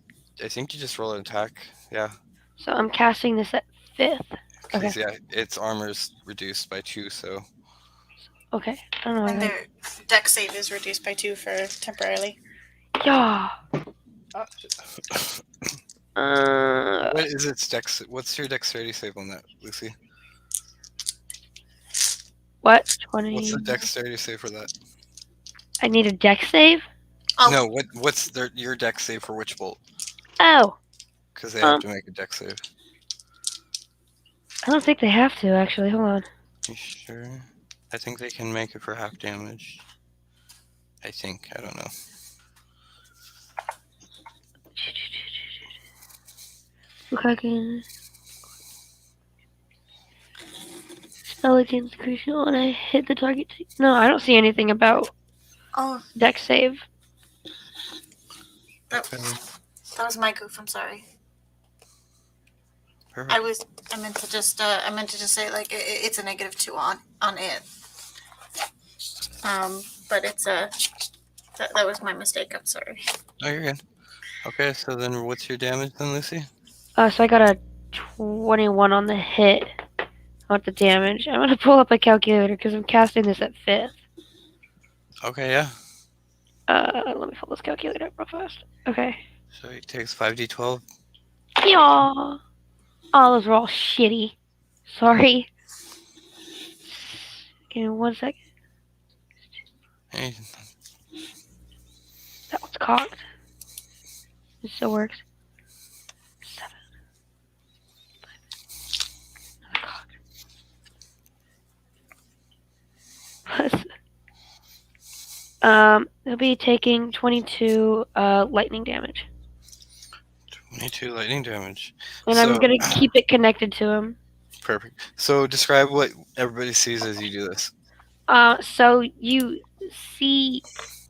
I think you just roll an attack. Yeah. So I'm casting this at 5th. Because yeah, its armor's reduced by 2, so. Okay. I don't know. And their deck save is reduced by 2 for temporarily. Yeah. What is its dex? What's your dexterity save on that, Lucy? What? 20. What's the dexterity save for that? I need a deck save? Oh, No, what's your dex save for Witch Bolt? Oh. Because they have to make a dex save. I don't think they have to, actually. Hold on. You sure? I think they can make it for half damage. I think. I don't know. Okay. Spell against creature when I hit the target. No, I don't see anything about oh, deck save. that was my goof. I'm sorry. Perfect. I meant to just say like it's a -2 on it. But it's that was my mistake. I'm sorry. Oh, you're good. Okay, so then what's your damage then, Lucy? So I got a 21 on the hit. On the damage. I'm gonna pull up a calculator because I'm casting this at 5th. Okay, yeah. Let me pull this calculator up real fast. Okay. So he takes 5d12. Yeah. Oh, those were all shitty. Sorry. Give me 1 second. Hey, That one's cocked. It still works. 7. 5. Another cocked. They'll be taking 22 lightning damage. 22 lightning damage. And I'm So- gonna keep it connected to him. Perfect. So describe what everybody sees as you do this. So you see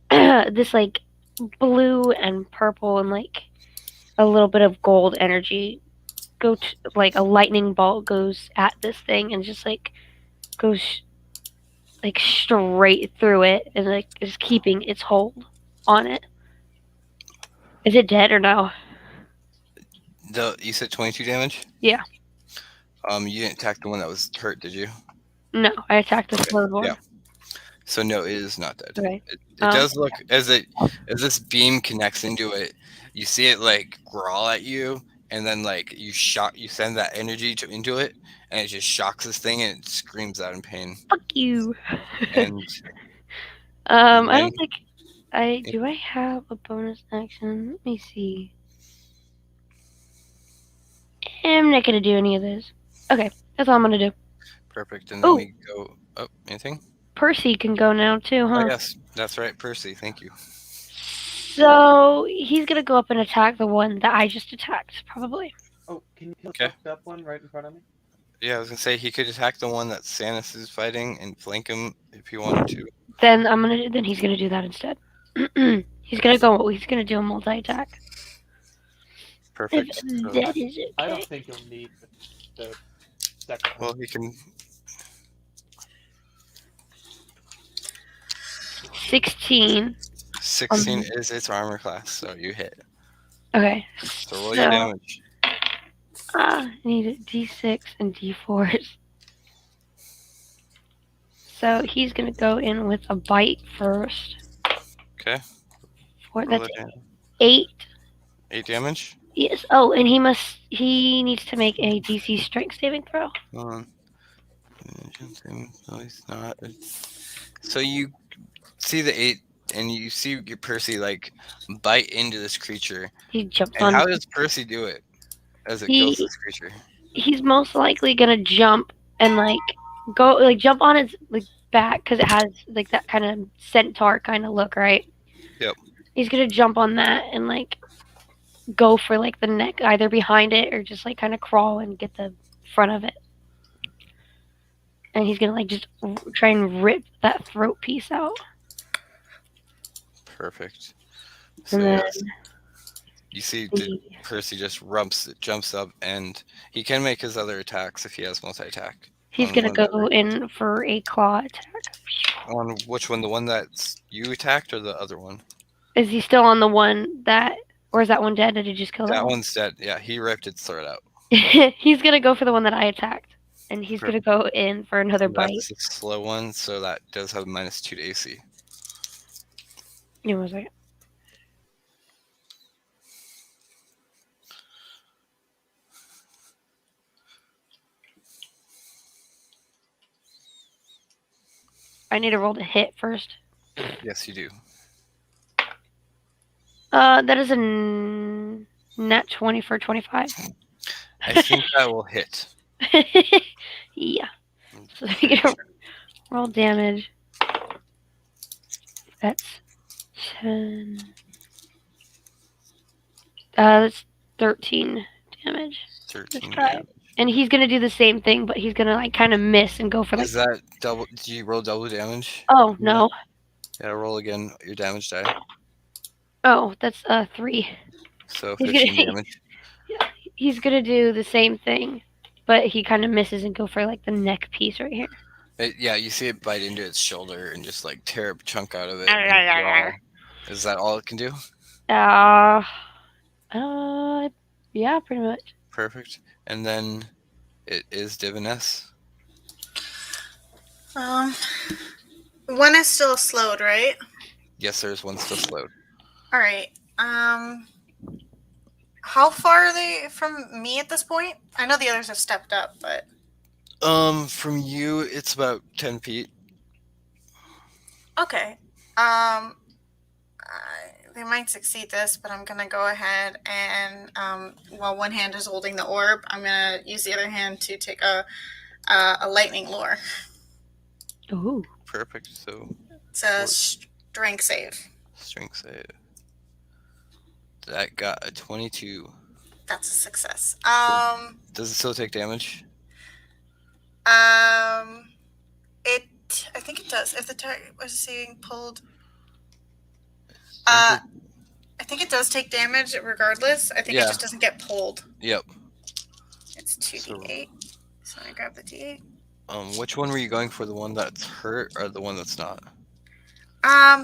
this like blue and purple and like a little bit of gold energy go to, like a lightning bolt goes at this thing and just like goes like straight through it and like is keeping its hold on it. Is it dead or no? You said 22 damage? Yeah. You didn't attack the one that was hurt, did you? No, I attacked the third one. Yeah. So no, it is not dead. Okay. It does look as this beam connects into it. You see it like growl at you, and then like you send that energy into it, and it just shocks this thing, and it screams out in pain. Fuck you. And I then don't think do. I have a bonus action? Let me see. I'm not gonna do any of this. Okay, that's all I'm gonna do. perfect, and then Oh, we go. Oh, anything? Percy can go now too, Oh huh? yes, that's right, Percy. Thank you. So he's gonna go up and attack the one that I just attacked, probably. Oh, can you kill Okay. the fucked up one right in front of me? Yeah, I was gonna say he could attack the one that Samus is fighting and flank him if he wanted to. Then he's gonna do that instead. He's gonna do a multi attack. If Perfect. So, that is I okay. don't think you'll need the second one. well, he can. 16. 16 is its armor class, so you hit. Okay. So roll your damage. I need a D6 and D4s. So he's gonna go in with a bite first. Okay. For Roll that's that damage. 8. 8 damage. Yes. Oh, and he needs to make a DC strength saving throw. Hold on. No, he's not. So you see the 8, and you see your Percy like bite into this creature. He jumps And on. how does Percy do it as it kills He this creature? he's most likely gonna jump and jump on its back because it has like that kind of centaur kind of look, right? Yep. He's gonna jump on that and go for the neck, either behind it or just kind of crawl and get the front of it. And he's gonna just try and rip that throat piece out. Perfect. So And then yes, you see Percy just jumps up, and he can make his other attacks if he has multi-attack. he's gonna go in for a claw attack. On which one? The one that you attacked, or the other one? Is he still on the one or is that one dead? Did he just kill that That one? one's dead. Yeah, he ripped its throat out. He's gonna go for the one that I attacked, and he's gonna go in for another bite. That's a slow one, so that does have -2 to AC. Give me a second. I need to roll to hit first. Yes, you do. That is a nat 20 for 25. I think that will hit. Yeah. So I'm we pretty get sure. roll damage. That's 10. That's 13 damage. 13 try it. damage. And he's gonna do the same thing, but he's gonna kind of miss and go for Is that double? Did you roll double damage? Oh no. Yeah, roll again your damage die. Oh, that's 3. So He's 15 gonna- damage. He's gonna do the same thing, but he kind of misses and go for the neck piece right here. Yeah, you see it bite into its shoulder and just tear a chunk out of it. And is that all it can do? Yeah, pretty much. Perfect. And then it is Diviness. One is still slowed, right? Yes, there's one still slowed. All right. How far are they from me at this point? I know the others have stepped up, but From you, it's about 10 feet. okay. They might succeed this, but I'm gonna go ahead and while one hand is holding the orb, I'm gonna use the other hand to take a lightning lure. Ooh. Perfect. So It's a strength save. strength save. That got a 22. That's a success. Does it still take damage? I think it does. If the target was being pulled, Don't I think it does take damage regardless. I think it just doesn't get pulled. Yep. It's 2d8. So I grab the d8. Which one were you going for? The one that's hurt or the one that's not?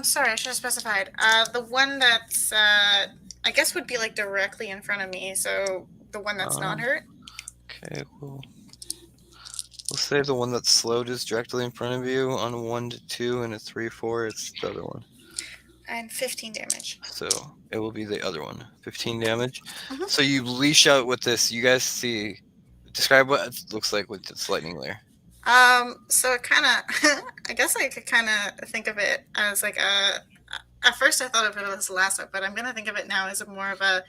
Sorry, I should have specified. The one that's I guess would be directly in front of me. So the one that's not hurt. Okay, we'll say the one that's slowed is directly in front of you on a 1 to 2 and a 3 4. It's the other one. And 15 damage. So it will be the other one. 15 damage. Mhm. So you leash out with this. You guys see. Describe what it looks like with its lightning layer. So it kind of, I guess I could kind of think of it as like a. At first, I thought of it as a lasso, but I'm gonna think of it now as more of a.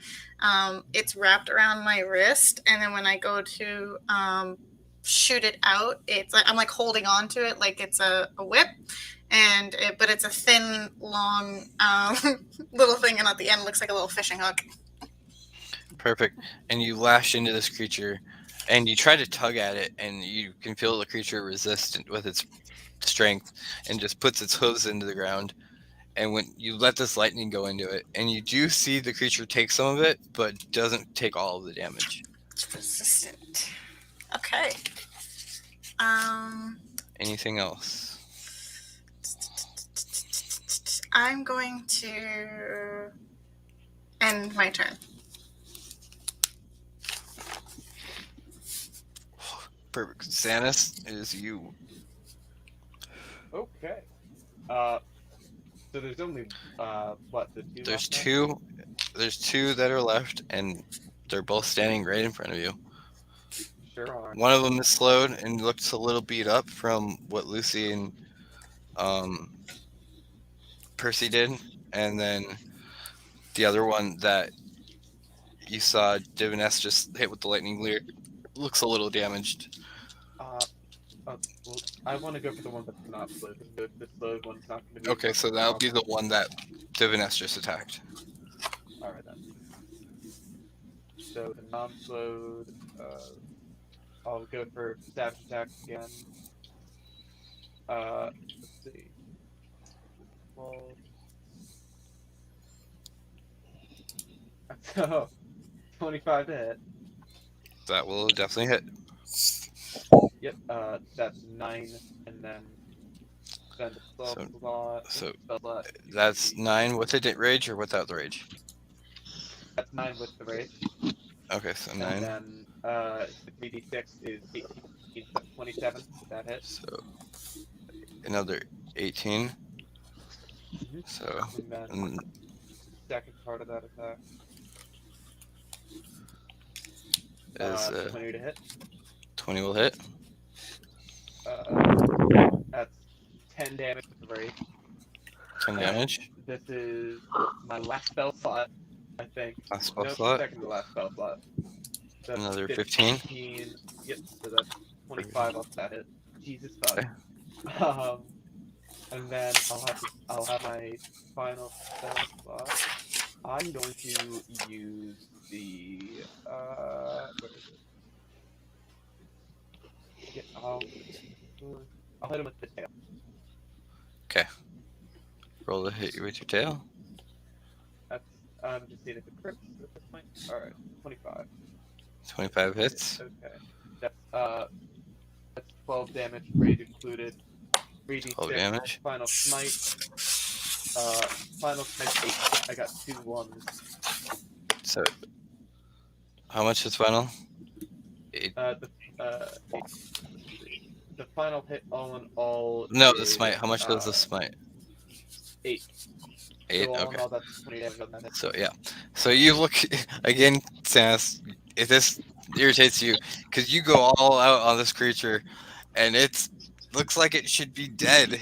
It's wrapped around my wrist, and then when I go to shoot it out, it's like I'm like holding on to it like it's a whip, but it's a thin, long little thing, and at the end it looks like a little fishing hook. Perfect. And you lash into this creature, and you try to tug at it, and you can feel the creature resist with its strength, and just puts its hooves into the ground. And when you let this lightning go into it, and you do see the creature take some of it, but doesn't take all of the damage. Resistant. Okay. Anything else? I'm going to end my turn. Perfect. Xanis, it is you. Okay. So there's only what the two. There's left now? two. There's two that are left, and they're both standing right in front of you. Sure are. One of them is slowed and looks a little beat up from what Lucy and Percy did, and then the other one that you saw Diviness just hit with the lightning leer looks a little damaged. Well, I want to go for the one that's not slowed. The slowed one's not going to be. Okay, so that'll be the one that Diviness just attacked. All right then. So the non-slowed, I'll go for savage attack again. Let's see. Well, so 25 to hit. That will definitely hit. Yep. That's 9, and then spend a spell slot. So spell slot. that's 9 with the rage or without the rage? That's 9 with the rage. Okay, so 9. And then the 3d6 is 18, 27. That hit. So another 18. Mm-hmm. So And then second part of that attack is 20 to hit. 20 will hit. That's 10 damage with the rage. 10 damage. This is my last spell slot, I think. Last spell Nope, slot. second to last spell slot. That's Another 15. Yep, so that's 25 off that hit. Jesus fuck. Okay. And then I'll have my final spell slot. I'm going to use the what is it? Yeah, I'll hit him with the tail. Okay. Roll to hit you with your tail. That's I'm just seeing if it crits at this point. Alright, 25. 25 hits. Okay. That's 12 damage, rage included. 3d6 12 damage. final smite. Final smite 8. I got 2 ones. So, how much is final? 8. The final hit all in all. No, is, the smite. How much does the smite? 8. 8. So all Okay. in all, that's 20 damage on that hit. So yeah. So you look again, Sans. If this irritates you, because you go all out on this creature, and it looks like it should be dead,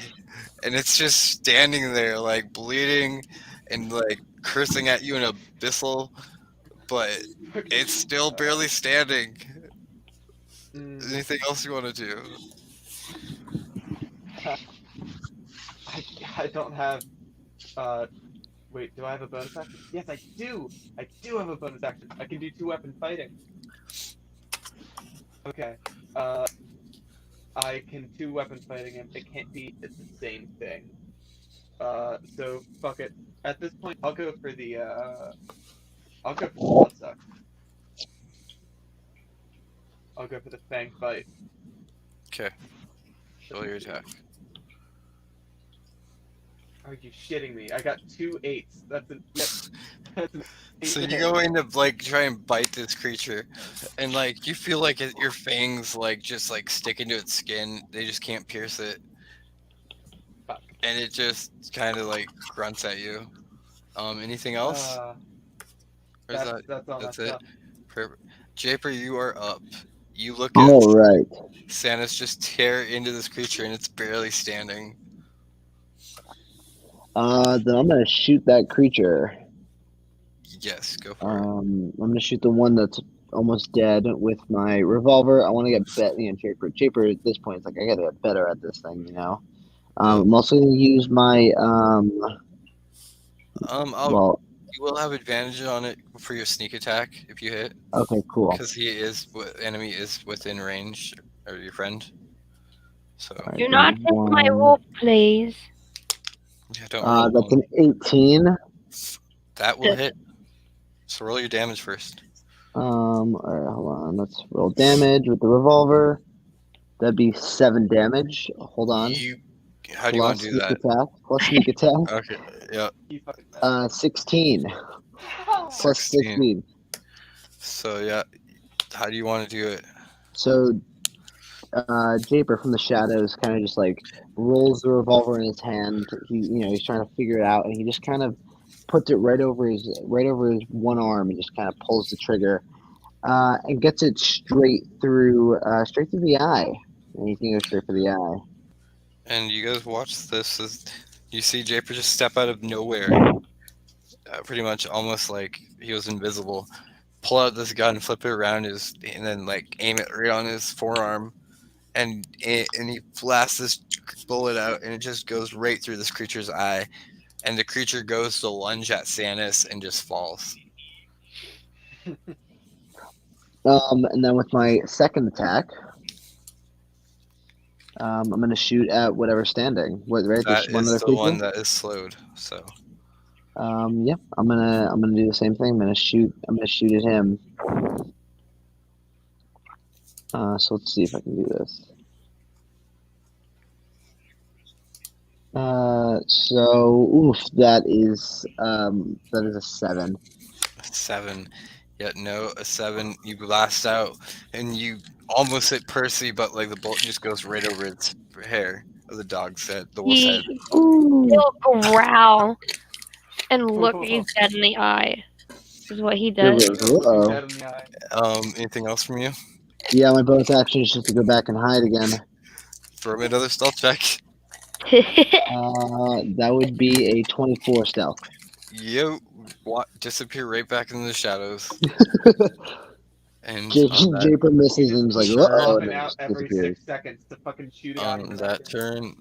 and it's just standing there like bleeding and like cursing at you in abyssal, but it's still barely standing. Anything else you want to do? I don't have. Wait, do I have a bonus action? Yes, I do. I do have a bonus action. I can do 2-weapon fighting. Okay. I can 2-weapon fighting him. It can't be. It's the same thing. So fuck it. At this point, I'll go for the. I'll go for the bloodsuck. I'll go for the fang fight. Okay. Roll your attack. Are you shitting me? I got 2 8s. That's an. Yep. That's an 8 So you hit. go in to like try and bite this creature, and like you feel like your fangs like just like stick into its skin. They just can't pierce it. Fuck. and it just kind of like grunts at you. Anything else? Or is that That's all my that's it? stuff. Perfect. Japer, you are up. You look at All right. Sanus just tear into this creature, and it's barely standing. Then I'm gonna shoot that creature. Yes, go for it. I'm gonna shoot the one that's almost dead with my revolver. I want to get Japer. Japer at this point is like I gotta get better at this thing, you know. Yep. I'm also gonna use my well, You will have advantage on it for your sneak attack if you hit, okay, cool. because enemy is within range, or your friend. So All right, Do then not hit my one. wolf, please. yeah, don't roll That's one. an 18. That will hit. So roll your damage first. All right, hold on. Let's roll damage with the revolver. That'd be 7 damage. Hold on. How do you want to do Sneak that? attack. Plus sneak attack. Okay, yeah, You fucking 16 plus 16. 16. So yeah, how do you want to do it? So Japer from the shadows kind of just like rolls the revolver in his hand. He's trying to figure it out, and he just kind of puts it right over his one arm and just kind of pulls the trigger, and gets it straight through the eye. And he's gonna go straight for the eye. And you guys watch this as you see Japer just step out of nowhere, pretty much almost like he was invisible. Pull out this gun, flip it around and then like aim it right on his forearm, and he blasts this bullet out, and it just goes right through this creature's eye, and the creature goes to lunge at Sanus and just falls. And then with my second attack, I'm gonna shoot at whatever's standing. Right? That There's one is other the creature. one that is slowed. So Yeah, I'm gonna do the same thing. I'm gonna shoot at him. So let's see if I can do this. That is a 7. 7. Yet no, a 7. You blast out, and you almost hit Percy, but like the bullet just goes right over its hair of the dog's head, the wolf's head. He'll growl and look you dead in the eye. Is what he does. dead in the eye. Anything else from you? Yeah, my bonus action is just to go back and hide again. Throw me another stealth check. That would be a 24 stealth. You disappear right back into the shadows. And Japer misses and is like, Sure. "Uh-oh," Popping and then out just every disappears. 6 seconds to fucking shoot it on that turn,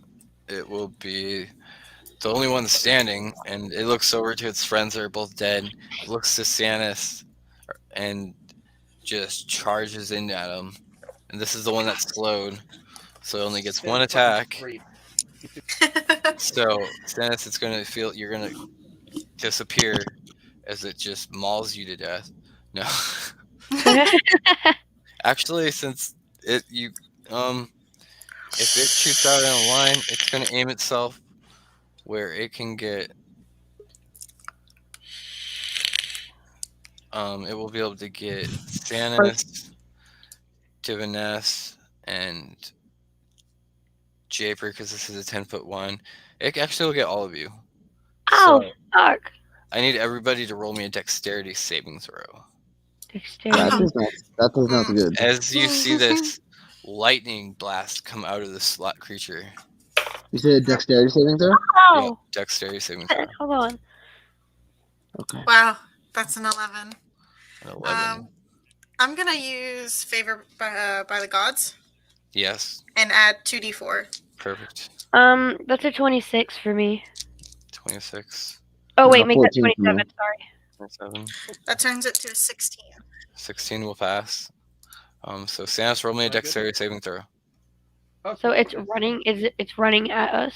it will be the only one standing, and it looks over to its friends that are both dead. It looks to Sanus and just charges in at him. And this is the one that's slowed, so it only gets one attack. So Sanus, it's gonna feel you're gonna disappear as it just mauls you to death. No, actually, since if it shoots out in a line, it's gonna aim itself where it can get. It will be able to get Sanus, Diviness, and Japer, because this is a 10-foot one. It actually will get all of you. Oh, So fuck. I need everybody to roll me a dexterity saving throw. Dexterity. That is not good. As you see this lightning blast come out of the slot creature. You said a dexterity saving throw? Oh, Yep, dexterity saving throw. hold on. Okay. Wow, that's an 11. An 11. I'm gonna use favor by the gods Yes, and add 2d4. perfect. That's a 26 for me. 26, Oh wait, No, make that 14 for me. 27. Sorry. 27, That turns it to a 16. 16 will pass. So Sanus, roll me a dexterity saving throw. So it's running. It's running at us?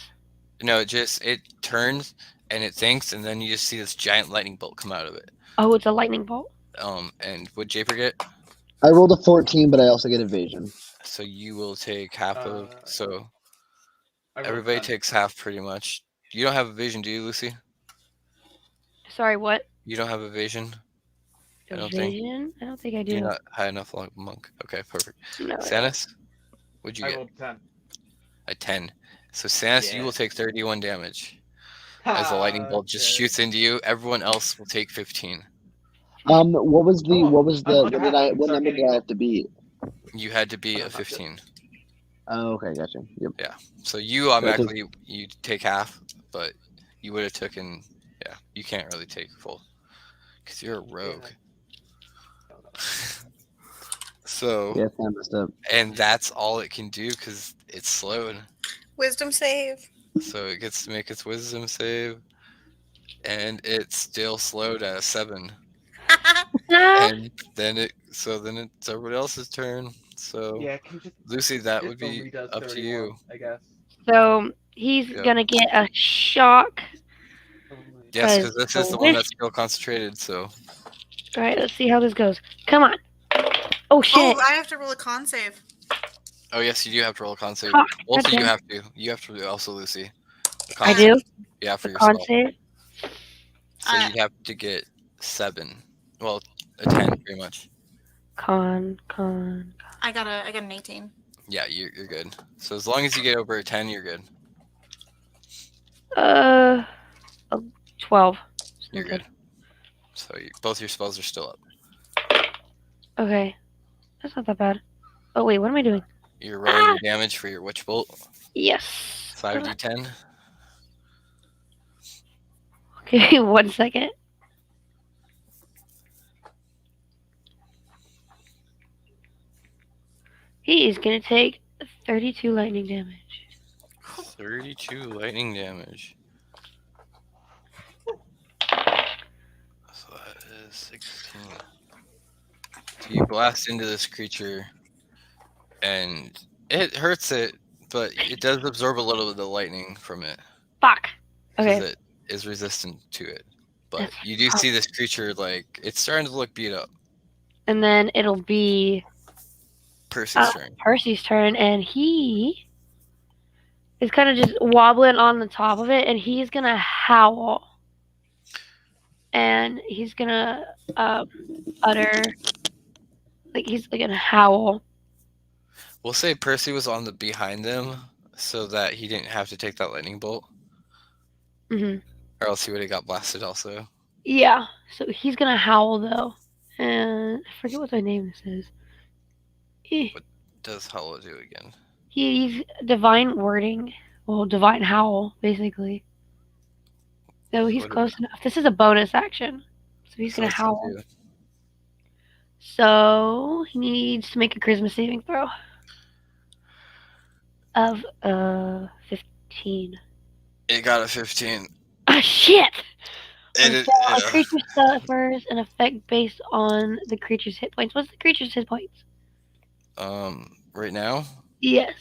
No, it turns and it thinks, and then you just see this giant lightning bolt come out of it. Oh, it's a lightning bolt. And would Japer get? I rolled a 14, but I also get evasion. So you will take half of. So I rolled everybody 10. takes half pretty much. You don't have evasion, do you, Lucy? Sorry, what? You don't have evasion. I don't think. Evasion? I don't think I do. You're not high enough, monk. Okay, perfect. No. Sanus, what'd you I get? rolled 10. A 10. So Sanis, you Yeah. will take 31 damage as the lightning bolt just Okay. shoots into you. Everyone else will take 15. What was the Oh, what was I'm the under what did half. I I can what start number did gaining I health. have to beat? You had to Oh, be no, a not good. 15. Oh, okay, gotcha. Yep. Yeah. So you So it took automatically you take half, but you would have taken. Yeah, you can't really take full because you're a rogue. Yeah. Oh, no. So yeah, I messed up. and that's all it can do because it's slowed. Wisdom save. So it gets to make its wisdom save, and it's still slowed at a 7. Ah, And then it's everybody else's turn. So Yeah, can just Lucy, that it would be only does up to 31, you. I guess. so he's Yep. gonna get a shock. Only. Yes, Because because this the is the one wish. that's still concentrated. So All right, let's see how this goes. Come on. Oh shit. Oh, I have to roll a con save. oh yes, you do have to roll a con save. Fuck. Both of you Goddamn. have to. You have to also, Lucy. A con I save. do. Yeah, for The con yourself. save. So you'd have to get 7. Well, a 10, pretty much. Con. I got an 18. Yeah, you're good. So as long as you get over a 10, you're good. Uh, a 12. You're good. So both your spells are still up. Okay. That's not that bad. Oh wait, what am I doing? You're rolling your damage for your witch bolt. Yes. 5d10. Okay, 1 second. He is gonna take 32 lightning damage. 32 lightning damage. So that is 16. So you blast into this creature, and it hurts it, but it does absorb a little bit of the lightning from it Fuck. because Okay. it is resistant to it. But That's you do fine. see this creature, like, it's starting to look beat up. And then it'll be Percy's turn. Percy's turn, and he is kind of just wobbling on the top of it, and he's gonna howl. And he's gonna utter, like, he's like gonna howl. We'll say Percy was on the behind them so that he didn't have to take that lightning bolt, Hmm. or else he would have got blasted also. Yeah. So he's gonna howl though, and I forget what the name this is. Eh, What does Hollow do again? He's divine wording, well, divine howl basically. So he's What do- close enough. This is a bonus action, so he's so gonna what's it howl. do? So he needs to make a charisma saving throw of 15. It got a 15. Ah shit! It, A creature suffers an effect based on the creature's hit points. What's the creature's hit points? right now, Yes.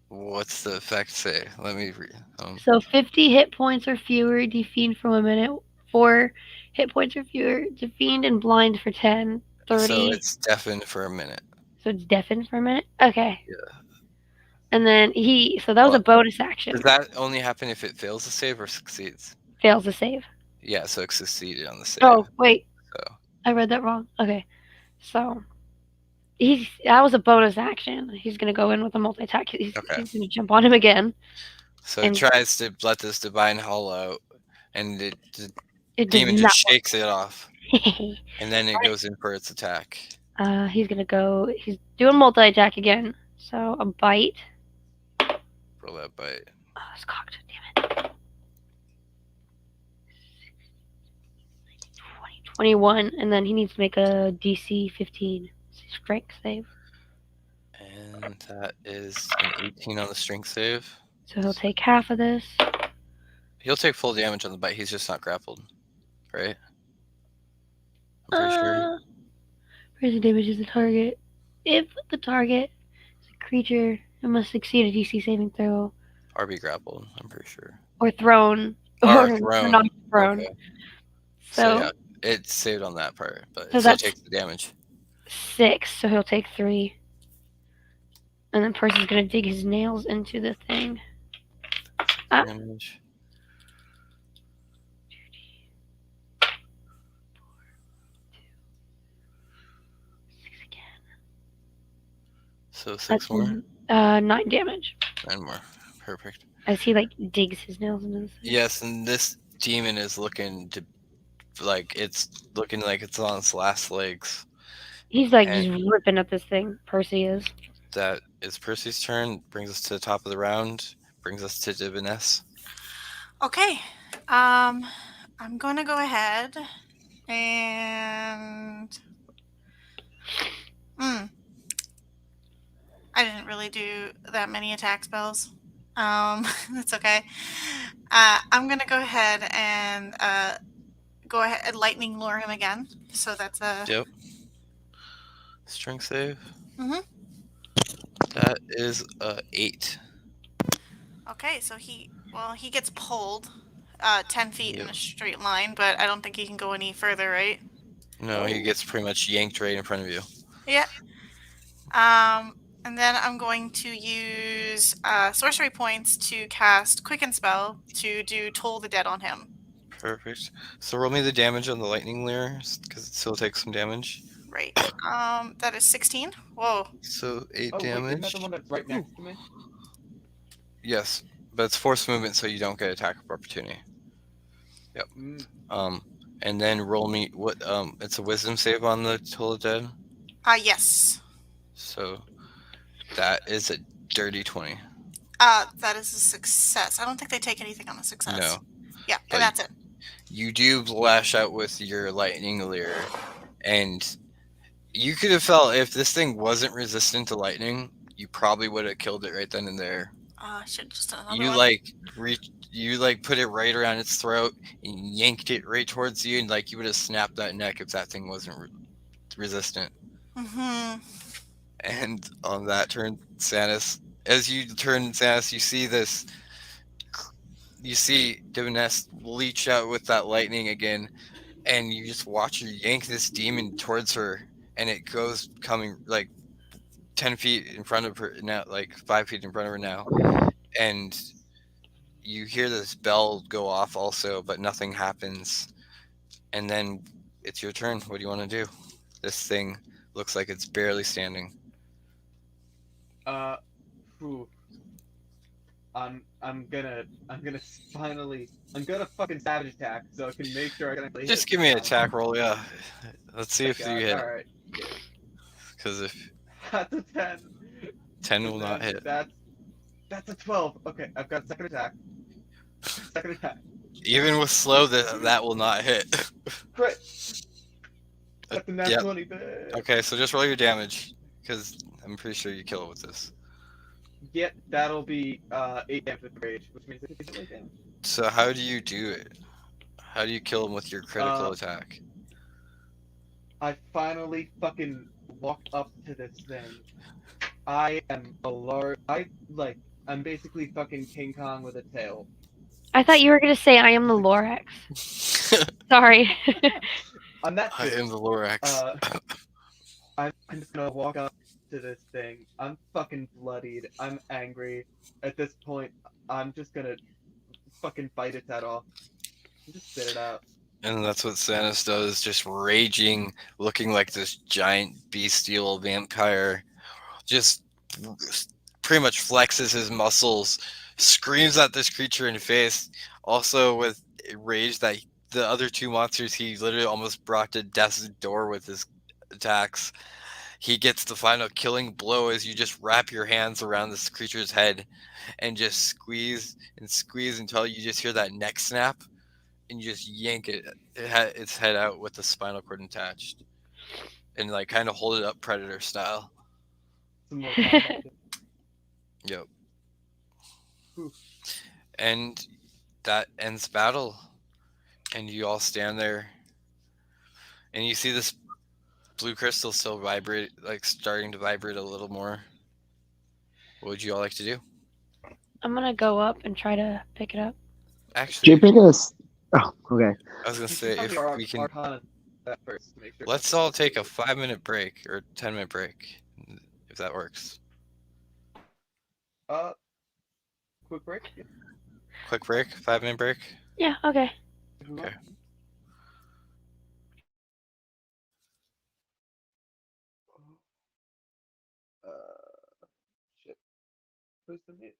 what's the effect say? Let me read. So 50 hit points or fewer, defiend for 1 minute. 4 hit points or fewer, defiend and blind for 10. 30. So it's deafened for a minute. So it's deafened for a minute? Okay. Yeah. And then so that was a Well, bonus action. Does that only happen if it fails to save or succeeds? Fails to save. Yeah, so it succeeded on the save. Oh, wait. So I read that wrong. Okay. So that was a bonus action. He's gonna go in with a multi attack. He's gonna jump on him again. So it tries to let this divine hull out, and the It demon does just shakes it off, not. and then it goes in for its attack. He's gonna go. He's doing multi attack again. So a bite. Roll that bite. Oh, it's cocked. Damn it. 20, 21, and then he needs to make a DC 15 strength save. And that is an 18 on the strength save. So he'll take half of this. He'll take full damage on the bite. He's just not grappled, right? I'm pretty sure. Prison damages the target. If the target is a creature, it must succeed a DC saving throw Or be grappled. I'm pretty sure. or thrown. Or thrown. Not thrown. Okay. So yeah, it's saved on that part, but So it still that's- takes the damage. 6, so he'll take 3. And then Percy's gonna dig his nails into the thing. Ah. Damage. So 6 more. 9 damage. And more. Perfect. As he like digs his nails into this thing. Yes, and this demon is looking to it's looking like it's on its last legs. He's like And just ripping at this thing. Percy is. that is Percy's turn. Brings us to the top of the round. Brings us to Diviness. Okay. I'm gonna go ahead and I didn't really do that many attack spells. That's okay. I'm gonna go ahead and go ahead and lightning lure him again. So that's a Yep. Strength save. Mhm. That is a 8. okay. So he gets pulled 10 feet in Yep. a straight line, but I don't think he can go any further, right? No, he gets pretty much yanked right in front of you. Yeah. And then I'm going to use sorcery points to cast Quicken Spell to do Toll the Dead on him. Perfect. So roll me the damage on the lightning layer, because it still takes some damage. Right. That is 16. Whoa. So 8 Oh wait, isn't that damage. the one that's right next to me? Yes, but it's forced movement, so you don't get attack of opportunity. Yep. And then roll me what? It's a wisdom save on the Toll of Dead. Yes. So that is a dirty 20. That is a success. I don't think they take anything on a success. No. Yeah, But and that's it. You do lash out with your lightning leer, and you could have felt if this thing wasn't resistant to lightning, you probably would have killed it right then and there. I should just done another You one. you put it right around its throat and yanked it right towards you, and you would have snapped that neck if that thing wasn't resistant. Mm-hmm. And on that turn, Sanus, as you turn Sanus, you see Divinest leech out with that lightning again, and you just watch her yank this demon towards her, and it goes coming 10 feet in front of her now, 5 feet in front of her now, and you hear this bell go off also, but nothing happens. And then it's your turn. What do you want to do? This thing looks like it's barely standing. Whew. I'm gonna fucking savage attack so I can make sure I can actually Just hit give me an this attack roll, yeah. Let's see if you hit. All right. Because if That's a 10. 10 will not hit. That's a 12. Okay, I've got second attack. Second attack. Even with slow, that will not hit. Crit. That's a nat Yep. 20, bitch. Okay, so just roll your damage, because I'm pretty sure you kill it with this. Yep, that'll be 8 damage with rage, which means it's decently damage. So how do you do it? How do you kill him with your critical attack? I finally fucking walked up to this thing. I am a large. I'm basically fucking King Kong with a tail. I thought you were gonna say I am the Lorax. Sorry. On that I am the Lorax. I'm just gonna walk up to this thing. I'm fucking bloodied. I'm angry. At this point, I'm just gonna fucking bite its head off. Just spit it out. And that's what Sanus does, just raging, looking like this giant bestial vampire. Just pretty much flexes his muscles, screams at this creature in the face, also with rage that the other two monsters he literally almost brought to death's door with his attacks. He gets the final killing blow as you just wrap your hands around this creature's head and just squeeze and squeeze until you just hear that neck snap, and you just yank its head out with the spinal cord attached, and kind of hold it up Predator style. Some more combat. Yep. Whew. And that ends battle, and you all stand there, and you see this blue crystal still vibrate, starting to vibrate a little more. What would you all like to do? I'm gonna go up and try to pick it up. Actually, JP goes. Oh, okay. I was gonna You should say probably if we can, Arcana that first to make sure. let's all take a 5-minute break or 10-minute break, if that works. Quick break. Yeah. Quick break, 5-minute break. Yeah, okay. Okay. Shit. supposed to make.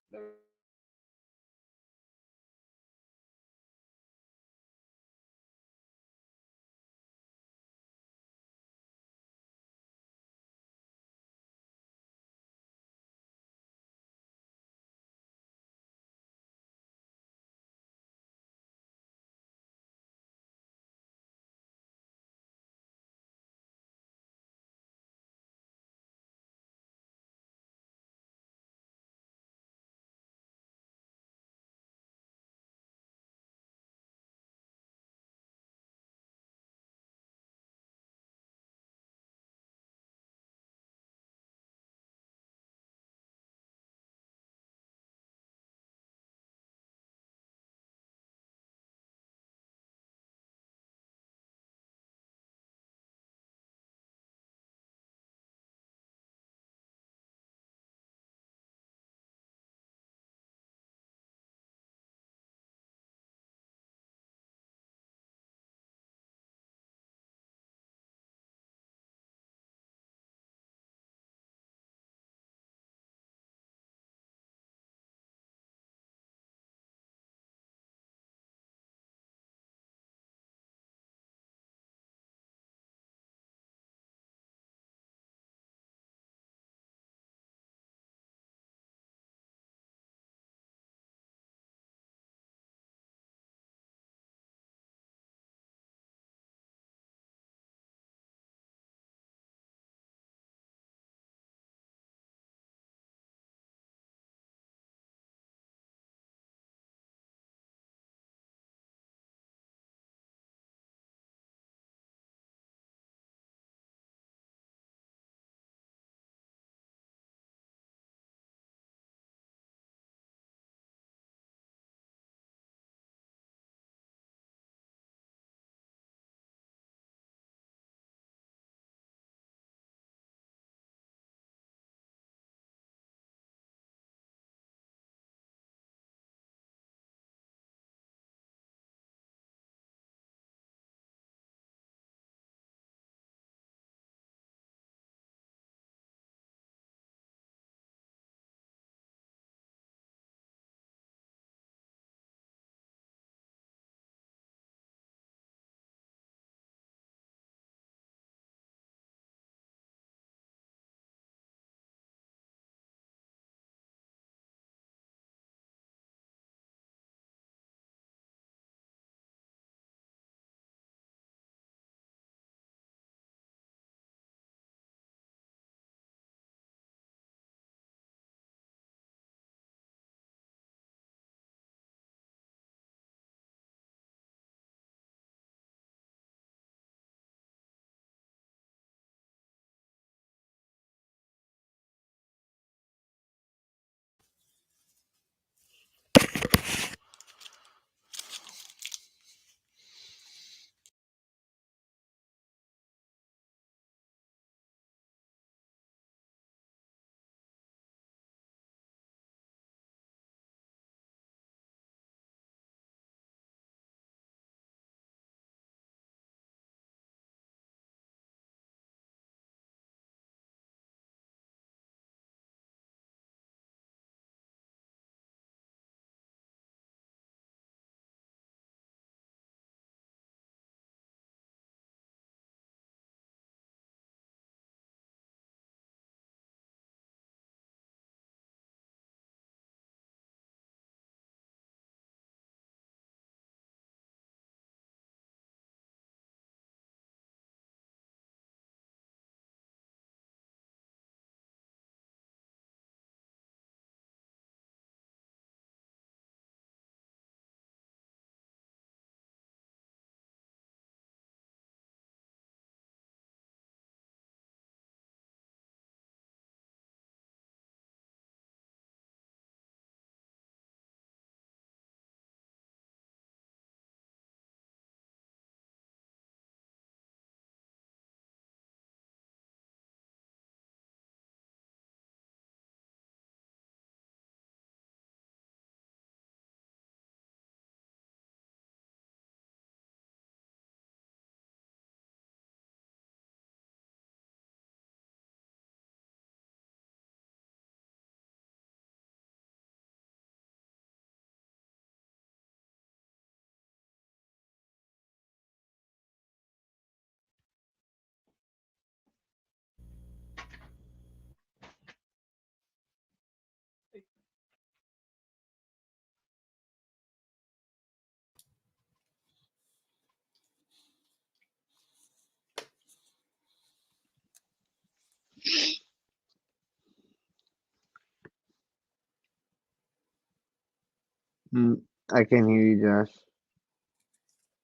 Mm, I can hear you, Josh.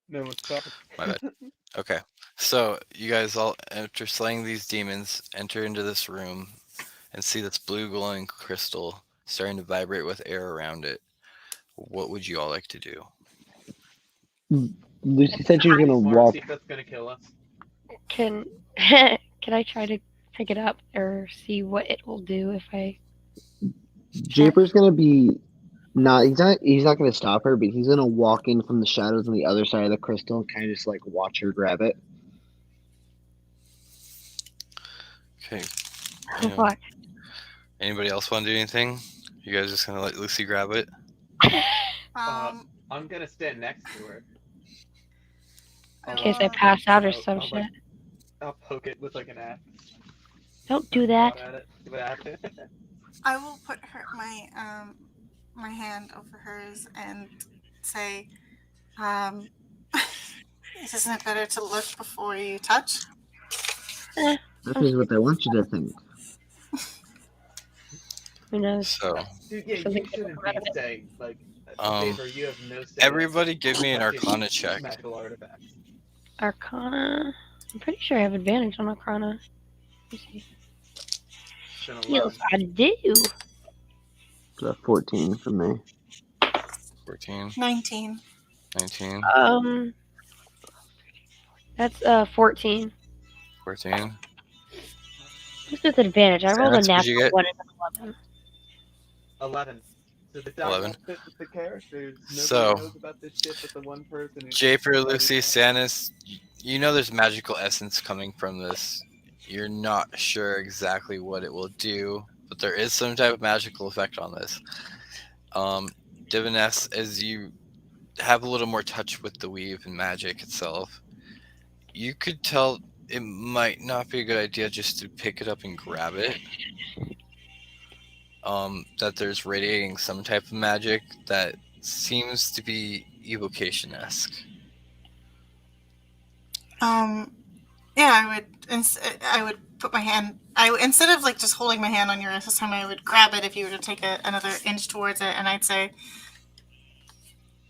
No, stop. My bad. Okay. So you guys all, after slaying these demons, enter into this room and see this blue glowing crystal starting to vibrate with air around it. What would you all like to do? Lucy said she was Pretty gonna smart. walk. See if that's gonna kill us. Can can I try to pick it up or see what it will do if I try? Japer's gonna be not. He's not gonna stop her, but he's gonna walk in from the shadows on the other side of the crystal and kind of just like watch her grab it. Okay. Oh, Anyone, fuck. anybody else want to do anything? You guys just gonna let Lucy grab it? I'm gonna stand next to her. In case I Uh, pass out or I'll- some I'll, shit. like, I'll poke it with like an axe. Don't do that. Swat at it, see what happens. I will put my hand over hers and say, isn't it better to look before you touch? Eh, That is what they want you to think. who knows? So, Dude, yeah, Something you shouldn't out be of it. saying like. Um, Saber, you have no say. everybody give me an Fucking Arcana check. Magical artifacts. Arcana. I'm pretty sure I have advantage on Arcana. Let me see. It's an Yes, 11. I do. So 14 for me. 14, 19. 19, That's 14. 14. Just with advantage. I rolled a Samus, what'd you natural get? 1 and an 11. 11. So the die 11. won't fit with the characters. Nobody So, knows about this shit but the one person who's Japer, already Lucy, done. Sanis, you know there's magical essence coming from this. You're not sure exactly what it will do, but there is some type of magical effect on this. Diviness, as you have a little more touch with the weave and magic itself, you could tell it might not be a good idea just to pick it up and grab it. That there's radiating some type of magic that seems to be evocation-esque. Yeah, I would put my hand. Instead of like just holding my hand on yours this time, I would grab it if you were to take another inch towards it, and I'd say,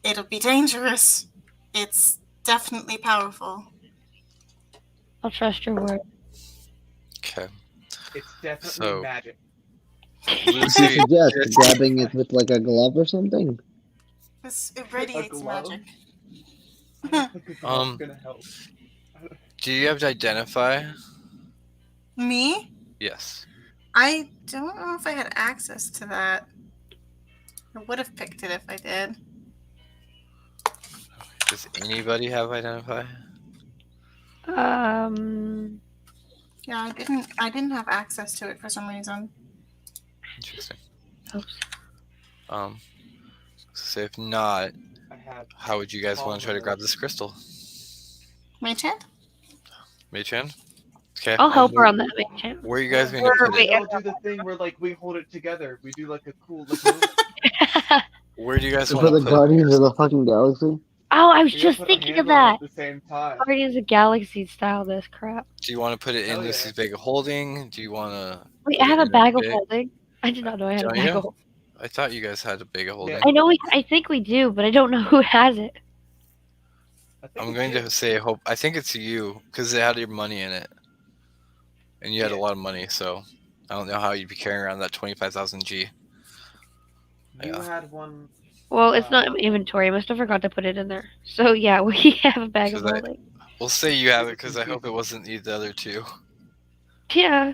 "It'll be dangerous. It's definitely powerful." I'll trust your word. Okay. It's definitely So- magic. You Lucy, suggest just- grabbing it with like a glove or something? It radiates glove? magic. I don't think a glove's Um, gonna help. do you have to identify? Me? Yes. I don't know if I had access to that. I would have picked it if I did. Does anybody have identify? Yeah, I didn't have access to it for some reason. Interesting. Oops. So if not, I have. how would you guys want to try to grab this crystal? Mage hand? Mage hand? Okay. I'll help her on that main channel. Where are you guys going Or to put wait, it? We'll do the thing where like we hold it together. We do like a cool like move. Where do you guys For want the to put Guardians it? of the fucking Galaxy? Oh, I was We just gotta put our thinking hands of on it that. at the same time. Guardians of Galaxy style this crap. Do you want to put it in Hell yeah. Lucy's bag of holding? Do you want to? Wait, Put I have it a in a bag of bag? holding. I did not know I had a Don't bag you? of holding. I thought you guys had a bag of holding. I know I think we do, but I don't know who has it. I think I'm we going do. to say hope. I think it's you because it had your money in it, and you had a Yeah. lot of money. So I don't know how you'd be carrying around that 25,000 G. You Yeah. had one. Well, it's not in my inventory. I must have forgot to put it in there. So yeah, we have a bag of 'Cause I- holding. We'll say you have it because I hope it wasn't the other two. Yeah.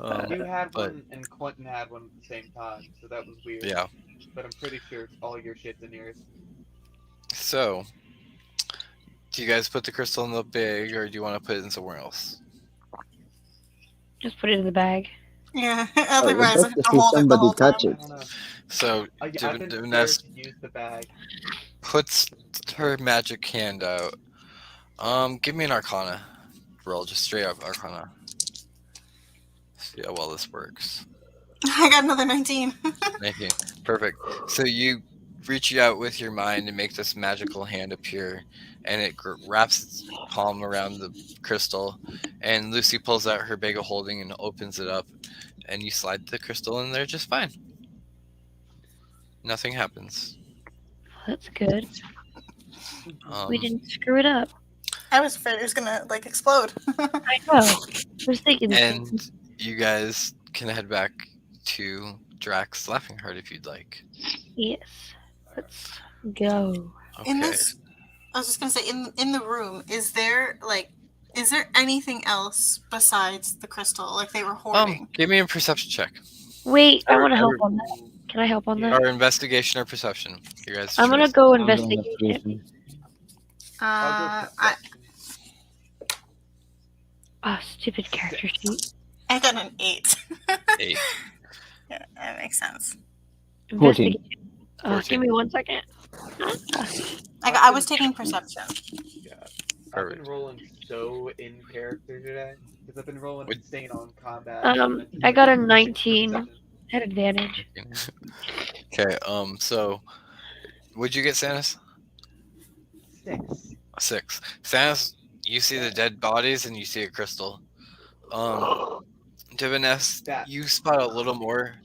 You had but- one and Quentin had one at the same time, so that was weird. Yeah. But I'm pretty sure it's all your shit's in yours. So, do you guys put the crystal in the bag, or do you want to put it in somewhere else? Just put it in the bag. Yeah, Oh, otherwise we're I have supposed to to see hold it the somebody whole time. touch I it. don't know. So, I've been Divinus scared to use the bag. puts her magic hand out. Give me an Arcana roll, just straight up Arcana. See how well this works. I got another 19. 19. Perfect. So you reach out with your mind and make this magical hand appear, and it wraps its palm around the crystal, and Lucy pulls out her bag of holding and opens it up, and you slide the crystal in there just fine. Nothing happens. That's good. We Um, didn't screw it up. I was afraid it was gonna like explode. I know. I was thinking the same. and you guys can head back to Drax Laughing Heart if you'd like. Yes. Let's go. In Okay. this, I was just gonna say, in the room, is there anything else besides the crystal? Like they were hoarding. Give me a perception check. Wait, I Or- want to help or- on that. Can I help on Yeah. that? Or investigation or perception. You guys I'm gonna choose. go I'll go investigation. investigation. I'll go I Oh, stupid character sheet. I got an 8. 8. Yeah, that makes sense. 14. Investigation. Give me 1 second. I was taking perception. Yeah. I've Perfect. been rolling so in character today because I've been rolling What- insane on combat. I got a 19 at advantage. Okay, so what'd you get, Sanus? 6. 6. Sanus, you see the dead bodies and you see a crystal. Diviness, That- you spot a little more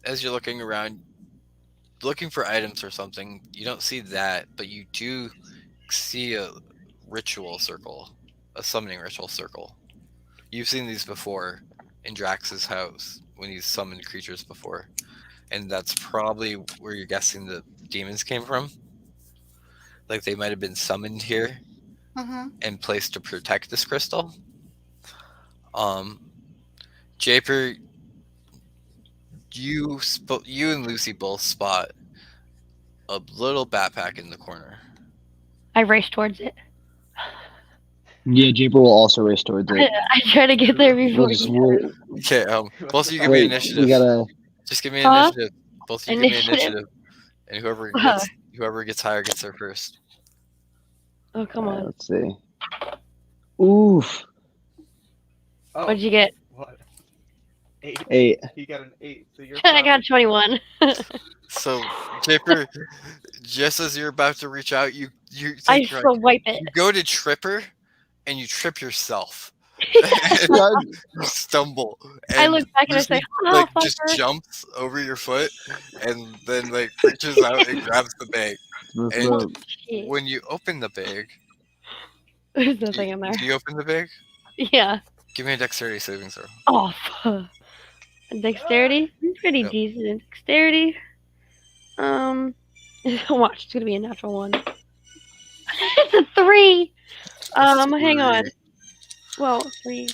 as you're looking around, looking for items or something. You don't see that, but you do see a ritual circle, a summoning ritual circle. You've seen these before in Drax's house when he's summoned creatures before. And that's probably where you're guessing the demons came from. Like they might have been summoned here Mm-hmm. and placed to protect this crystal. Japer, you and Lucy both spot a little backpack in the corner. I race towards it. Yeah, Japer will also race towards it. I try to get there before We'll just, he we'll, does. Okay, both of you give me wait, initiative. we gotta. Just give me Huh? initiative. Both of you give me Initiative? initiative. And Huh. whoever gets higher gets there first. Oh, come on. Let's see. Oof. Oh, What'd you get? what? 8. 8. He got an 8, so you're I got 21. So, Japer, just as you're about to reach out, you I take still wipe it. you go to trip her, and you trip yourself. And you stumble. And I look back and I say, Lucy, "Ah, like fucker." just jumps over your foot, and then like reaches out and grabs the bag. And Shit. when you open the bag, There's nothing in there. do you open the bag? Yeah. Give me a dexterity saving throw. Oh, fuck. Dexterity? Pretty Yep. decent. Dexterity. Watch, it's gonna be a natural one. It's a 3. Hang on. Well, 3,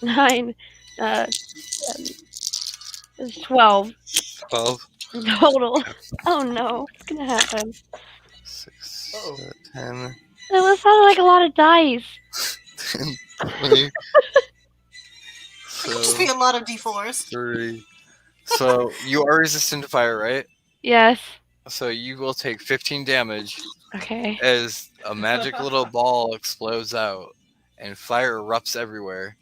9, 10. It's 12 12, total. Oh no, what's gonna happen? 6, Oh. 10, That sounded like a lot of dice. 20. Just be So a lot of D4s. 30. So you are resistant to fire, right? Yes. So you will take 15 damage Okay. as a magic little ball explodes out and fire erupts everywhere.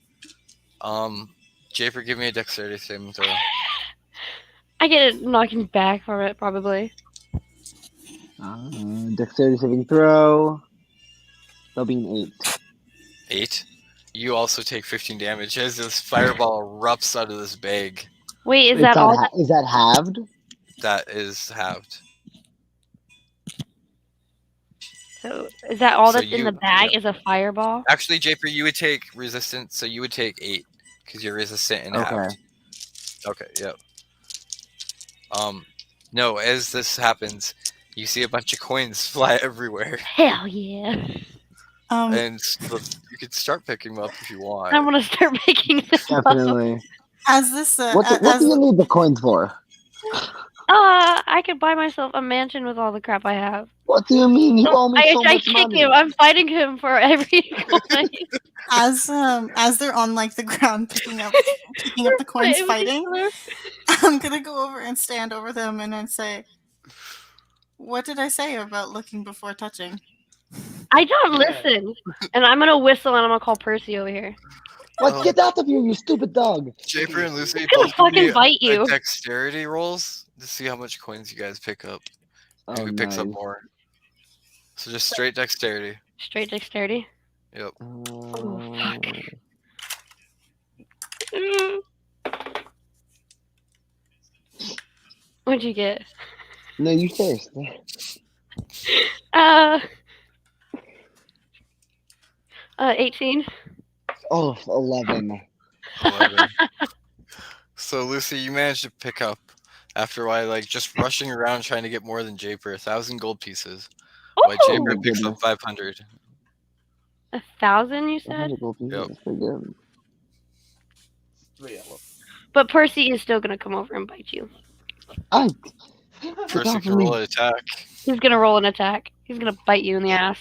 Japer, give me a dexterity saving throw. I get it knocking back from it, probably. Dexterity saving throw. That'll be an 8. 8. You also take 15 damage as this fireball erupts out of this bag. Wait, is that all? Is that halved? That is halved. So is that all So that's in you- the bag? yeah. Is a fireball? Actually, Japer, you would take resistance, so you would take 8 because you're resistant and Okay. halved. Okay, yep. No, as this happens, you see a bunch of coins fly everywhere, Hell yeah! and you could start picking them up if you want. I want to start picking them up. Definitely. As this, What do you need the coins for? I could buy myself a mansion with all the crap I have. What do you mean? You owe me so I much kick money. him. I'm fighting him for every coin. as they're on like the ground picking up the coins, Right, fighting, I'm gonna go over and stand over them and then say, "What did I say about looking before touching?" I don't listen, and I'm gonna whistle and I'm gonna call Percy over here. What? Get out of here, you stupid dog! Japer and Lucy He's gonna both give me fucking bite you. a dexterity rolls to see how much coins you guys pick up. And Oh, who picks up nice. more? So just straight dexterity. Straight dexterity. Yep. Oh, fuck. What'd you get? No, you first. Uh, 18. Oh, 11. 11. So Lucy, you managed to pick up after a while, like just rushing around trying to get more than Japer, 1,000 gold pieces. While Oh Ooh! my Japer picks up goodness. 500. 1,000, you said? 100 gold pieces. Yep. That's pretty good. 3 yellow. But Percy is still gonna come over and bite you. I Percy off can of me. roll an attack. He's gonna roll an attack. He's gonna bite you in the ass.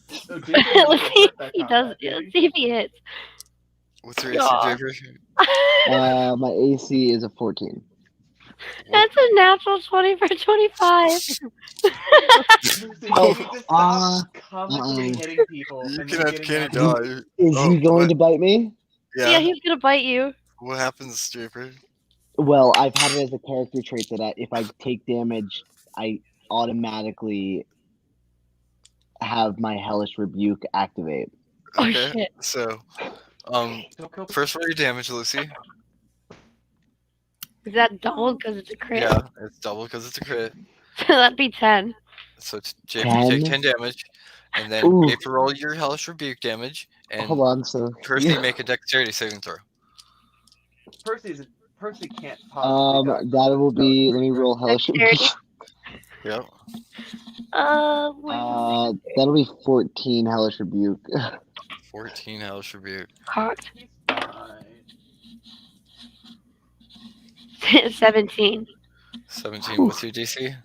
So Jason Let's needs to see if hurt that he does. combat, did Let's he? see if he hits. What's your AC, Aw. Japer? My AC is a 14. That's a natural 20 for 25. Lucy, Oh, can you just stop comically uh-oh. hitting people You and can then have getting Kenny natural? die. Is Oh, he going what? to bite me? Yeah, he's gonna bite you. What happens, Japer? Well, I've had it as a character trait that if I take damage, I automatically have my hellish rebuke activate. Oh Okay, shit. so Don't kill first roll your damage, Lucy. Is that doubled because it's a crit? Yeah, it's double because it's a crit. So that'd be 10. So Japer, you take 10 damage, and then Ooh. Japer roll your hellish rebuke damage, and Hold on, so Percy make a dexterity saving throw. Percy can't possibly die. that will be. Let me roll hellish rebuke. Dexterity. Yep. Where's That'll be 14 hellish rebuke. 14 hellish rebuke. cocked? He's fine. 17. 17. What's your DC?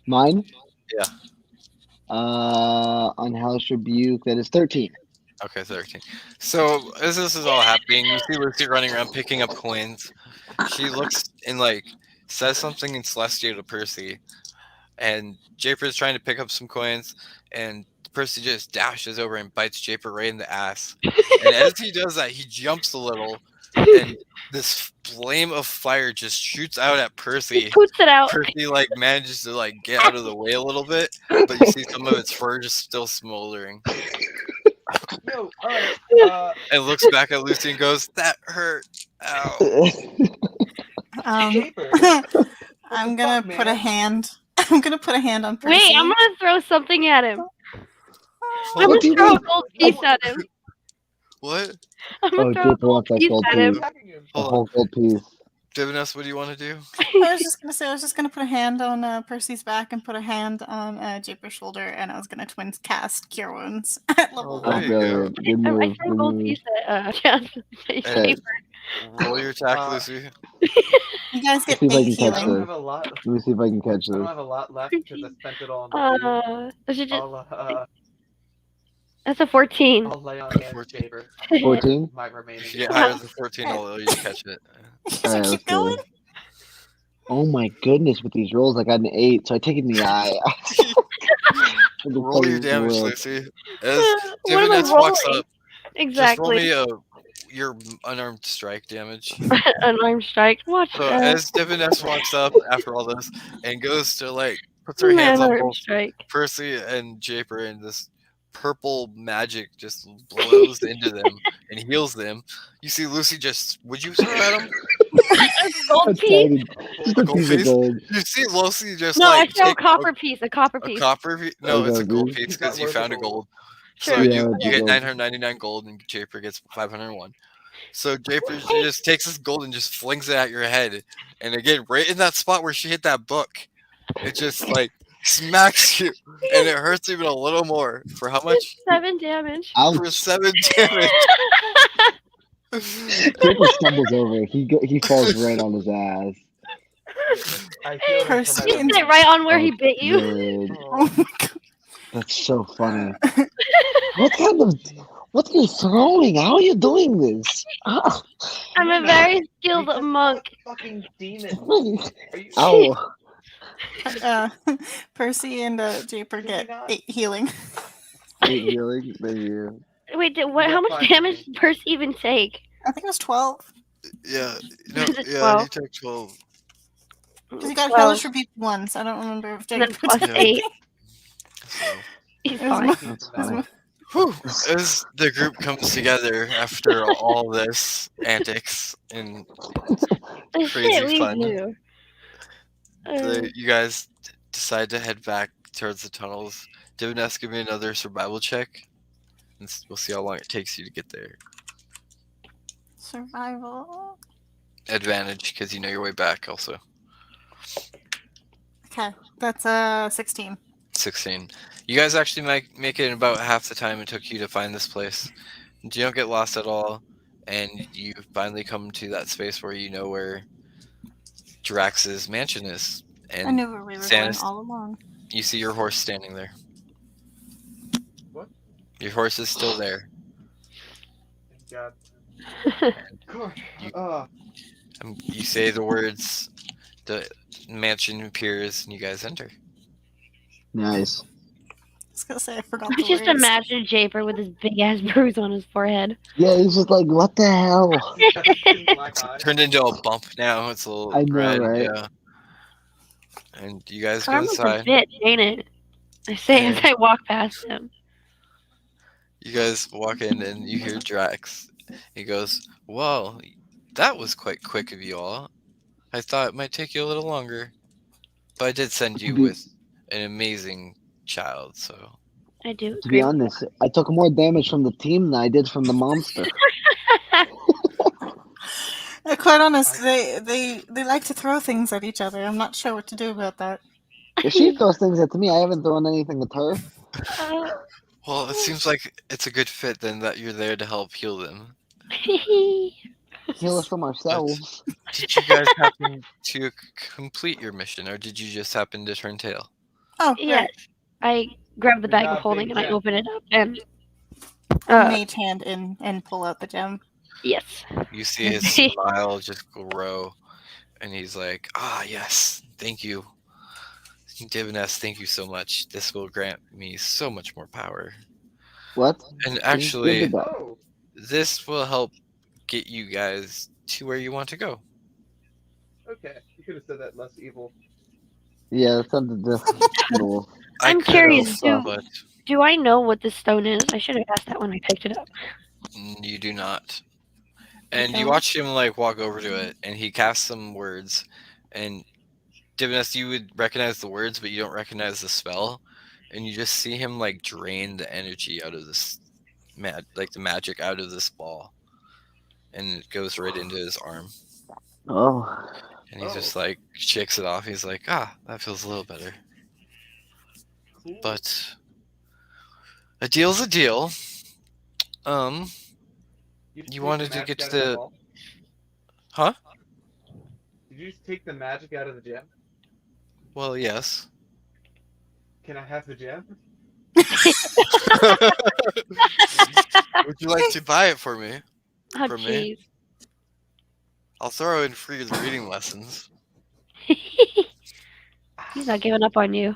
Mine. Yeah. On hellish rebuke, that is 13. Okay, 13. So as this is all happening, you see Lucy running around picking up coins. She looks and like says something in Celestial to Percy, and Japer is trying to pick up some coins, and Percy just dashes over and bites Japer right in the ass. And as he does that, he jumps a little, and this flame of fire just shoots out at Percy. He poots it out. Percy like manages to like get out of the way a little bit, but you see some of its fur just still smoldering. Yo, alright. And looks back at Lucy and goes, "That hurt." Ow. Japer. I'm the gonna fuck, put a man? hand. I'm gonna put a hand on Percy. Wait, I'm gonna throw something at him. I'm What gonna throw a gold piece at him. What? I'm gonna throw a Japer wants gold that piece gold at piece. him. Attacking him. A Hold whole on. gold piece. Divinus, what do you want to do? I was just gonna put a hand on Percy's back and put a hand on Japer's shoulder, and I was gonna twin cast Cure Wounds at level There Oh, 1. you go. brilliant. Good I move. threw a Good gold move. piece at Jasper. Okay. Roll your attack, Lucy. You guys get Let's see if I 8 can catch I don't healing. this. have a lot. Let me see if I can catch I don't this. have a lot left because I spent it all on the I should just. I'll That's a 14. I'll lay on the 14. Japer. 14? My remaining. If you get higher than 14, I'll let you catch it. Should Alright, keep let's going. see. Oh my goodness, with these rolls, I got an 8, so I take it in the eye. For the Roll your fucking damage, world. Lucy. As What am I Divinus walks rolling? up, just roll Exactly. me your unarmed strike damage. Unarmed strike. Watch So that. as Divinus walks up after all this and goes to like puts her My hands on unarmed both strike. Percy and Japer, and this purple magic just blows into them and heals them. You see Lucy just, would you throw at him? Gold A piece? tiny, just A a gold piece of piece? gold. You see Lucy just No, I like throw a take copper piece. A copper a piece. copper piece? No, it's a gold gold piece? piece Is that because you worth found a a gold? gold. Sure. So Yeah, you it's get gold. 999 gold and Japer gets 501. So Japer just takes this gold and just flings it at your head. And again, right in that spot where she hit that book, it just like smacks you. And it hurts even a little more. For how much? 7 damage. For Ouch. 7 damage. Japer stumbles over. He falls right on his ass. I healed him for Percy my You and- hit it right on where he bit you. Good. Oh my god. That's so funny. What are you throwing? How are you doing this? Ah. I'm a very You skilled just monk. fought fucking demons. Are you? Ow. Percy and Japer get not? 8 healing. 8 healing. Thank you. Wait, You how got much 5 damage healing. did Percy even take? I think it was 12. Yeah, no, Is it yeah, 12? he took 12. Because he got 12. hellish rebuke once. I don't remember if And then Japer plus did Yeah. 8. So He's It was fine. my- That's it was funny. my- Whew. As the group comes together after all this antics and The crazy shit we fun, do. you guys decide to head back towards the tunnels. Divines, give me another survival check, and we'll see how long it takes you to get there. Survival. Advantage, because you know your way back also. Okay, that's 16. 16. You guys actually make it in about half the time it took you to find this place. You don't get lost at all, and you finally come to that space where you know where Drax's mansion is. And I knew where we were going Stannis, all along. you see your horse standing there. What? Your horse is still there. Thank God. God. You- You say the words, the mansion appears, and you guys enter. Nice. I was gonna say I forgot I the just words. imagine Japer with his big ass bruise on his forehead. Yeah, he's just like, what the hell? Black eye. Turned into a bump now. It's a little I know, red. right? Yeah. And you guys go Karma's a inside. bitch, ain't it? I say as I walk past him. You guys walk in and you hear Drax. He goes, "Well, that was quite quick of you all. I thought it might take you a little longer, but I did send you Dude. with an amazing child, so I do. To be agree. honest, I took more damage from the team than I did from the monster. Quite honest, they like to throw things at each other. I'm not sure what to do about that. If she throws things at me, I haven't thrown anything at her. well, it seems like it's a good fit then that you're there to help heal them. Heal us from ourselves. Did you guys happen to complete your mission, or did you just happen to turn tail?" Oh, Yes. right. I grab the Good bag job, of holding big and I gem. open it up and Mage hand in and pull out the gem. yes. You see his smile just grow, and he's like, "Ah, yes, thank you. Diviness, thank you so much. This will grant me so much more power. What? And Give actually, it back. Oh, this will help get you guys to where you want to go." okay. You could have said that less evil. Yeah, that sounded just little. I'm could've, curious, but do I know what this stone is? I should have asked that when I picked it up. you do not. And Okay. you watch him like walk over to it, and he casts some words. And Divinus, you would recognize the words, but you don't recognize the spell. And you just see him like drain the energy out of this, like the magic out of this ball, and it goes right into his arm. Oh. And he just like shakes it off. He's like, "Ah, that feels a little better." Cool. But a deal's a deal. just You take wanted the to get magic to out of the- the ball? Huh? Did you just take the magic out of the gem? Well, yes. Can I have the gem? Would you like to buy it for me? Oh, For me? jeez. I'll throw in free reading lessons. He's not giving up on you.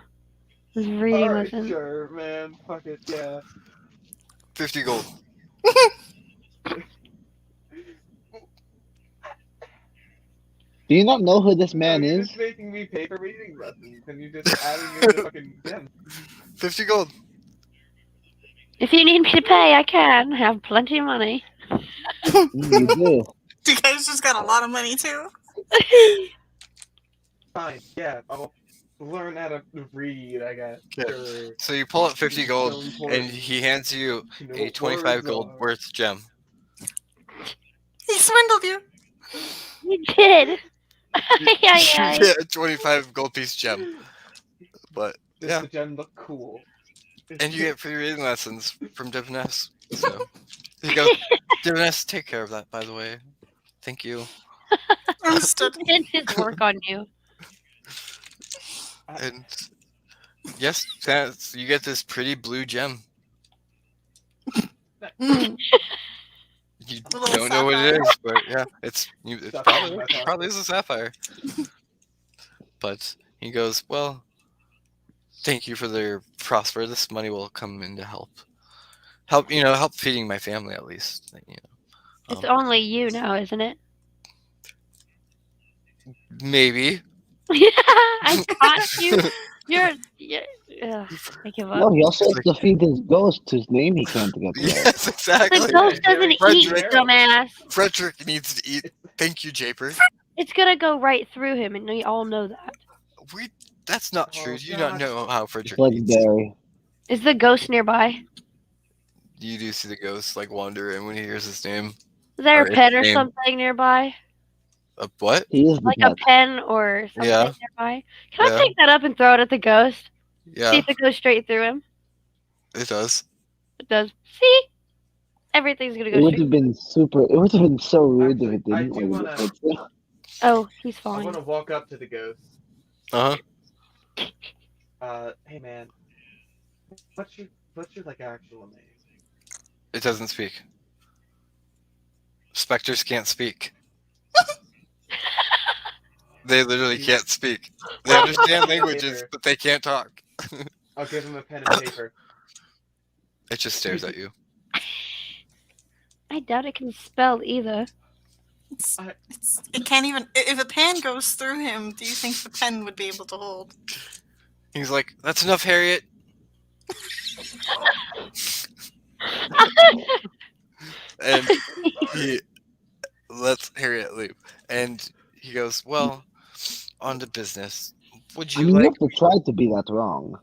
This reading Alright, lesson. sure, man. Fuck it, yeah. 50 gold. Do you not know who this No, man you're is? just making me pay for reading lessons, and you're just adding in the fucking gem. 50 gold. If you need me to pay, I can. I have plenty of money. You do. You guys just got a lot of money too. Fine, yeah, I'll learn how to read, I guess. Okay. Sure. So you pull out 50 gold, So and important. he hands you You know a what 25 words gold are. worth gem. He swindled you. You did. Yeah, yeah. You get a 25 gold piece gem. But, Does yeah. the gem look cool? And you get free reading lessons from Diviness. So he goes, Diviness, take care of that, by the way. Thank you. Understood. Did his work on you. And yes, Sans, you get this pretty blue gem. Mm. You A little don't know what it sapphire. is, but yeah, it Sapphire. probably is a sapphire. But he goes, "Well, thank you for their prosper. This money will come in to help feeding my family at least. It's only you now, isn't it? Maybe." I caught you. Ugh, I give up. No, he also It's has to feed his ghost whose name he can't get right. Yes, The exactly. ghost Yeah, doesn't Jerry eat, Frederick. dumbass. Frederick needs to eat. Thank you, Japer. It's gonna go right through him, and we all know that. We. That's not true. Oh, Do you not God. know how It's Frederick like eats? Barry. Is the ghost nearby? You do see the ghost like wander in when he hears his name. Is there Or a its pen or name. something nearby? A what? He is the Like a pet. pen or something Yeah. nearby? Can I Yeah. pick that up and throw it at the ghost? See Yeah. if it goes straight through him? It does. It does. See? Everything's gonna It go would straight. have been super. It would have been so rude if Actually, it I didn't. do Like, wanna. it's- Oh, he's I fine. wanna walk up to the ghost. Uh huh. Hey man, what's your like actual name? It doesn't speak. Specters can't speak. They literally can't speak. They understand languages, Paper. but they can't talk. I'll give him a pen and paper. It just stares at you. I doubt it can spell either. It can't even. If a pen goes through him, do you think the pen would be able to hold? He's like, "That's enough, Harriet." And he lets Harriet leave. And he goes, "Well, on to business. Would I you mean, you like? have to try to be that wrong.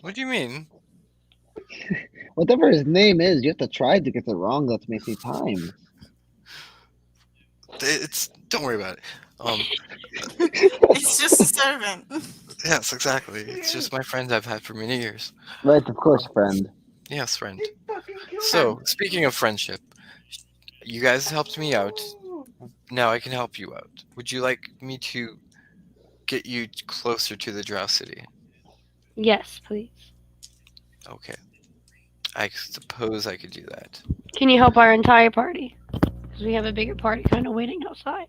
What do you mean? Whatever his name is, you have to try to get it wrong. That's many times. It's don't worry about it. It's just a servant. Yes, exactly. It's just my friend I've had for many years. Right, of course, friend. Yes, friend. He fucking killed So, him. speaking of friendship, you guys helped me out. Now I can help you out. Would you like me to get you closer to the Drow City? Yes, please. Okay. I suppose I could do that. Can you help our entire party? Because we have a bigger party kind of waiting outside.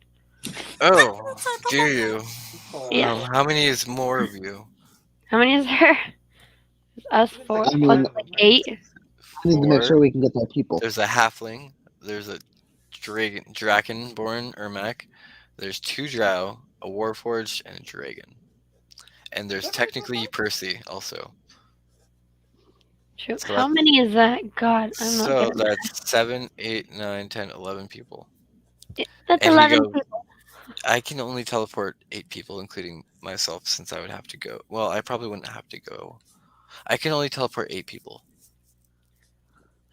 Oh, Outside the do whole you? Oh, Yeah. How many is more of you? How many is there? It's us there's four like I mean- plus five of like them. 8. I need to make Four. sure we can get that people. There's a halfling. There's a dragonborn Ermac. There's 2 drow, a warforged, and a dragon. And there's technically Percy also. True. So How many is that? God, I'm not So good at that's 7, 8, 9, 10, 11 people. that. That's And he 11 goes, people. I can only teleport 8 people, including myself, since I would have to go. Well, I probably wouldn't have to go. I can only teleport 8 people.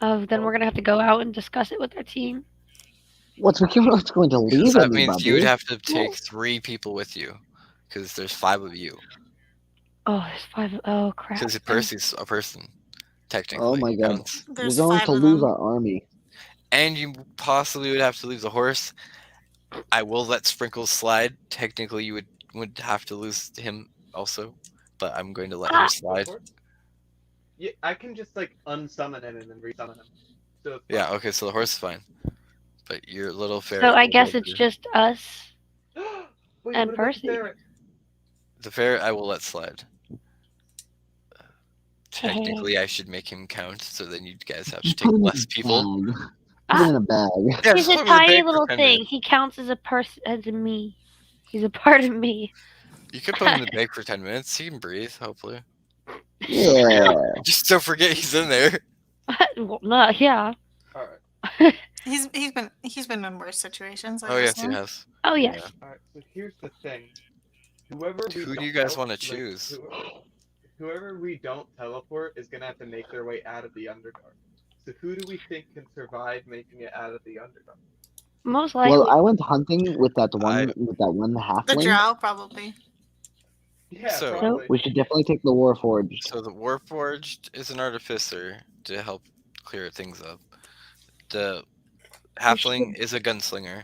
Oh, then we're going to have to go out and discuss it with our team. What's going to Because leave that means you would anybody? have to take 3 people with you. Because there's 5 of you. Oh, there's 5. Oh, crap. Because Percy's a person, technically. Oh my god. counts. We're There's going 5 to of lose them. our army. And you possibly would have to lose a horse. I will let Sprinkles slide. Technically, you would have to lose him also. But I'm going to let him slide. Yeah, I can just like unsummon him and then resummon him. So it's Yeah, okay, so the horse is fine. But your little ferret. So I will guess go it's through. just us. fine. Wait, And what about the Percy. ferret? The ferret I will let slide. Technically, I should make him count, so then you guys have to Just take put him less in a people. bag. Put him in a bag. Yeah, He's just a put him in the tiny bag for little 10 thing. minutes. He counts as a person, as a me. He's a part of me. You could put him in the bag for 10 minutes. He can breathe, hopefully. Yeah. Just don't forget he's in there. Well, no, yeah. All right, He's been in worse situations. I Oh, yes, he assume. has. Oh, yes. Yeah. all right. So here's the thing. Whoever we Who do don't you guys tele- wanna choose? Whoever we don't teleport is gonna have to make their way out of the Underdark. So who do we think can survive making it out of the Underdark? Most likely. Well, I went hunting with that I- one The halfling. drow, probably. Yeah, So- probably. We should definitely take the Warforged. So the Warforged is an artificer to help clear things up. The halfling is a gunslinger.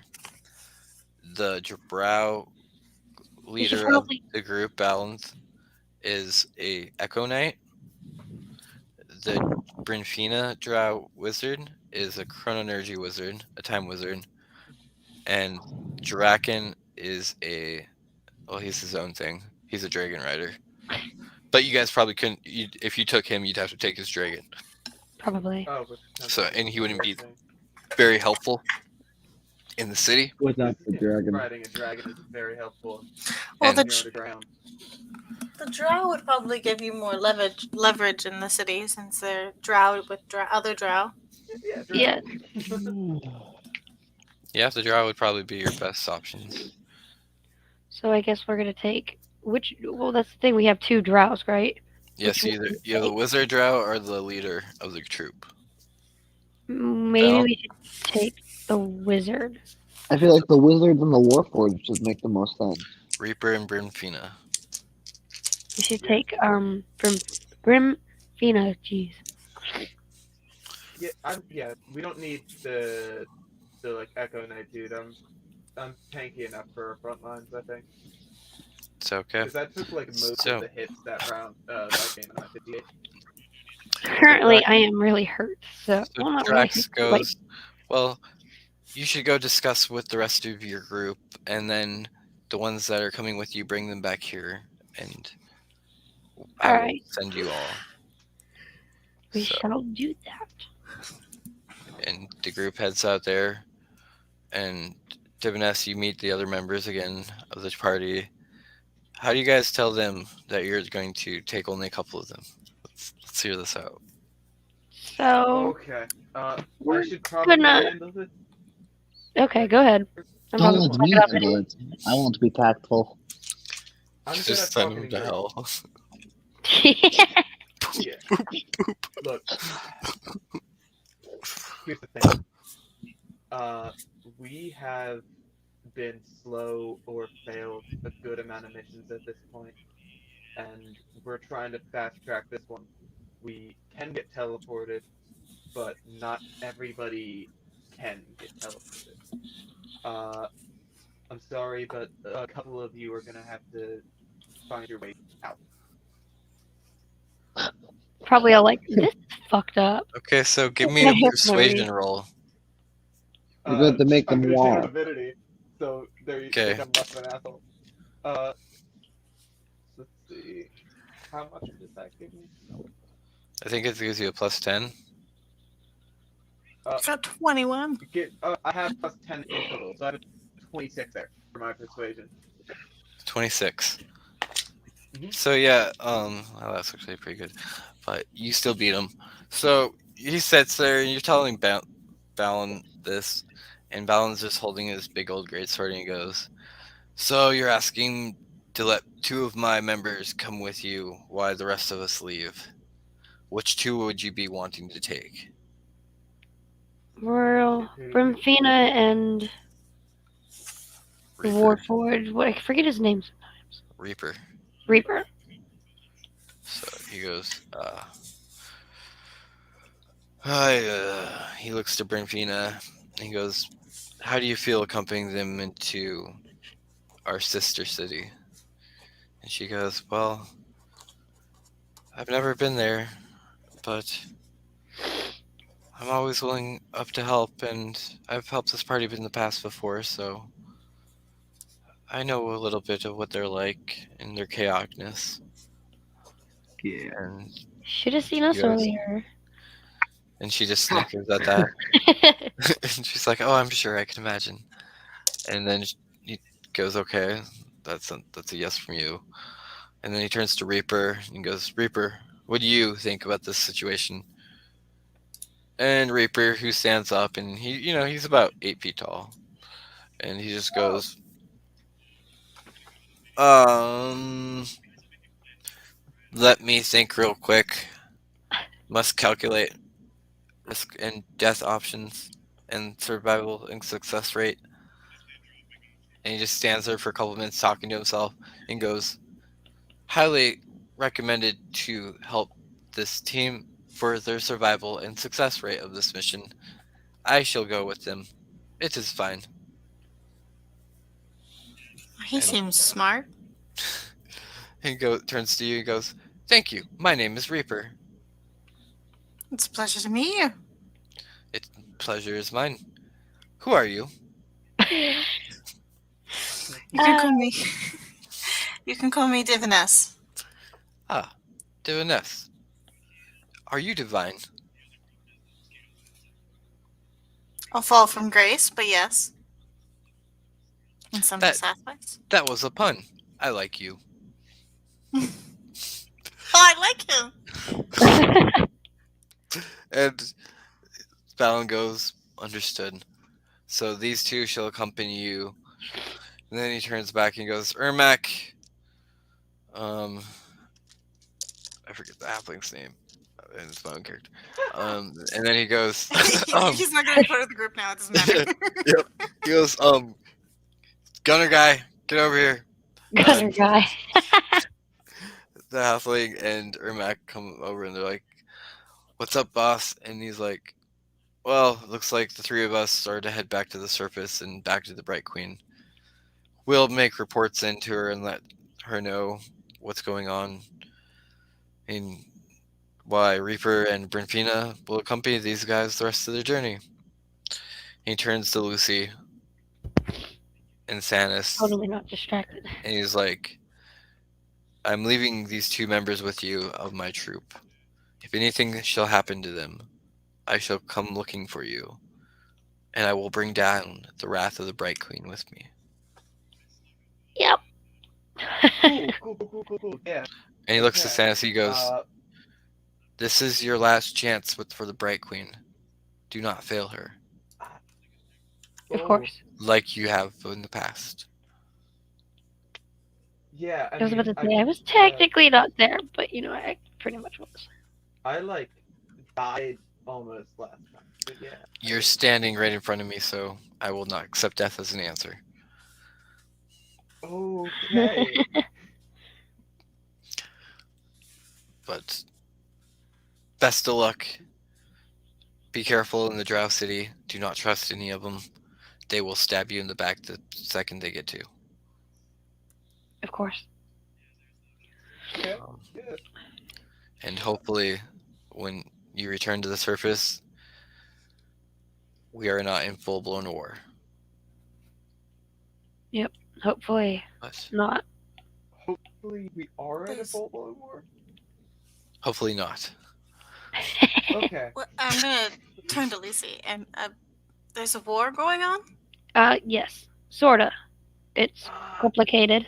The drow We should leader of probably. the group, Balanth, is a Echo Knight. The Brinfina drow wizard is a chronoenergy wizard, a time wizard. And Draken is he's his own thing. He's a dragon rider. But you guys probably couldn't. If you took him, you'd have to take his dragon. Probably. Oh, but So, and he wouldn't be thing. very helpful. in the city. Without the dragon. Riding a dragon is very helpful. Well, And the, When you're on the ground. the drow would probably give you more leverage in the city since they're drow with other drow. Yeah, Yeah. yeah, the drow would probably be your best options. So I guess we're gonna take which. Well, that's the thing. We have two drows, right? Yes, Which either one you have the wizard drow or the leader of the troop. Maybe Val? we should take the wizard. I feel like the wizards and the warforged would make the most sense. Reaper and Brimfina. We should Yeah. take from Grimfina. Jeez. Yeah, we don't need the like Echo Knight dude. I'm tanky enough for our front lines, I think. It's okay. Because that took like most So- of the hits that round. That game at 58. Currently, I am really hurt. So, So well, not really. Drax Like, goes, well, you should go discuss with the rest of your group, and then the ones that are coming with you, bring them back here, and I will Alright. send you all. we So- shall do that. and the group heads out there, and Diviness, you meet the other members again of the party. How do you guys tell them that you're going to take only a couple of them? Let's hear this out. So, Okay. we're I should probably gonna- handle this. okay, go ahead. I'm Don't about let to me look it up handle it. I want to be tactful. I'm good Just at send talking them to in hell. anyway. Yeah. Look. Here's the thing. We have been slow or failed a good amount of missions at this point, and we're trying to fast track this one. We can get teleported, but not everybody can get teleported. I'm sorry, but a couple of you are gonna have to find your way out. Probably all like, this is fucked up. Okay, so give me Yeah, a yeah, persuasion roll. You're going to make I'm them gonna take walk. divinity, so there you Okay. think I'm less of an asshole. Let's see. How much does that give me? I think it gives you a plus 10. I've got 21. I have plus 10 in total, so I have a 26 there for my persuasion. 26. Mhm. So yeah, well, that's actually pretty good, but you still beat him. So he sits there, and you're telling Balin this, and Balin's just holding his big old greatsword, and he goes, "So you're asking to let two of my members come with you while the rest of us leave? Which two would you be wanting to take?" Well, Brimfina and Reaper. Warforged. What, I forget his name sometimes. Reaper. Reaper. So he goes, he looks to Brimfina, and he goes, "How do you feel accompanying them into our sister city?" And she goes, "Well, I've never been there, but I'm always willing up to help, and I've helped this party in the past before, so I know a little bit of what they're like and their chaoticness." Yeah. And Should have seen us Yes. earlier. she just snickers at that. And she's like, "Oh, I'm sure, I can imagine." And then he goes, "Okay, that's a yes from you." And then he turns to Reaper and goes, "Reaper, what do you think about this situation?" And Reaper, who stands up, and he's about 8 feet tall, and he just goes, let me think real quick. Must calculate risk and death options and survival and success rate." And he just stands there for a couple of minutes talking to himself and goes, "Highly recommended to help this team for their survival and success rate of this mission. I shall go with them. It is fine." He seems smart. He turns to you and goes, "Thank you. My name is Reaper. It's a pleasure to meet you. Pleasure is mine. Who are you?" You can call me. You can call me Diviness. "Ah, Diviness. Are you divine?" I'll fall from grace, but yes. And some That- dissatisfied. That was a pun. I like you. Oh, I like him. And Balin goes, understood. So these two shall accompany you. And then he turns back and goes, Ermac. I forget the halfling's name. And it's my own character. And then he goes, He's not going to be part of the group now. It doesn't matter. Yep. He goes, Gunner guy, get over here. Gunner guy. The halfling and Ermac come over and they're like, what's up, boss? And he's like, well, looks like the three of us are to head back to the surface and back to the Bright Queen. We'll make reports into her and let her know what's going on. And why Reaper and Brinfina will accompany these guys the rest of their journey. He turns to Lucy and Sanis, Totally not distracted. and he's like, I'm leaving these two members with you of my troop. If anything shall happen to them, I shall come looking for you, and I will bring down the wrath of the Bright Queen with me. Yep. Cool. Yeah. And he looks Okay. at Sanis, he goes, this is your last chance for the Bright Queen. Do not fail her, Of course. like you have in the past. Yeah. I was about to say, I was technically not there, but I pretty much was. I died almost last time. But yeah. You're standing right in front of me, so I will not accept death as an answer. Okay. But best of luck. Be careful in the Drow City. Do not trust any of them. They will stab you in the back the second they get to. Of course. Okay. Um, Good. and hopefully, when you return to the surface, we are not in full-blown war. Hopefully But not. Hopefully we are in a There's- full-blown war. hopefully not. Okay. Well, I'm going to turn to Lucy. And there's a war going on? Yes. Sorta. It's complicated.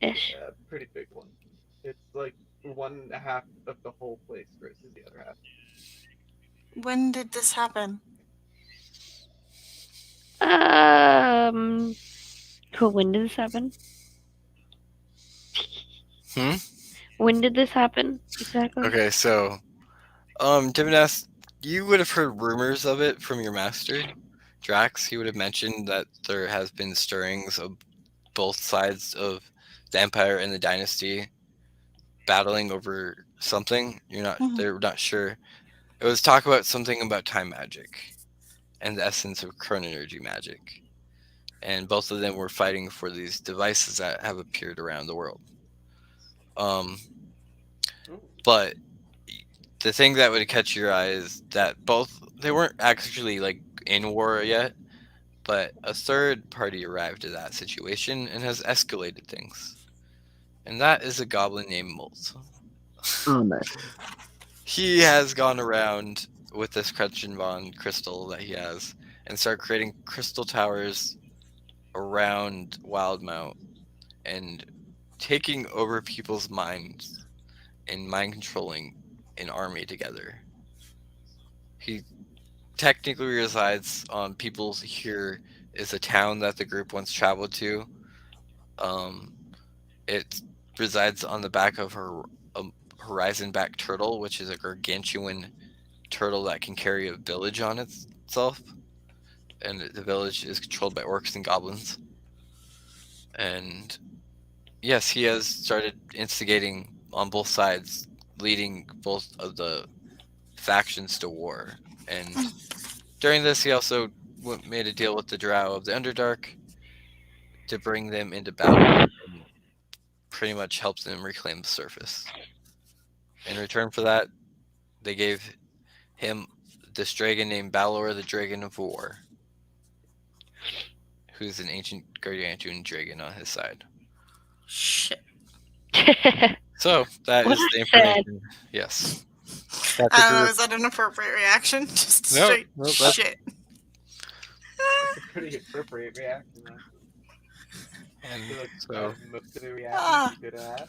Ish. Yeah, pretty big one. It's like 1/2 of the whole place versus the other half. When did this happen? When did this happen? Hmm? When did this happen? Exactly. Okay, so, Dimnas, you would have heard rumors of it from your master, Drax. He would have mentioned that there has been stirrings of both sides of the Empire and the Dynasty battling over something. They're not sure. It was talk about something about time magic and the essence of chronoenergy magic. And both of them were fighting for these devices that have appeared around the world. But the thing that would catch your eye is that they weren't actually in war yet, but a third party arrived at that situation and has escalated things. And that is a goblin named Molt. Oh, nice. He has gone around with this Kretchenbond crystal that he has and started creating crystal towers around Wildmount and taking over people's minds and mind controlling an army together. He technically resides on People's Here is a town that the group once traveled to. It resides on the back of a horizon-back turtle, which is a gargantuan turtle that can carry a village on itself. And the village is controlled by orcs and goblins. And yes, he has started instigating on both sides, leading both of the factions to war. And during this, he also made a deal with the Drow of the Underdark to bring them into battle and pretty much help them reclaim the surface. In return for that, they gave him this dragon named Balor, the Dragon of War, who's an ancient gargantuan dragon on his side. Shit. So that What is the I said. information. Yes. I don't know, is that an appropriate reaction? Just No, straight no, that's- shit. That's a pretty appropriate reaction, then. I And feel like out so of most of the reactions Ah, you could have,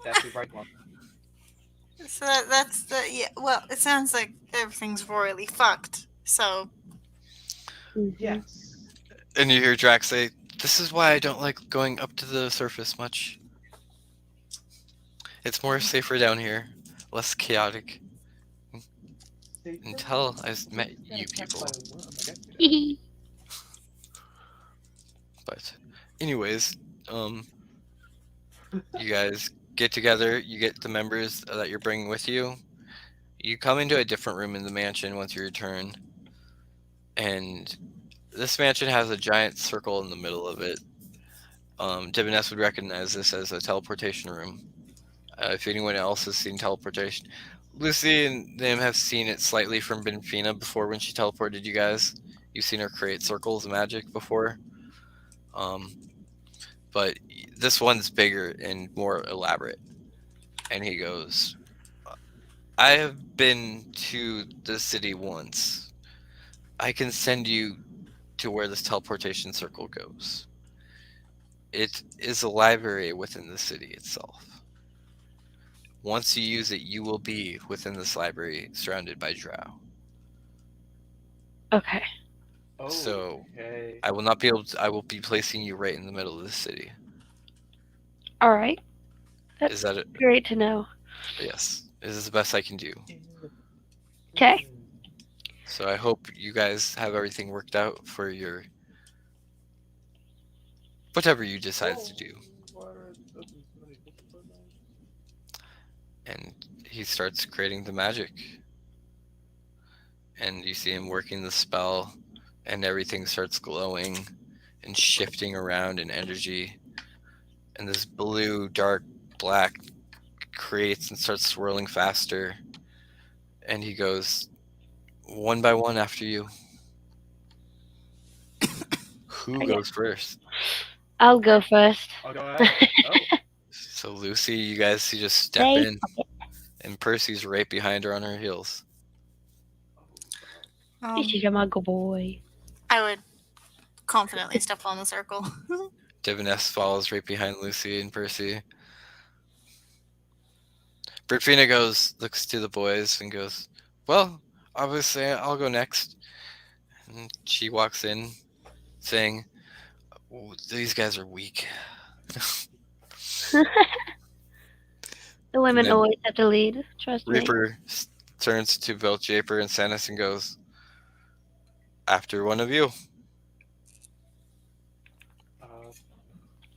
that's the right one. so that's the yeah. Well, it sounds like everything's royally fucked. So Mhm. Yes. and you hear Drax say, "This is why I don't like going up to the surface much. It's more safer down here, less chaotic. Safer? Until I met You got you attacked by people." a worm like yesterday. But, anyways, um, you guys get together. You get the members that you're bringing with you. You come into a different room in the mansion once you return, and this mansion has a giant circle in the middle of it. Diviness would recognize this as a teleportation room. If anyone else has seen teleportation, Lucy and them have seen it slightly from Benfina before when she teleported you guys. You've seen her create circles of magic before. Um, but this one's bigger and more elaborate. And he goes, I have been to the city once. I can send you to where this teleportation circle goes. It is a library within the city itself. Once you use it, you will be within this library surrounded by drow. Okay. So Okay. I will not be able to, I will be placing you right in the middle of the city. All right. That's Is that it? great to know. Yes. This is the best I can do. Okay. So I hope you guys have everything worked out for your whatever you decide to do. And he starts creating the magic. And you see him working the spell, and everything starts glowing and shifting around in energy. And this blue, dark, black creates and starts swirling faster. And he goes, one by one after you. Who Okay. goes first? I'll go first. I'll go ahead. Oh. So Lucy, you guys, you just step Say in, and Percy's right behind her on her heels. this is a muggle boy. I would confidently step on the circle. Diviness follows right behind Lucy and Percy. Brickfina looks to the boys and goes, well, obviously I'll go next. And she walks in saying, "Oh, these guys are weak." The women then always have to lead. Trust me. Reaper turns to both Japer and Sanus and goes, after one of you.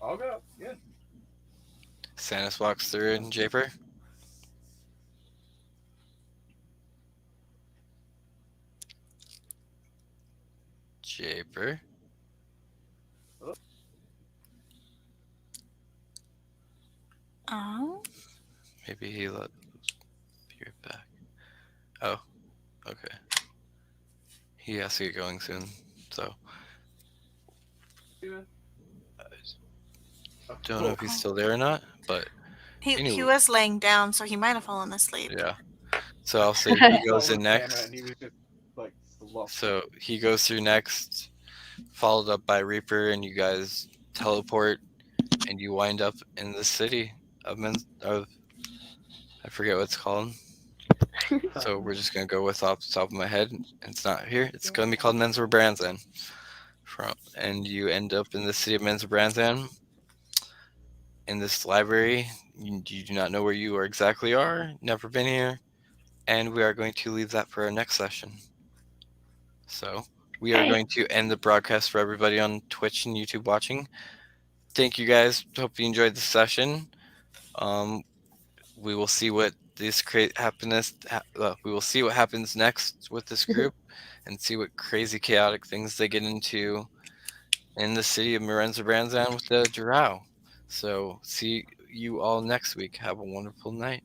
I'll go. Yeah. Sanus walks through and Japer. Japer. Oh. Maybe he let be right back. Oh, okay. He has to get going soon, so Yeah. don't know if he's still there or not. But He anyway, was laying down, so he might have fallen asleep. yeah. So I'll say I he goes saw in the camera next. and he was just like slumped. So he goes through next, followed up by Reaper, and you guys teleport, and you wind up in the city of I forget what it's called. So we're just gonna go with off the top of my head. It's not here. It's gonna be called Mensur Branzan. And you end up in the city of Mensur Branzan. In this library, you do not know where you are exactly are. Never been here, and we are going to leave that for our next session. So we are Okay. going to end the broadcast for everybody on Twitch and YouTube watching. Thank you guys. Hope you enjoyed the session. We will see what we will see what happens next with this group and see what crazy chaotic things they get into in the city of Mirenza Branzan with the Drow. So see you all next week. Have a wonderful night.